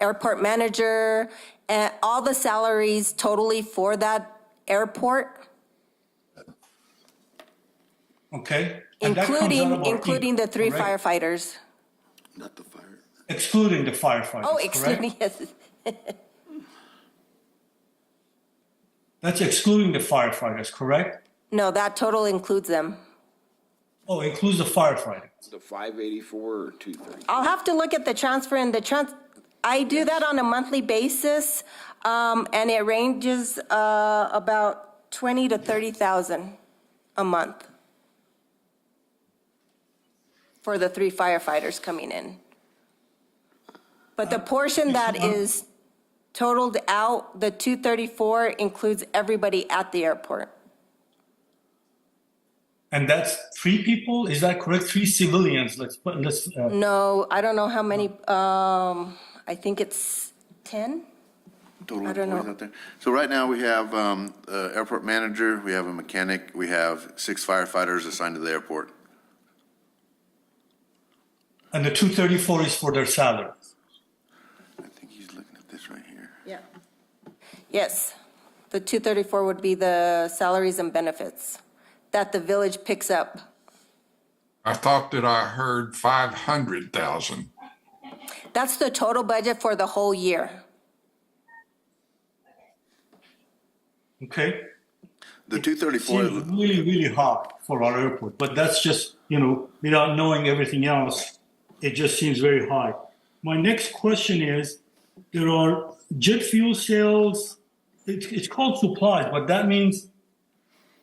airport manager and all the salaries totally for that airport, Okay. And that comes out of our including the 3 correct? firefighters. Not the fire. Excluding the firefighters, Oh, correct? excuse me, yes. That's excluding the firefighters, correct? No, that total includes them. Oh, includes the firefighters. The 584 or 230? I'll have to look at the transfer and I do that on a monthly basis, and it ranges about 20 to 30,000 a month for the 3 firefighters coming in. But the portion that is totaled out, the 234 includes everybody at the airport. And that's 3 people, is that correct? 3 civilians, No, I don't know how many, I think it's 10? Total I don't know. employees out there. So right now, we have airport manager, we have a mechanic, we have 6 firefighters assigned to the airport. and the 234 is for their salaries. I think he's looking at this right here. Yeah. Yes, the 234 would be the salaries and benefits that the village picks up. I thought that I heard 500,000. That's the total budget for the whole year. Okay? The 234, Seems really, really high for our airport, but that's just, without knowing everything else, it just seems very high. My next question is, there are jet fuel sales, it's called supplies, but that means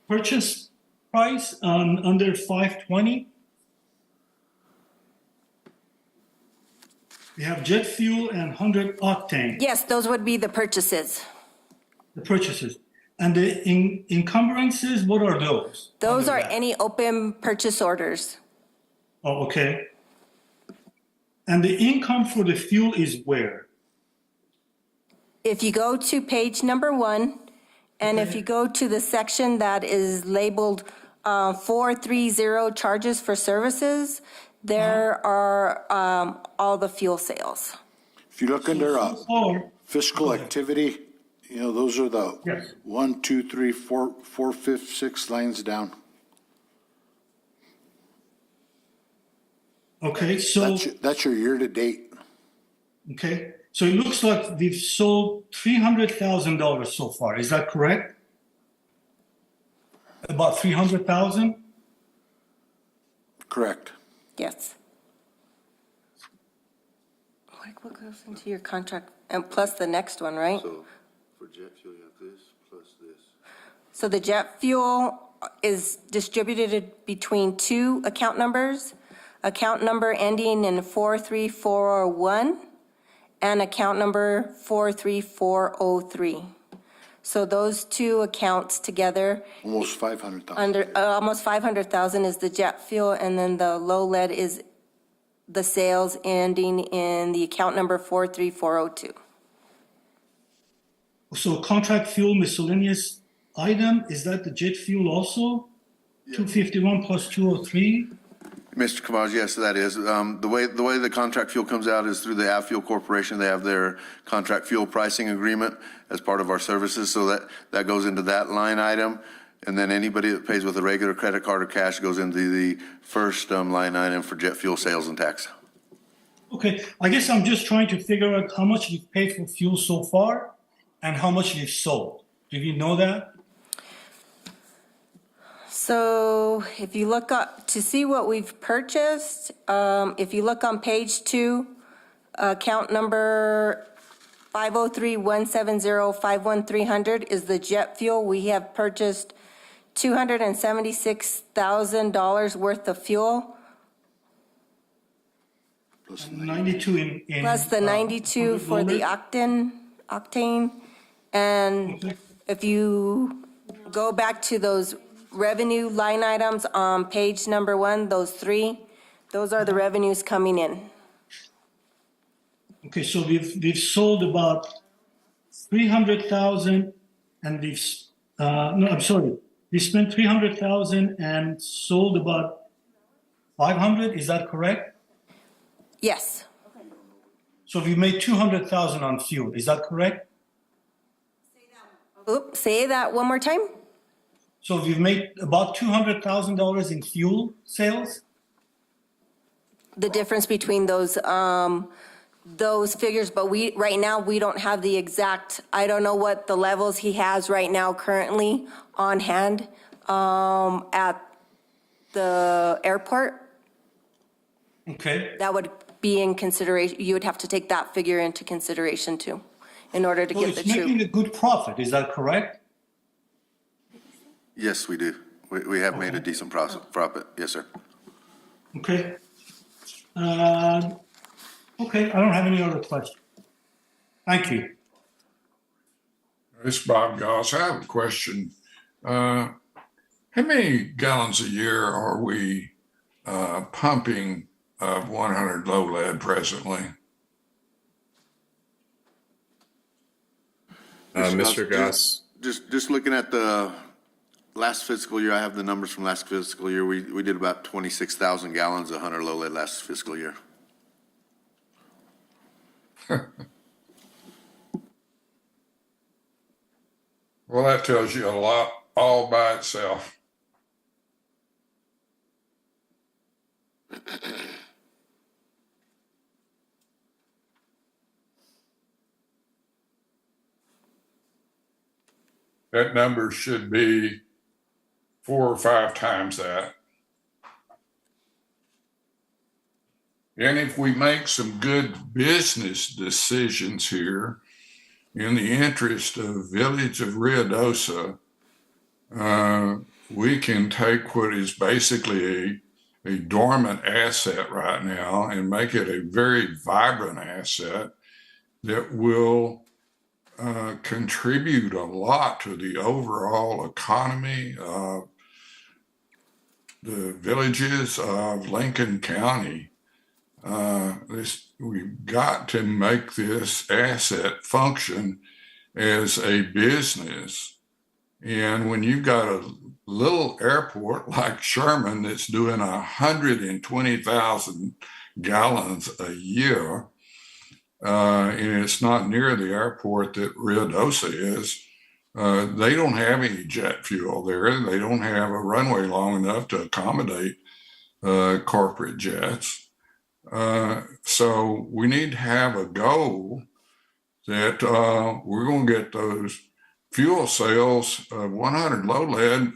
purchase price under 520. We have jet fuel and 100 octane, Yes, those would be the purchases. the purchases. And the encumbrances, what are those? Those Under are that? any open purchase orders. Oh, okay. And the income for the fuel is where? If you go to page number 1, and if you go to the section that is labeled 430 charges for services, there are all the fuel sales. If you look under Or, fiscal activity, you know, those are the yes. 1, 2, 3, 4, 5, 6 lines down. Okay, so, That's your year-to-date. okay. So it looks like we've sold $300,000 so far. Is that correct? About 300,000? Correct. Yes. Like what goes into your contract, and plus the next one, right? So for jet fuel, you have this plus this. So the jet fuel is distributed between 2 account numbers, account number ending in 43401 and account number 43403. So those 2 accounts together, Almost 500,000. under, almost 500,000 is the jet fuel, and then the low lead is the sales ending in the account number 43402. So contract fuel miscellaneous item, is that the jet fuel also? 251 plus 203? Mr. Kamaj, yes, that is. The way the contract fuel comes out is through the Avfuel Corporation. They have their contract fuel pricing agreement as part of our services, so that goes into that line item. And then anybody that pays with a regular credit card or cash goes into the first line item for jet fuel sales and tax. Okay, I guess I'm just trying to figure out how much you've paid for fuel so far and how much you've sold. Do you know that? So if you look up to see what we've purchased, if you look on page 2, account number 503-170-51300 is the jet fuel. We have purchased $276,000 worth of fuel, Plus 92 in plus the 92 for the octane. And if you go back to those revenue line items on page number 1, those 3, those are the revenues coming in. Okay, so we've sold about 300,000 and we've no, I'm sorry. We spent 300,000 and sold about 500, is that correct? Yes, So we made 200,000 on fuel, is that correct? oops, say that one more time. So we've made about $200,000 in fuel sales? The difference between those figures, but right now, we don't have the exact, I don't know what the levels he has right now currently on hand at the airport. Okay. That would be in consideration, you would have to take that figure into consideration too, in order to So get the it's making true. a good profit, is that correct? Yes, we do. We have made a decent profit. Yes, sir. Okay. Okay, I don't have any other questions. Thank you. This is Bob Goss. I have a question. How many gallons a year are we pumping of 100 low lead presently? Mr. Goss, Just looking at the last fiscal year, I have the numbers from last fiscal year. We did about 26,000 gallons of 100 low lead last fiscal year. Well, that tells you a lot all by itself. That number should be 4 or 5 times that. And if we make some good business decisions here in the interest of Village of Ruidoso, we can take what is basically a dormant asset right now and make it a very vibrant asset that will contribute a lot to the overall economy of the villages of Lincoln County. We've got to make this asset function as a business. And when you've got a little airport like Sherman that's doing 120,000 gallons a year, and it's not near the airport that Ruidoso is, they don't have any jet fuel there. They don't have a runway long enough to accommodate corporate jets. So we need to have a goal that we're going to get those fuel sales of 100 low lead.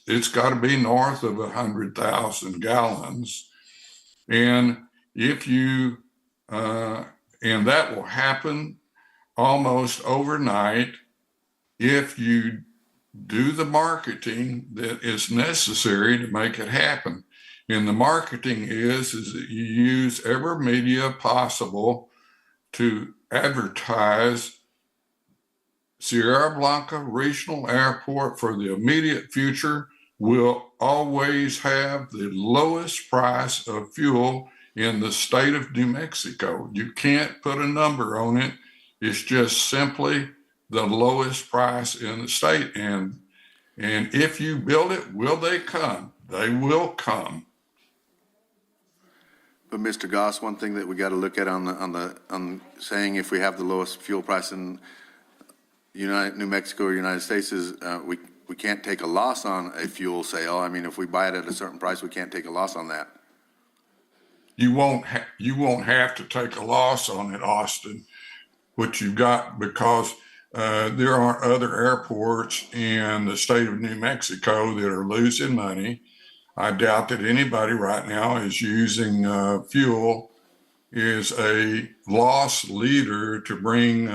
It's got to be north of 100,000 gallons. And if you, and that will happen almost overnight if you do the marketing that is necessary to make it happen. And the marketing is that you use every media possible to advertise Sierra Blanca Regional Airport for the immediate future will always have the lowest price of fuel in the state of New Mexico. You can't put a number on it. It's just simply the lowest price in the state. And if you build it, will they come? They will come. But Mr. Goss, one thing that we got to look at on saying if we have the lowest fuel price in New Mexico or United States is we can't take a loss on a fuel sale. I mean, if we buy it at a certain price, we can't take a loss on that. You won't have to take a loss on it, Austin. What you've got, because there are other airports in the state of New Mexico that are losing money. I doubt that anybody right now is using fuel as a loss leader to bring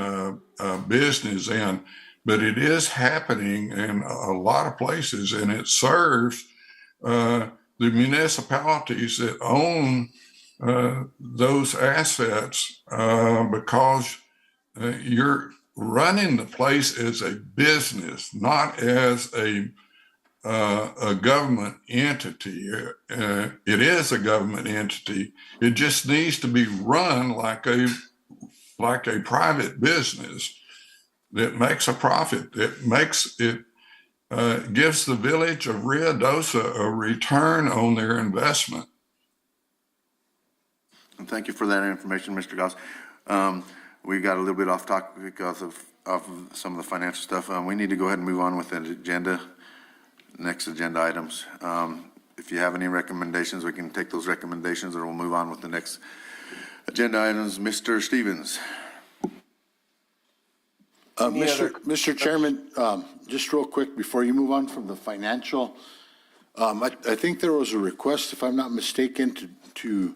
business in, but it is happening in a lot of places, and it serves the municipalities that own those assets because you're running the place as a business, not as a government entity. It is a government entity. It just needs to be run like a private business that makes a profit, that makes it gives the village of Ruidoso a return on their investment. And thank you for that information, Mr. Goss. We got a little bit off topic because of some of the financial stuff. We need to go ahead and move on with the agenda. Next agenda items. If you have any recommendations, we can take those recommendations, or we'll move on with the next agenda items. Mr. Stevens. Mr. Chairman, just real quick before you move on from the financial, I think there was a request, if I'm not mistaken, to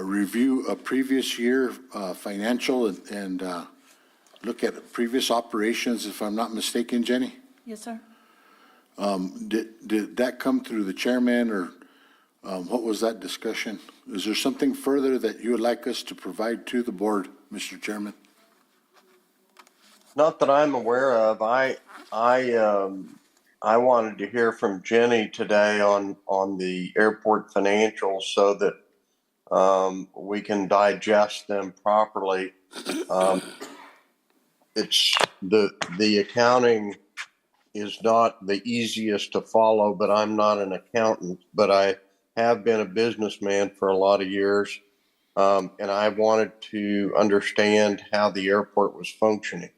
review a previous year financial and look at previous operations, if I'm not mistaken, Jenny? Yes, sir. Did that come through the chairman, or what was that discussion? Is there something further that you would like us to provide to the board, Mr. Chairman? Not that I'm aware of. I wanted to hear from Jenny today on the airport financials so that we can digest them properly. It's the accounting is not the easiest to follow, but I'm not an accountant, but I have been a businessman for a lot of years. And I wanted to understand how the airport was functioning.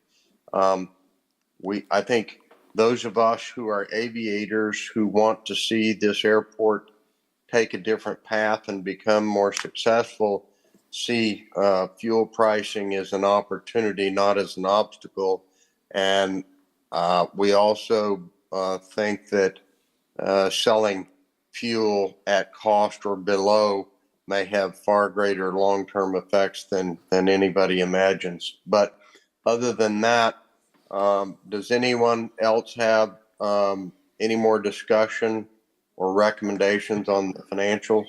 I think those of us who are aviators who want to see this airport take a different path and become more successful see fuel pricing as an opportunity, not as an obstacle. And we also think that selling fuel at cost or below may have far greater long-term effects than anybody imagines. But other than that, does anyone else have any more discussion or recommendations on the financials?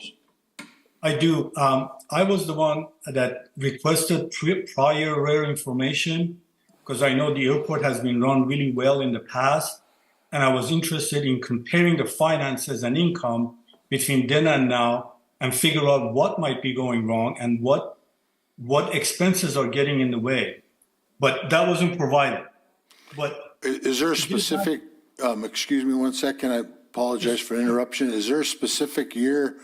I do. I was the one that requested prior rare information because I know the airport has been run really well in the past. And I was interested in comparing the finances and income between then and now and figure out what might be going wrong and what expenses are getting in the way. But that wasn't provided. But Is there a specific, excuse me one second, I apologize for interruption. Is there a specific year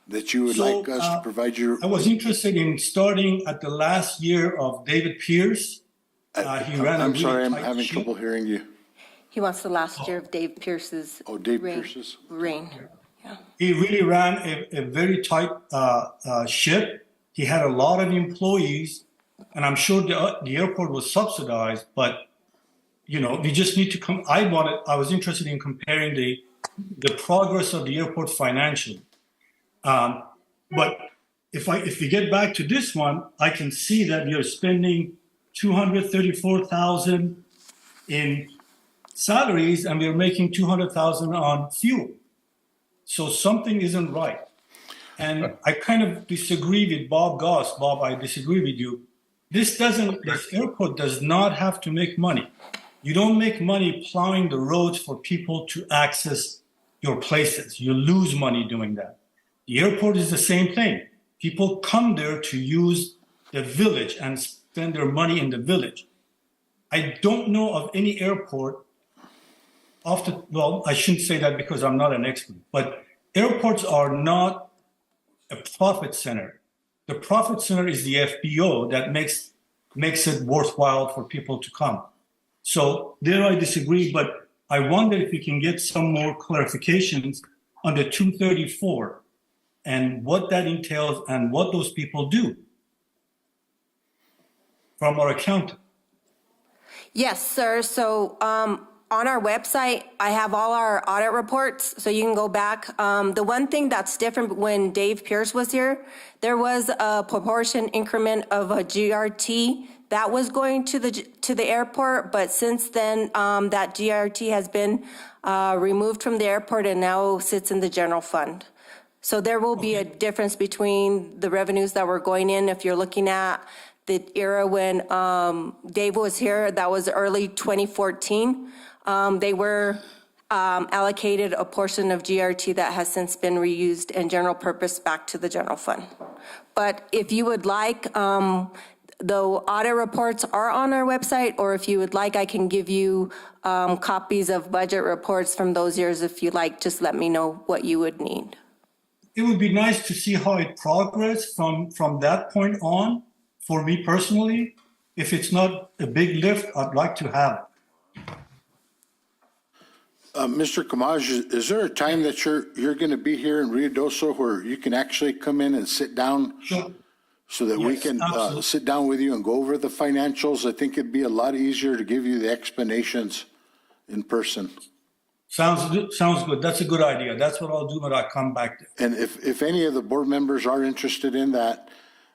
that you would like us to provide you? I was interested in starting at the last year of David Pierce. He ran a I'm really sorry, I'm tight having ship. trouble hearing you. He wants the last year of Dave Pierce's. Oh, Dave reign- Pierce's? Reign. Yeah. He really ran a very tight ship. He had a lot of employees, and I'm sure the airport was subsidized, but you know, we just need to come. I was interested in comparing the progress of the airport financially. But if we get back to this one, I can see that we are spending $234,000 in salaries, and we are making $200,000 on fuel. So something isn't right. And I kind of disagree with Bob Goss. Bob, I disagree with you. This airport does not have to make money. You don't make money plowing the roads for people to access your places. You lose money doing that. The airport is the same thing. People come there to use the village and spend their money in the village. I don't know of any airport well, I shouldn't say that because I'm not an expert, but airports are not a profit center. The profit center is the FBO that makes it worthwhile for people to come. So there I disagree, but I wonder if we can get some more clarifications on the 234 and what that entails and what those people do from our accountant. Yes, sir. So on our website, I have all our audit reports, so you can go back. The one thing that's different, when Dave Pierce was here, there was a proportion increment of a GRT that was going to the airport, but since then, that GRT has been removed from the airport and now sits in the general fund. So there will be a difference between the revenues that were going in. If you're looking at the era when Dave was here, that was early 2014. They were allocated a portion of GRT that has since been reused in general purpose back to the general fund. But if you would like, the audit reports are on our website, or if you would like, I can give you copies of budget reports from those years. If you like, just let me know what you would need. It would be nice to see how it progressed from that point on. For me personally, if it's not a big lift, I'd like to have it. Mr. Kamaj, is there a time that you're going to be here in Ruidoso where you can actually come in and sit down? Sure. So that we Yes, can absolutely. sit down with you and go over the financials? I think it'd be a lot easier to give you the explanations in person. Sounds good. That's a good idea. That's what I'll do when I come back there. And if any of the board members are interested in that,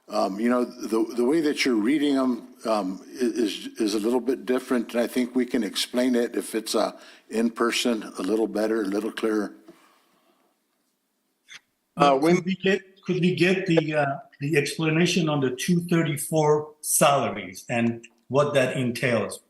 the way that you're reading them is a little bit different. And I think we can explain it if it's in person a little better, a little clearer. Could we get the explanation on the 234 salaries and what that entails?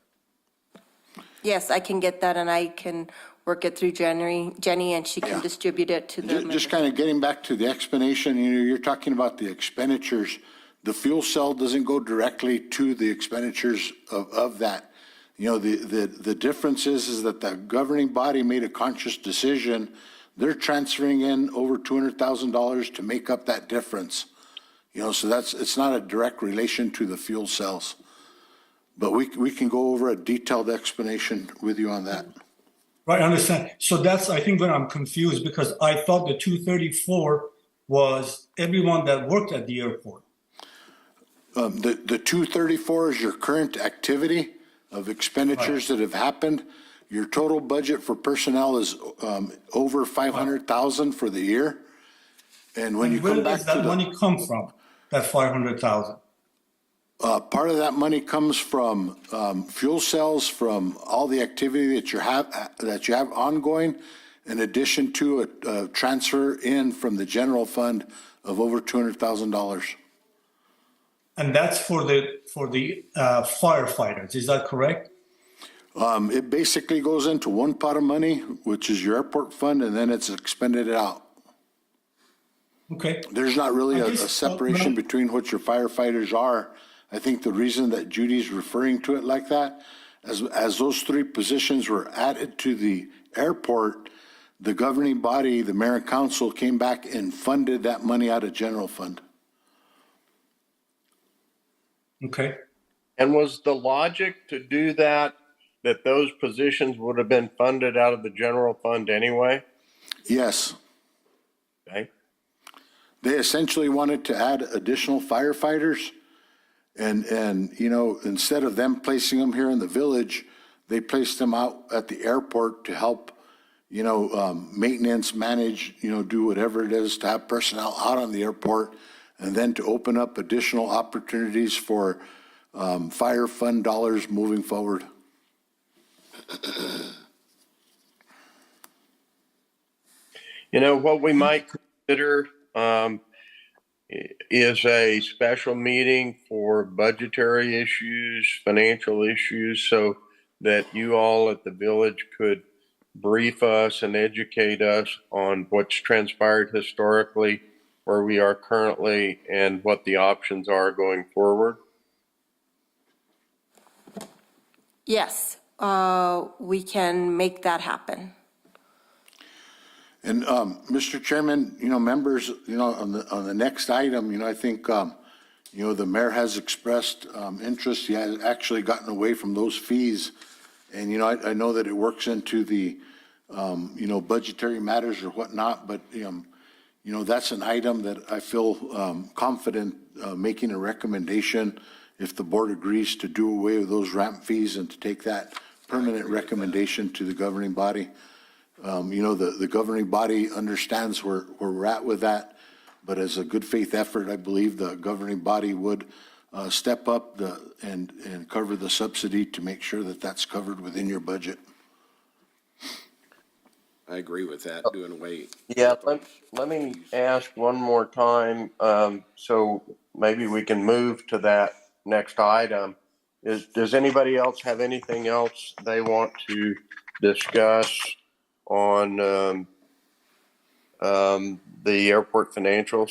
Yes, I can get that, and I can work it through Jenny, and she can distribute it to the members. Just kind of getting back to the explanation, you're talking about the expenditures. The fuel cell doesn't go directly to the expenditures of that. The difference is that the governing body made a conscious decision. They're transferring in over $200,000 to make up that difference. So it's not a direct relation to the fuel cells. But we can go over a detailed explanation with you on that. Right, I understand. So that's, I think, where I'm confused, because I thought the 234 was everyone that worked at the airport. The 234 is your current activity of expenditures that have happened. Your total budget for personnel is over 500,000 for the year. And when you Where come back does to that money come from, that 500,000? part of that money comes from fuel cells, from all the activity that you have ongoing, in addition to a transfer in from the general fund of over $200,000. And that's for the firefighters, is that correct? It basically goes into one pot of money, which is your airport fund, and then it's expended out. Okay. There's not really I a guess, separation no. between what your firefighters are. I think the reason that Judy's referring to it like that, as those three positions were added to the airport, the governing body, the mayor and council, came back and funded that money out of general fund. Okay. And was the logic to do that those positions would have been funded out of the general fund anyway? Yes. Okay. They essentially wanted to add additional firefighters. And, you know, instead of them placing them here in the village, they placed them out at the airport to help, you know, maintenance, manage, you know, do whatever it is to have personnel out on the airport, and then to open up additional opportunities for fire fund dollars moving forward. You know, what we might consider is a special meeting for budgetary issues, financial issues, so that you all at the village could brief us and educate us on what's transpired historically, where we are currently, and what the options are going forward. Yes, we can make that happen. And, Mr. Chairman, you know, members, you know, on the next item, you know, I think, you know, the mayor has expressed interest. He has actually gotten away from those fees. And, you know, I know that it works into the, you know, budgetary matters or whatnot, but, you know, that's an item that I feel confident making a recommendation if the board agrees to do away with those ramp fees and to take that permanent recommendation to the governing body. You know, the governing body understands where we're at with that, but as a good faith effort, I believe the governing body would step up and cover the subsidy to make sure that that's covered within your budget. I agree with that, doing away. Yeah, let me ask one more time, so maybe we can move to that next item. Does anybody else have anything else they want to discuss on the airport financials?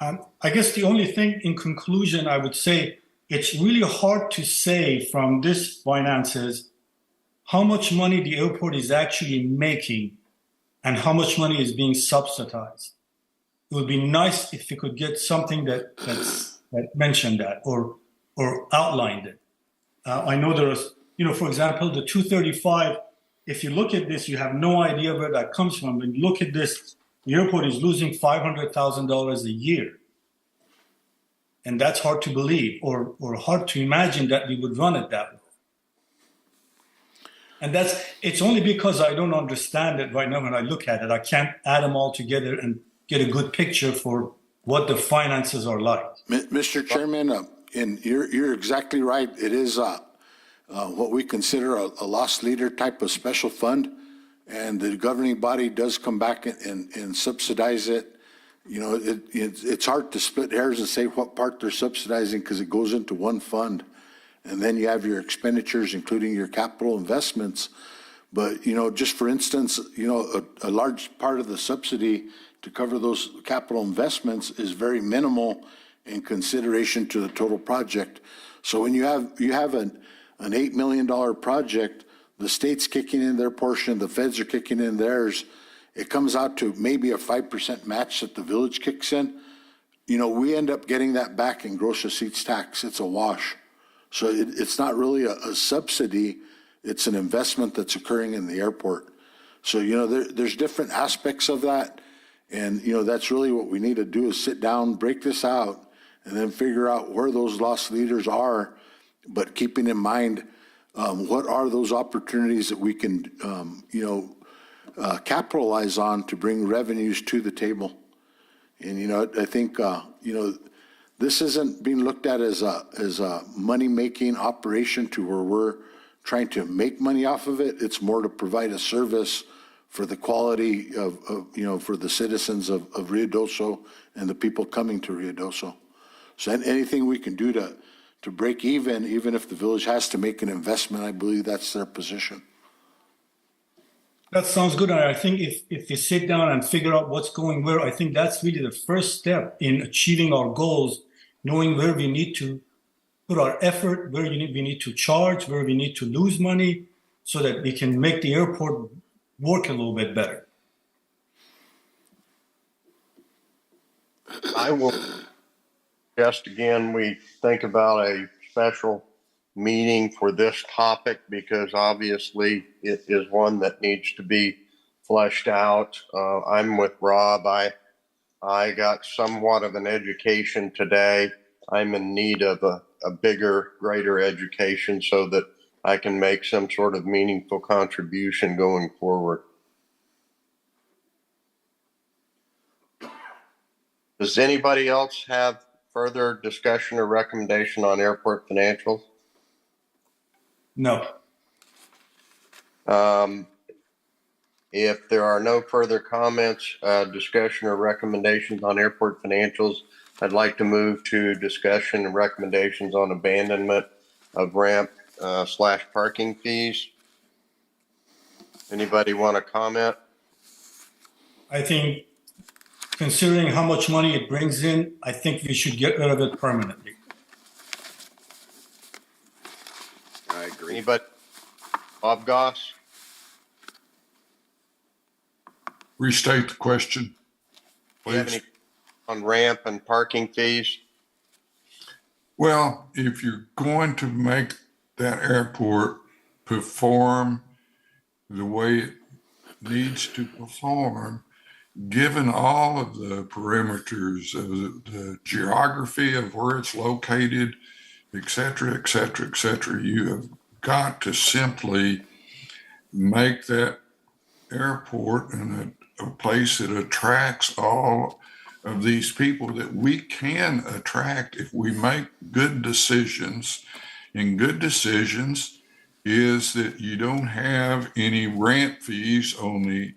I guess the only thing in conclusion, I would say it's really hard to say from this finances how much money the airport is actually making and how much money is being subsidized. It would be nice if we could get something that mentioned that or outlined it. I know there's, you know, for example, the 235, if you look at this, you have no idea where that comes from. When you look at this, the airport is losing $500,000 a year. And that's hard to believe or hard to imagine that we would run it that way. And it's only because I don't understand it right now when I look at it. I can't add them all together and get a good picture for what the finances are like. Mr. Chairman, and you're exactly right. It is what we consider a loss leader type of special fund, and the governing body does come back and subsidize it. You know, it's hard to split hairs and say what part they're subsidizing because it goes into one fund, and then you have your expenditures, including your capital investments. But, you know, just for instance, you know, a large part of the subsidy to cover those capital investments is very minimal in consideration to the total project. So when you have an $8 million project, the state's kicking in their portion, the feds are kicking in theirs, it comes out to maybe a 5% match that the village kicks in. You know, we end up getting that back in gross receipts tax. It's a wash. So it's not really a subsidy, it's an investment that's occurring in the airport. So, you know, there's different aspects of that. And, you know, that's really what we need to do is sit down, break this out, and then figure out where those loss leaders are, but keeping in mind what are those opportunities that we can, you know, capitalize on to bring revenues to the table. And, you know, I think, you know, this isn't being looked at as a money-making operation to where we're trying to make money off of it. It's more to provide a service for the quality of, for the citizens of Ruidoso and the people coming to Ruidoso. So anything we can do to break even if the village has to make an investment, I believe that's their position. That sounds good. And I think if we sit down and figure out what's going where, I think that's really the first step in achieving our goals, knowing where we need to put our effort, where we need to charge, where we need to lose money, so that we can make the airport work a little bit better. I will suggest again, we think about a special meeting for this topic because obviously it is one that needs to be fleshed out. I'm with Rob. I got somewhat of an education today. I'm in need of a bigger, greater education so that I can make some sort of meaningful contribution going forward. Does anybody else have further discussion or recommendation on airport financials? No. If there are no further comments, discussion or recommendations on airport financials, I'd like to move to discussion and recommendations on abandonment of ramp / parking fees. Anybody want to comment? I think considering how much money it brings in, I think we should get rid of it permanently. I agree. Anybody? Bob Goss? Restate the question, Do you have please. any on ramp and parking fees? Well, if you're going to make that airport perform the way it needs to perform, given all of the perimeters of the geography of where it's located, et cetera, et cetera, et cetera, you have got to simply make that airport a place that attracts all of these people that we can attract if we make good decisions. And good decisions is that you don't have any ramp fees on the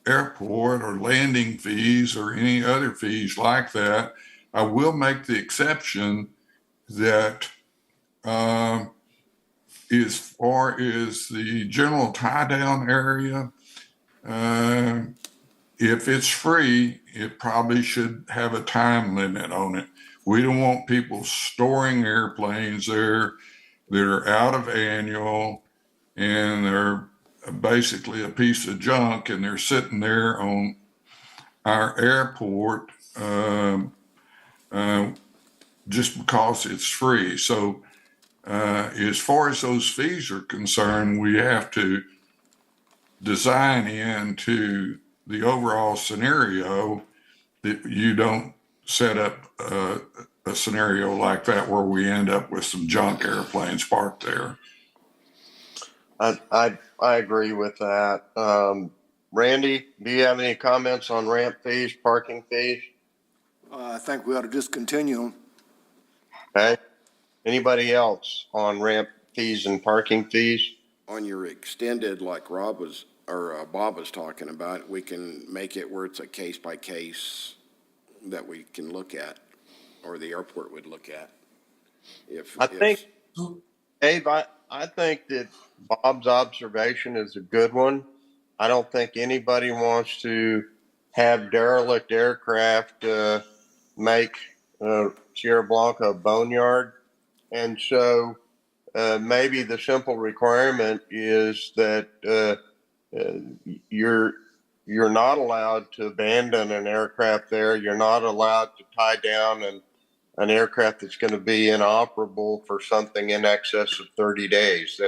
airport or landing fees or any other fees like that. I will make the exception that as far as the general tie down area, if it's free, it probably should have a time limit on it. We don't want people storing airplanes there that are out of annual and they're basically a piece of junk and they're sitting there on our airport just because it's free. So as far as those fees are concerned, we have to design into the overall scenario that you don't set up a scenario like that where we end up with some junk airplanes parked there. I agree with that. Randy, do you have any comments on ramp fees, parking fees? I think we ought to just continue them. Okay. Anybody else on ramp fees and parking fees? On your extended, like Bob was talking about, we can make it where it's a case by case that we can look at, or the airport would look at. Dave, I think that Bob's observation is a good one. I don't think anybody wants to have derelict aircraft make Sierra Blanca a boneyard. And so maybe the simple requirement is that you're not allowed to abandon an aircraft there. You're not allowed to tie down an aircraft that's going to be inoperable for something in excess of 30 days.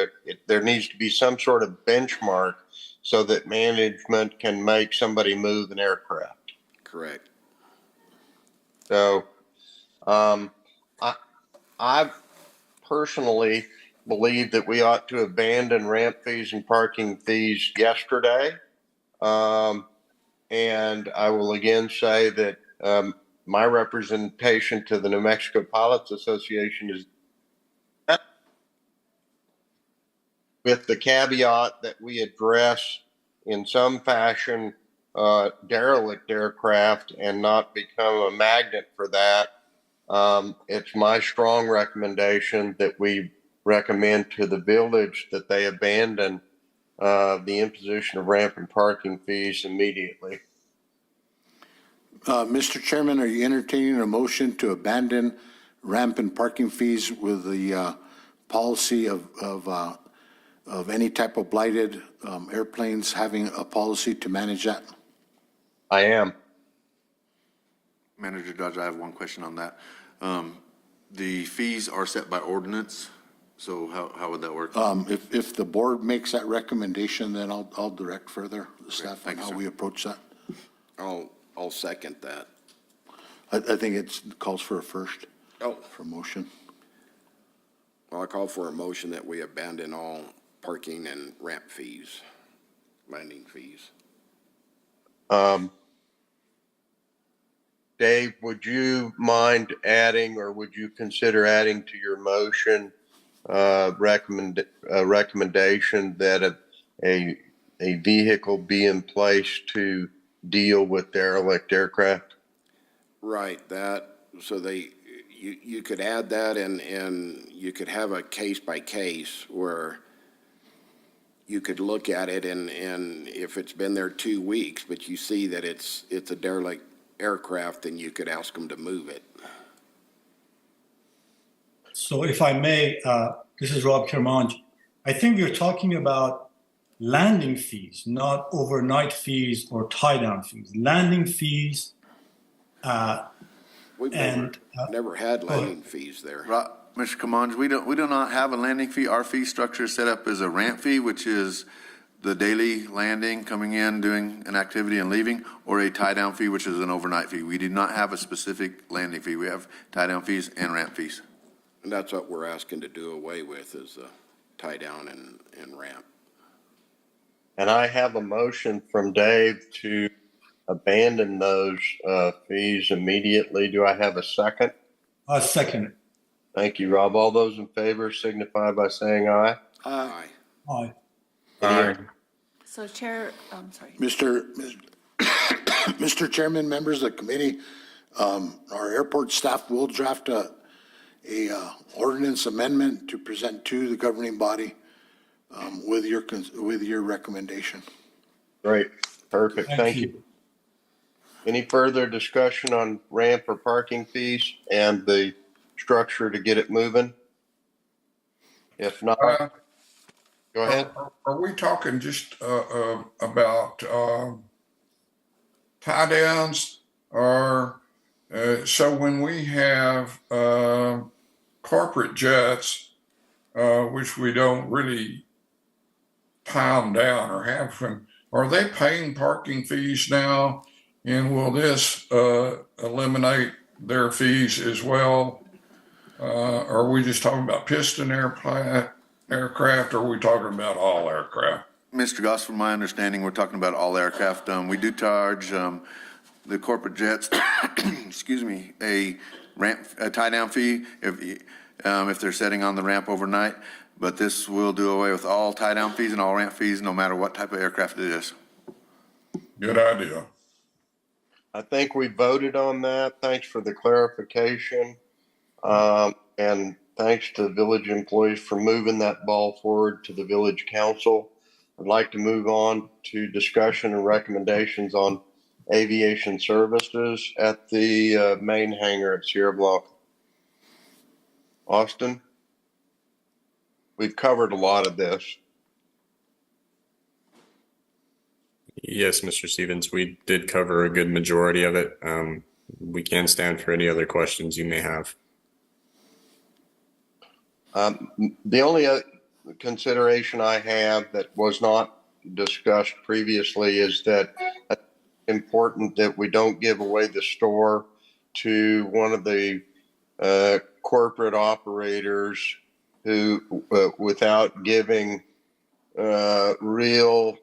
There needs to be some sort of benchmark so that management can make somebody move an aircraft. Correct. So I personally believe that we ought to abandon ramp fees and parking fees yesterday. And I will again say that my representation to the New Mexico Pilots Association is with the caveat that we address in some fashion derelict aircraft and not become a magnet for that. It's my strong recommendation that we recommend to the village that they abandon the imposition of ramp and parking fees immediately. Mr. Chairman, are you entertaining a motion to abandon ramp and parking fees with the policy of any type of blighted airplanes having a policy to manage that? I am. Manager Dodge, I have one question on that. The fees are set by ordinance, so how would that work? If the board makes that recommendation, then I'll direct further the staff on Thank you, how sir. we approach that. I'll second that. I think it calls for a first Oh, for motion. well, I call for a motion that we abandon all parking and ramp fees, landing fees. Dave, would you mind adding, or would you consider adding to your motion recommendation that a vehicle be in place to deal with derelict aircraft? Right, so you could add that and you could have a case by case where you could look at it and if it's been there 2 weeks, but you see that it's a derelict aircraft, then you could ask them to move it. So if I may, this is Rob Kermanj. I think you're talking about landing fees, not overnight fees or tie-down fees. Landing fees, We've never had landing fees there. Mr. Kamanj, we do not have a landing fee. Our fee structure is set up as a ramp fee, which is the daily landing, coming in, doing an activity and leaving, or a tie-down fee, which is an overnight fee. We do not have a specific landing fee. We have tie-down fees and ramp fees. And that's what we're asking to do away with, is the tie down and ramp. And I have a motion from Dave to abandon those fees immediately. Do I have a second? I second it. Thank you, Rob. All those in favor signify by saying aye. Aye. Aye. So Chair, I'm sorry. Mr. Chairman, members of the committee, our airport staff will draft a ordinance amendment to present to the governing body with your recommendation. Great. Perfect. Thank you. Any further discussion on ramp or parking fees and the structure to get it moving? If not, go ahead. Are we talking just about tie downs, or so when we have corporate jets, which we don't really tie them down or have them, are they paying parking fees now? And will this eliminate their fees as well? Are we just talking about piston aircraft, or are we talking about all aircraft? Mr. Goss, from my understanding, we're talking about all aircraft. We do charge the corporate jets, excuse me, a tie-down fee if they're setting on the ramp overnight. But this will do away with all tie-down fees and all ramp fees, no matter what type of aircraft it is. Good idea. I think we voted on that. Thanks for the clarification. And thanks to the village employees for moving that ball forward to the village council. I'd like to move on to discussion and recommendations on aviation services at the main hangar at Sierra Blanca. Austin, we've covered a lot of this. Yes, Mr. Stevens, we did cover a good majority of it. We can stand for any other questions you may have. The only consideration I have that was not discussed previously is that it's important that we don't give away the store to one of the corporate operators who, without giving real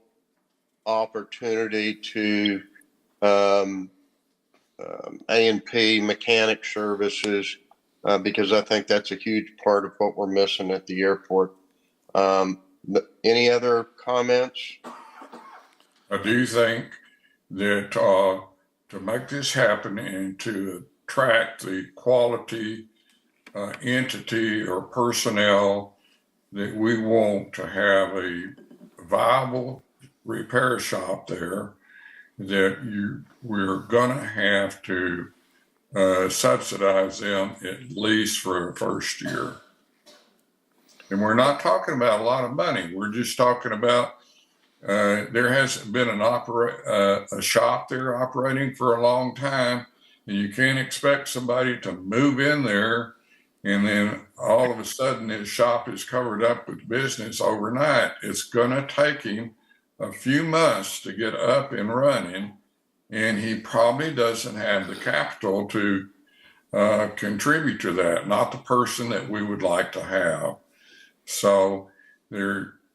opportunity to A&P mechanic because I think that's a huge part of what we're missing at the airport. Any other comments? I do think that to make this happen and to attract the quality entity or personnel that we want to have a viable repair shop there, that we're going to have to subsidize them at least for the first year. And we're not talking about a lot of money. We're just talking about there hasn't been a shop there operating for a long time, and you can't expect somebody to move in there and then all of a sudden his shop is covered up with business overnight. It's going to take him a few months to get up and running, and he probably doesn't have the capital to contribute to that, not the person that we would like to have. So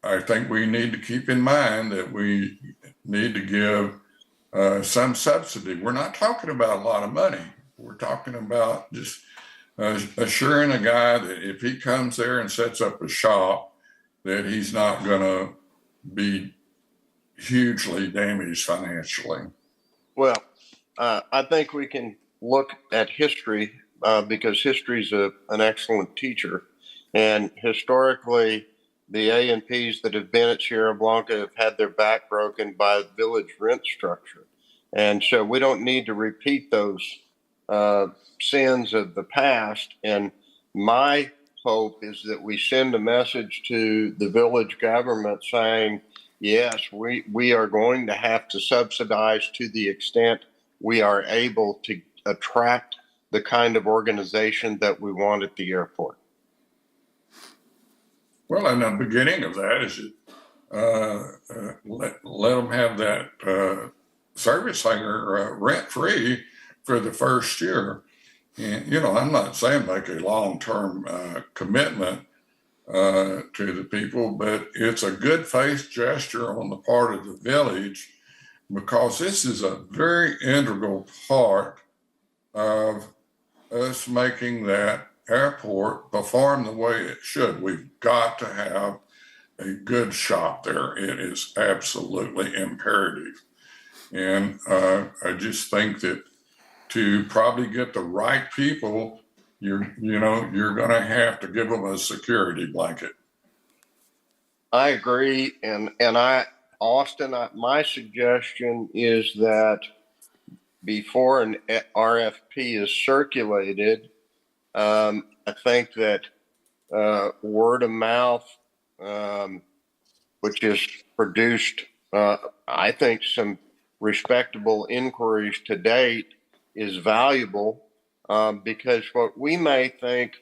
I think we need to keep in mind that we need to give some subsidy. We're not talking about a lot of money. We're talking about just assuring a guy that if he comes there and sets up a shop, that he's not going to be hugely damaged financially. Well, I think we can look at history because history is an excellent teacher. And historically, the A&Ps that have been at Sierra Blanca have had their back broken by village rent structure. And so we don't need to repeat those sins of the past. And my hope is that we send a message to the village government saying, yes, we are going to have to subsidize to the extent we are able to attract the kind of organization that we want at the airport. Well, and the beginning of that is let them have that service hangar rent-free for the first year. And, I'm not saying make a long-term commitment to the people, but it's a good faith gesture on the part of the village, because this is a very integral part of us making that airport perform the way it should. We've got to have a good shop there. It is absolutely imperative. And I just think that to probably get the right people, you're going to have to give them a security blanket. I agree. And Austin, my suggestion is that before an RFP is circulated, I think that word of mouth, which has produced, I think, some respectable inquiries to date, is valuable because what we may think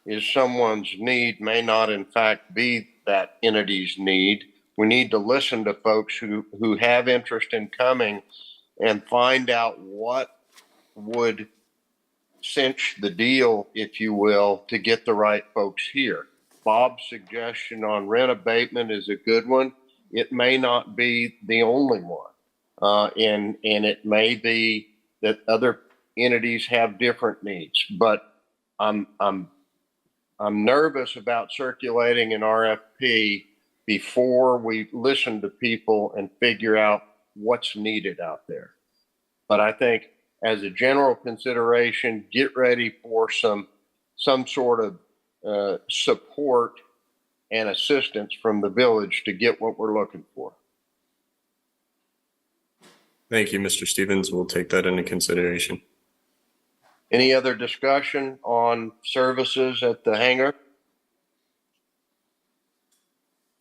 is someone's need may not, in fact, be that entity's need. We need to listen to folks who have interest in coming and find out what would cinch the deal, if you will, to get the right folks here. Bob's suggestion on rent abatement is a good one. It may not be the only one. And it may be that other entities have different needs, but I'm nervous about circulating an RFP before we listen to people and figure out what's needed out there. But I think as a general consideration, get ready for some sort of support and assistance from the village to get what we're looking for. Thank you, Mr. Stevens. We'll take that into consideration. Any other discussion on services at the hangar?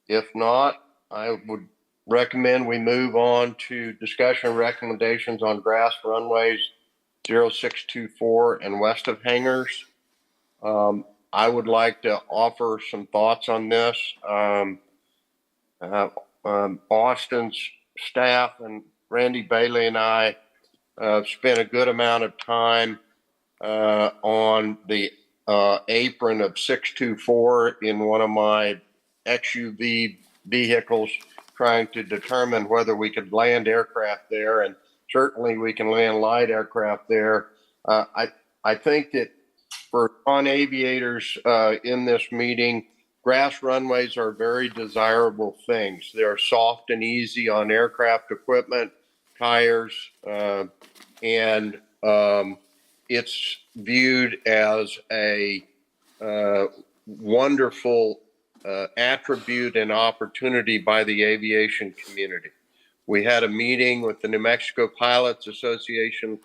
If not, I would recommend we move on to discussion recommendations on grass runways 0624 and west of hangars. I would like to offer some thoughts on this. Austin's staff and Randy Bailey and I spent a good amount of time on the apron of 624 in one of my XUV vehicles, trying to determine whether we could land aircraft there, and certainly we can land light aircraft there. I think that for non-aviators in this meeting, grass runways are very desirable things. They're soft and easy on aircraft equipment, tires, and it's viewed as a wonderful attribute and opportunity by the aviation community. We had a meeting with the New Mexico Pilots Association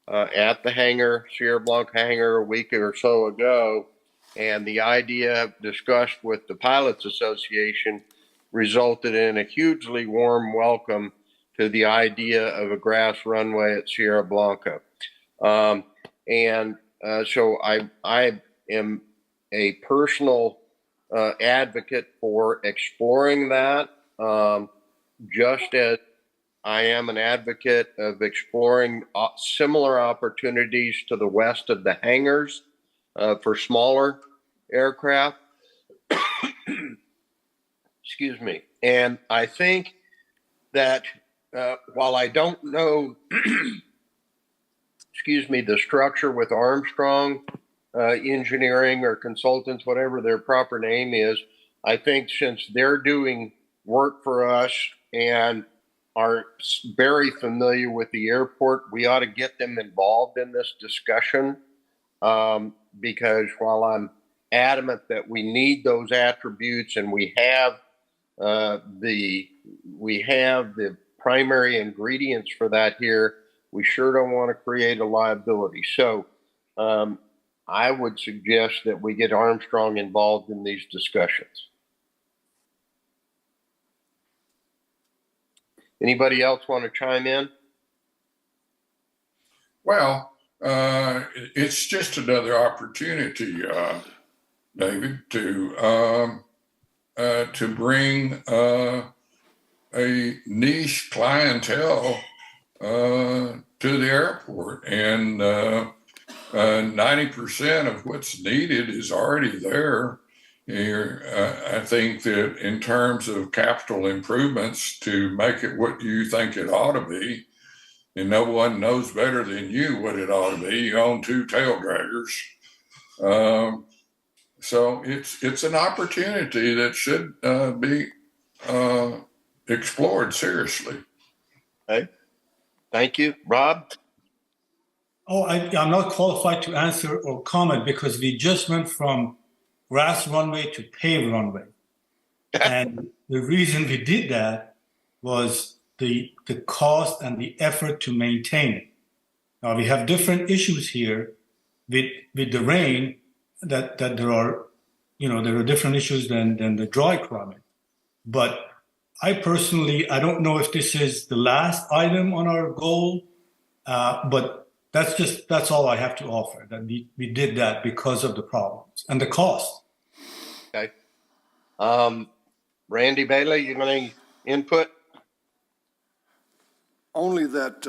at the hangar, Sierra Blanca hangar, a week or so ago, and the idea discussed with the Pilots Association resulted in a hugely warm welcome to the idea of a grass runway at Sierra Blanca. So I am a personal advocate for exploring that, just as I am an advocate of exploring similar opportunities to the west of the hangars for smaller aircraft. Excuse me. And I think that while I don't know, excuse me, the structure with Armstrong Engineering or consultants, whatever their proper name is, I think since they're doing work for us and are very familiar with the airport, we ought to get them involved in this discussion, because while I'm adamant that we need those attributes and we have the primary ingredients for that here, we sure don't want to create a liability. So I would suggest that we get Armstrong involved in these discussions. Anybody else want to chime in? Well, it's just another opportunity, David, to bring a niche clientele to the airport, and 90% of what's needed is already there. Here, I think that in terms of capital improvements to make it what you think it ought to be, and no one knows better than you what it ought to be. You own 2 tail draggers. So it's an opportunity that should be explored seriously. Okay. Thank you. Rob? Oh, I'm not qualified to answer or comment because we just went from grass runway to paved runway. And the reason we did that was the cost and the effort to maintain it. Now we have different issues here with the rain that there are different issues than the dry climate. But I personally, I don't know if this is the last item on our goal, but that's all I have to offer, that we did that because of the problems and the cost. Okay. Randy Bailey, you got any input? Only that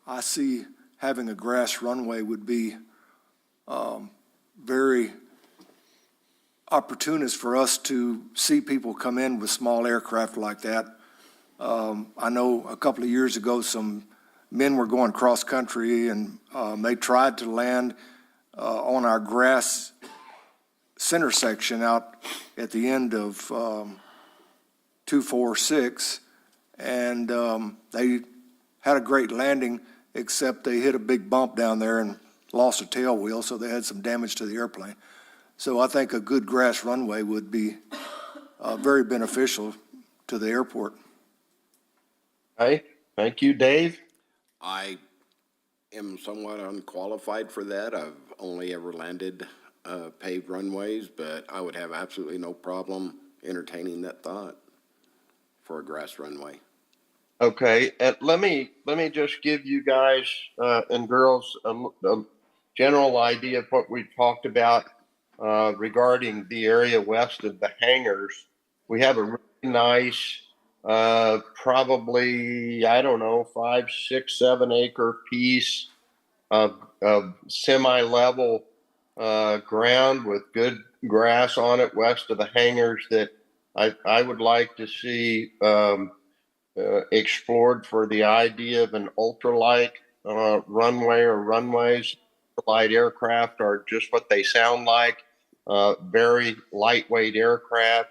I see having a grass runway would be very opportunist for us to see people come in with small aircraft like that. I know a couple of years ago, some men were going cross country and they tried to land on our grass center section out at the end of 246, and they had a great landing, except they hit a big bump down there and lost a tail wheel, so they had some damage to the airplane. So I think a good grass runway would be very beneficial to the airport. Okay, thank you. Dave? I am somewhat unqualified for that. I've only ever landed paved runways, but I would have absolutely no problem entertaining that thought for a grass runway. Okay, let me just give you guys and girls a general idea of what we've talked about regarding the area west of the hangars. We have a really nice, probably, I don't know, 5, 6, 7 acre piece of semi-level ground with good grass on it west of the hangars that I would like to see explored for the idea of an ultralight runway or runways. Light aircraft are just what they sound like. very lightweight aircraft.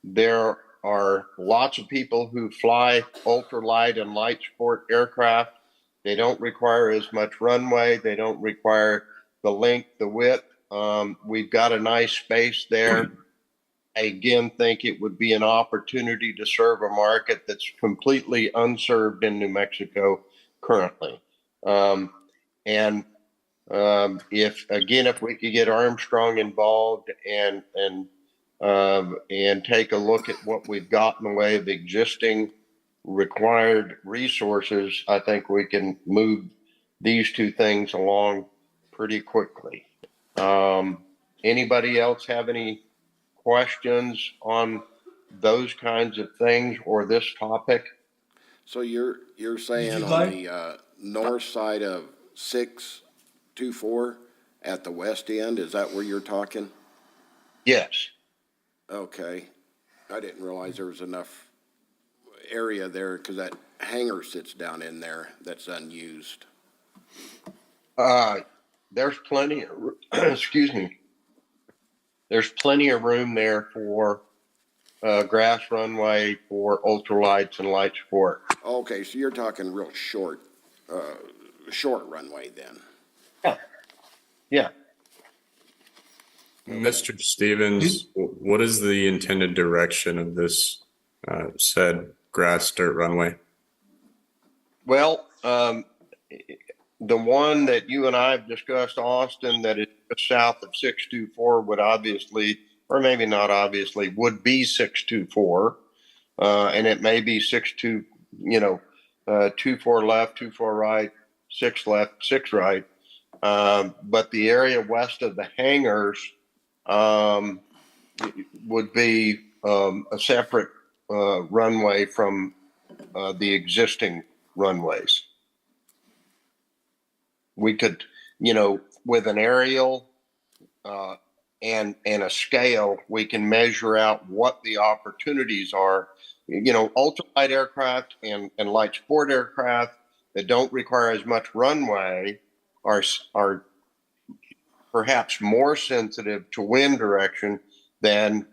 There are lots of people who fly ultralight and light sport aircraft. They don't require as much runway. They don't require the length, the width. We've got a nice space there. I again think it would be an opportunity to serve a market that's completely unserved in New Mexico currently. If we could get Armstrong involved and take a look at what we've got in the way of existing required resources, I think we can move these two things along pretty quickly. Anybody else have any questions on those kinds of things or this topic? So you're saying on the north side of 624 at the west end, is that where you're talking? Yes. Okay. I didn't realize there was enough area there because that hangar sits down in there that's unused. There's plenty of, excuse me. There's plenty of room there for grass runway for ultralights and light sport. Okay, so you're talking real short runway then. Yeah. Mr. Stevens, what is the intended direction of this said grass dirt runway? Well, the one that you and I have discussed, Austin, that is just south of 624 would obviously, or maybe not obviously, would be 624. And it may be 24 left, 24 right, 6 left, 6 right. But the area west of the hangars would be a separate runway from the existing runways. We could, with an aerial and a scale, we can measure out what the opportunities are. Ultralight aircraft and light sport aircraft that don't require as much runway are perhaps more sensitive to wind direction than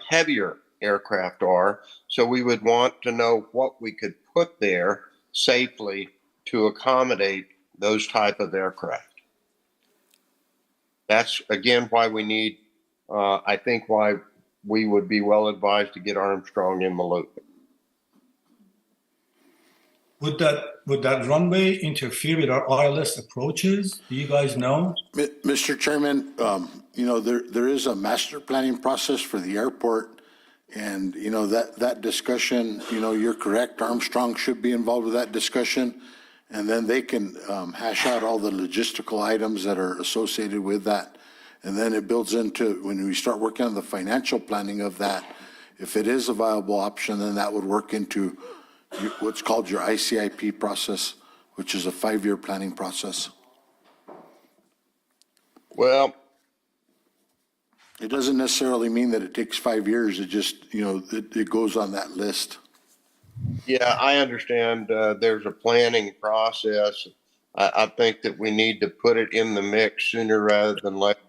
heavier aircraft are. So we would want to know what we could put there safely to accommodate those type of aircraft. That's again why we need, I think why we would be well advised to get Armstrong in the loop. Would that runway interfere with our ILS approaches? Do you guys know? Mr. Chairman, there is a master planning process for the airport. And, that discussion, you're correct. Armstrong should be involved with that discussion. And then they can hash out all the logistical items that are associated with that. And then it builds into, when we start working on the financial planning of that, if it is a viable option, then that would work into what's called your ICIP process, which is a 5-year planning process. Well, it doesn't necessarily mean that it takes 5 years. It just, it goes on that list. Yeah, I understand. There's a planning process. I think that we need to put it in the mix sooner rather than later.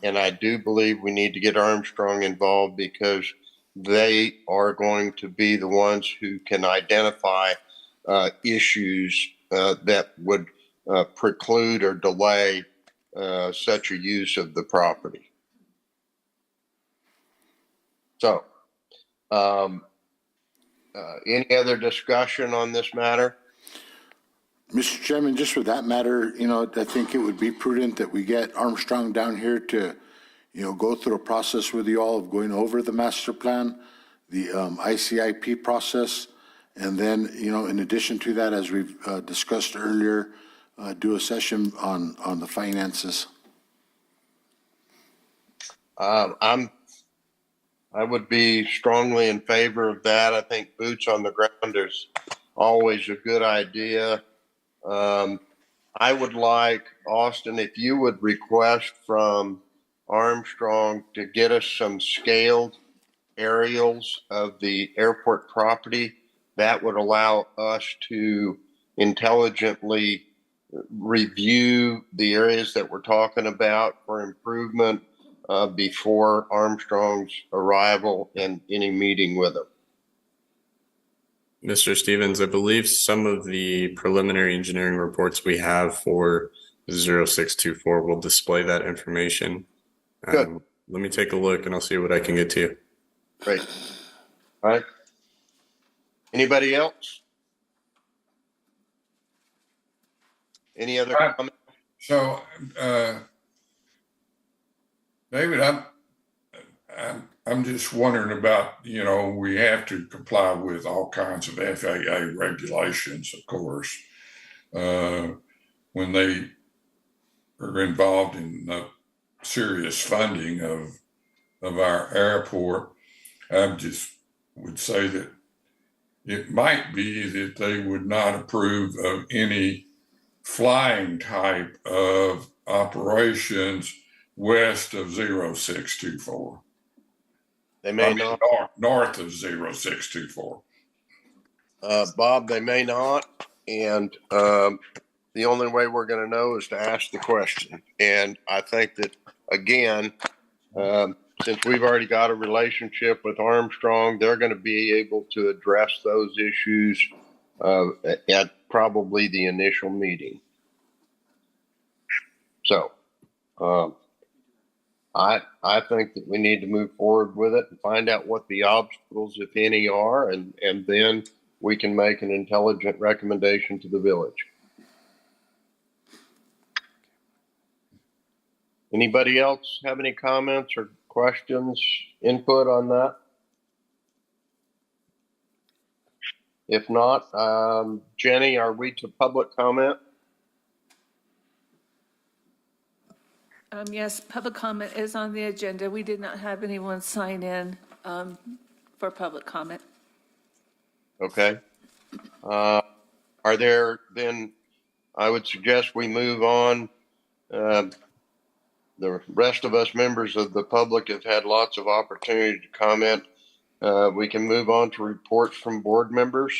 And I do believe we need to get Armstrong involved because they are going to be the ones who can identify issues that would preclude or delay such a use of the property. So, any other discussion on this matter? Mr. Chairman, just for that matter, I think it would be prudent that we get Armstrong down here to, go through a process with you all of going over the master plan, the ICIP process, and then, in addition to that, as we've discussed earlier, do a session on the finances. I would be strongly in favor of that. I think boots on the ground is always a good idea. I would like, Austin, if you would request from Armstrong to get us some scaled aerials of the airport property, that would allow us to intelligently review the areas that we're talking about for improvement before Armstrong's arrival and any meeting with them. Mr. Stevens, I believe some of the preliminary engineering reports we have for 0624 will display that information. Good. Let me take a look and I'll see what I can get to you. Great. All right. Anybody else? Any other comments? So, David, I'm just wondering about, we have to comply with all kinds of FAA regulations, of course, when they are involved in serious funding of our airport. I just would say that it might be that they would not approve of any flying type of operations west of 0624. They may not. North of 0624. Bob, they may not. And the only way we're going to know is to ask the question. And I think that, again, since we've already got a relationship with Armstrong, they're going to be able to address those issues at probably the initial meeting. So I think that we need to move forward with it and find out what the obstacles, if any, are, and then we can make an intelligent recommendation to the village. Anybody else have any comments or questions, input on that? If not, Jenny, are we to public comment? Yes, public comment is on the agenda. We did not have anyone sign in for public comment. Okay. Are there then, I would suggest we move on. The rest of us members of the public have had lots of opportunity to comment. We can move on to reports from board members.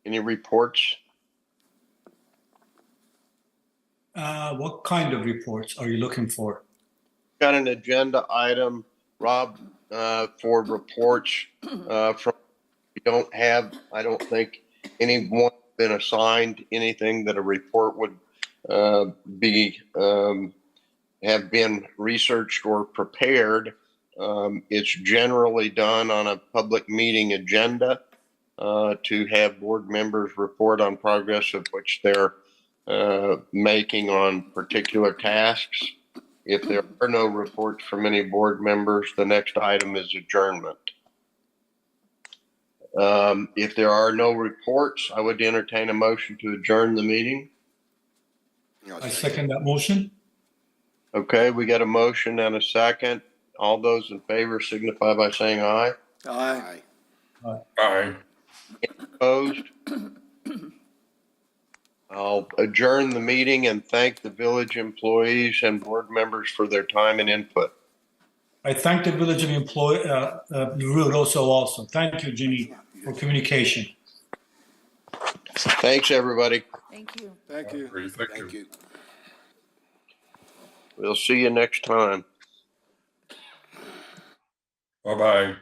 Any reports? What kind of reports are you looking for? Got an agenda item, Rob, for reports from, we don't have, I don't think anyone been assigned anything that a report would have been researched or prepared. It's generally done on a public meeting agenda to have board members report on progress of which they're making on particular tasks. If there are no reports from any board members, the next item is adjournment. If there are no reports, I would entertain a motion to adjourn the meeting. I second that motion. Okay, we got a motion and a second. All those in favor signify by saying aye. Aye. Aye. Opposed? I'll adjourn the meeting and thank the village employees and board members for their time and input. I thank the village employee, also. Thank you, Ginny, for communication. Thanks, everybody. Thank you. Thank you. Thank you. We'll see you next time. Bye-bye.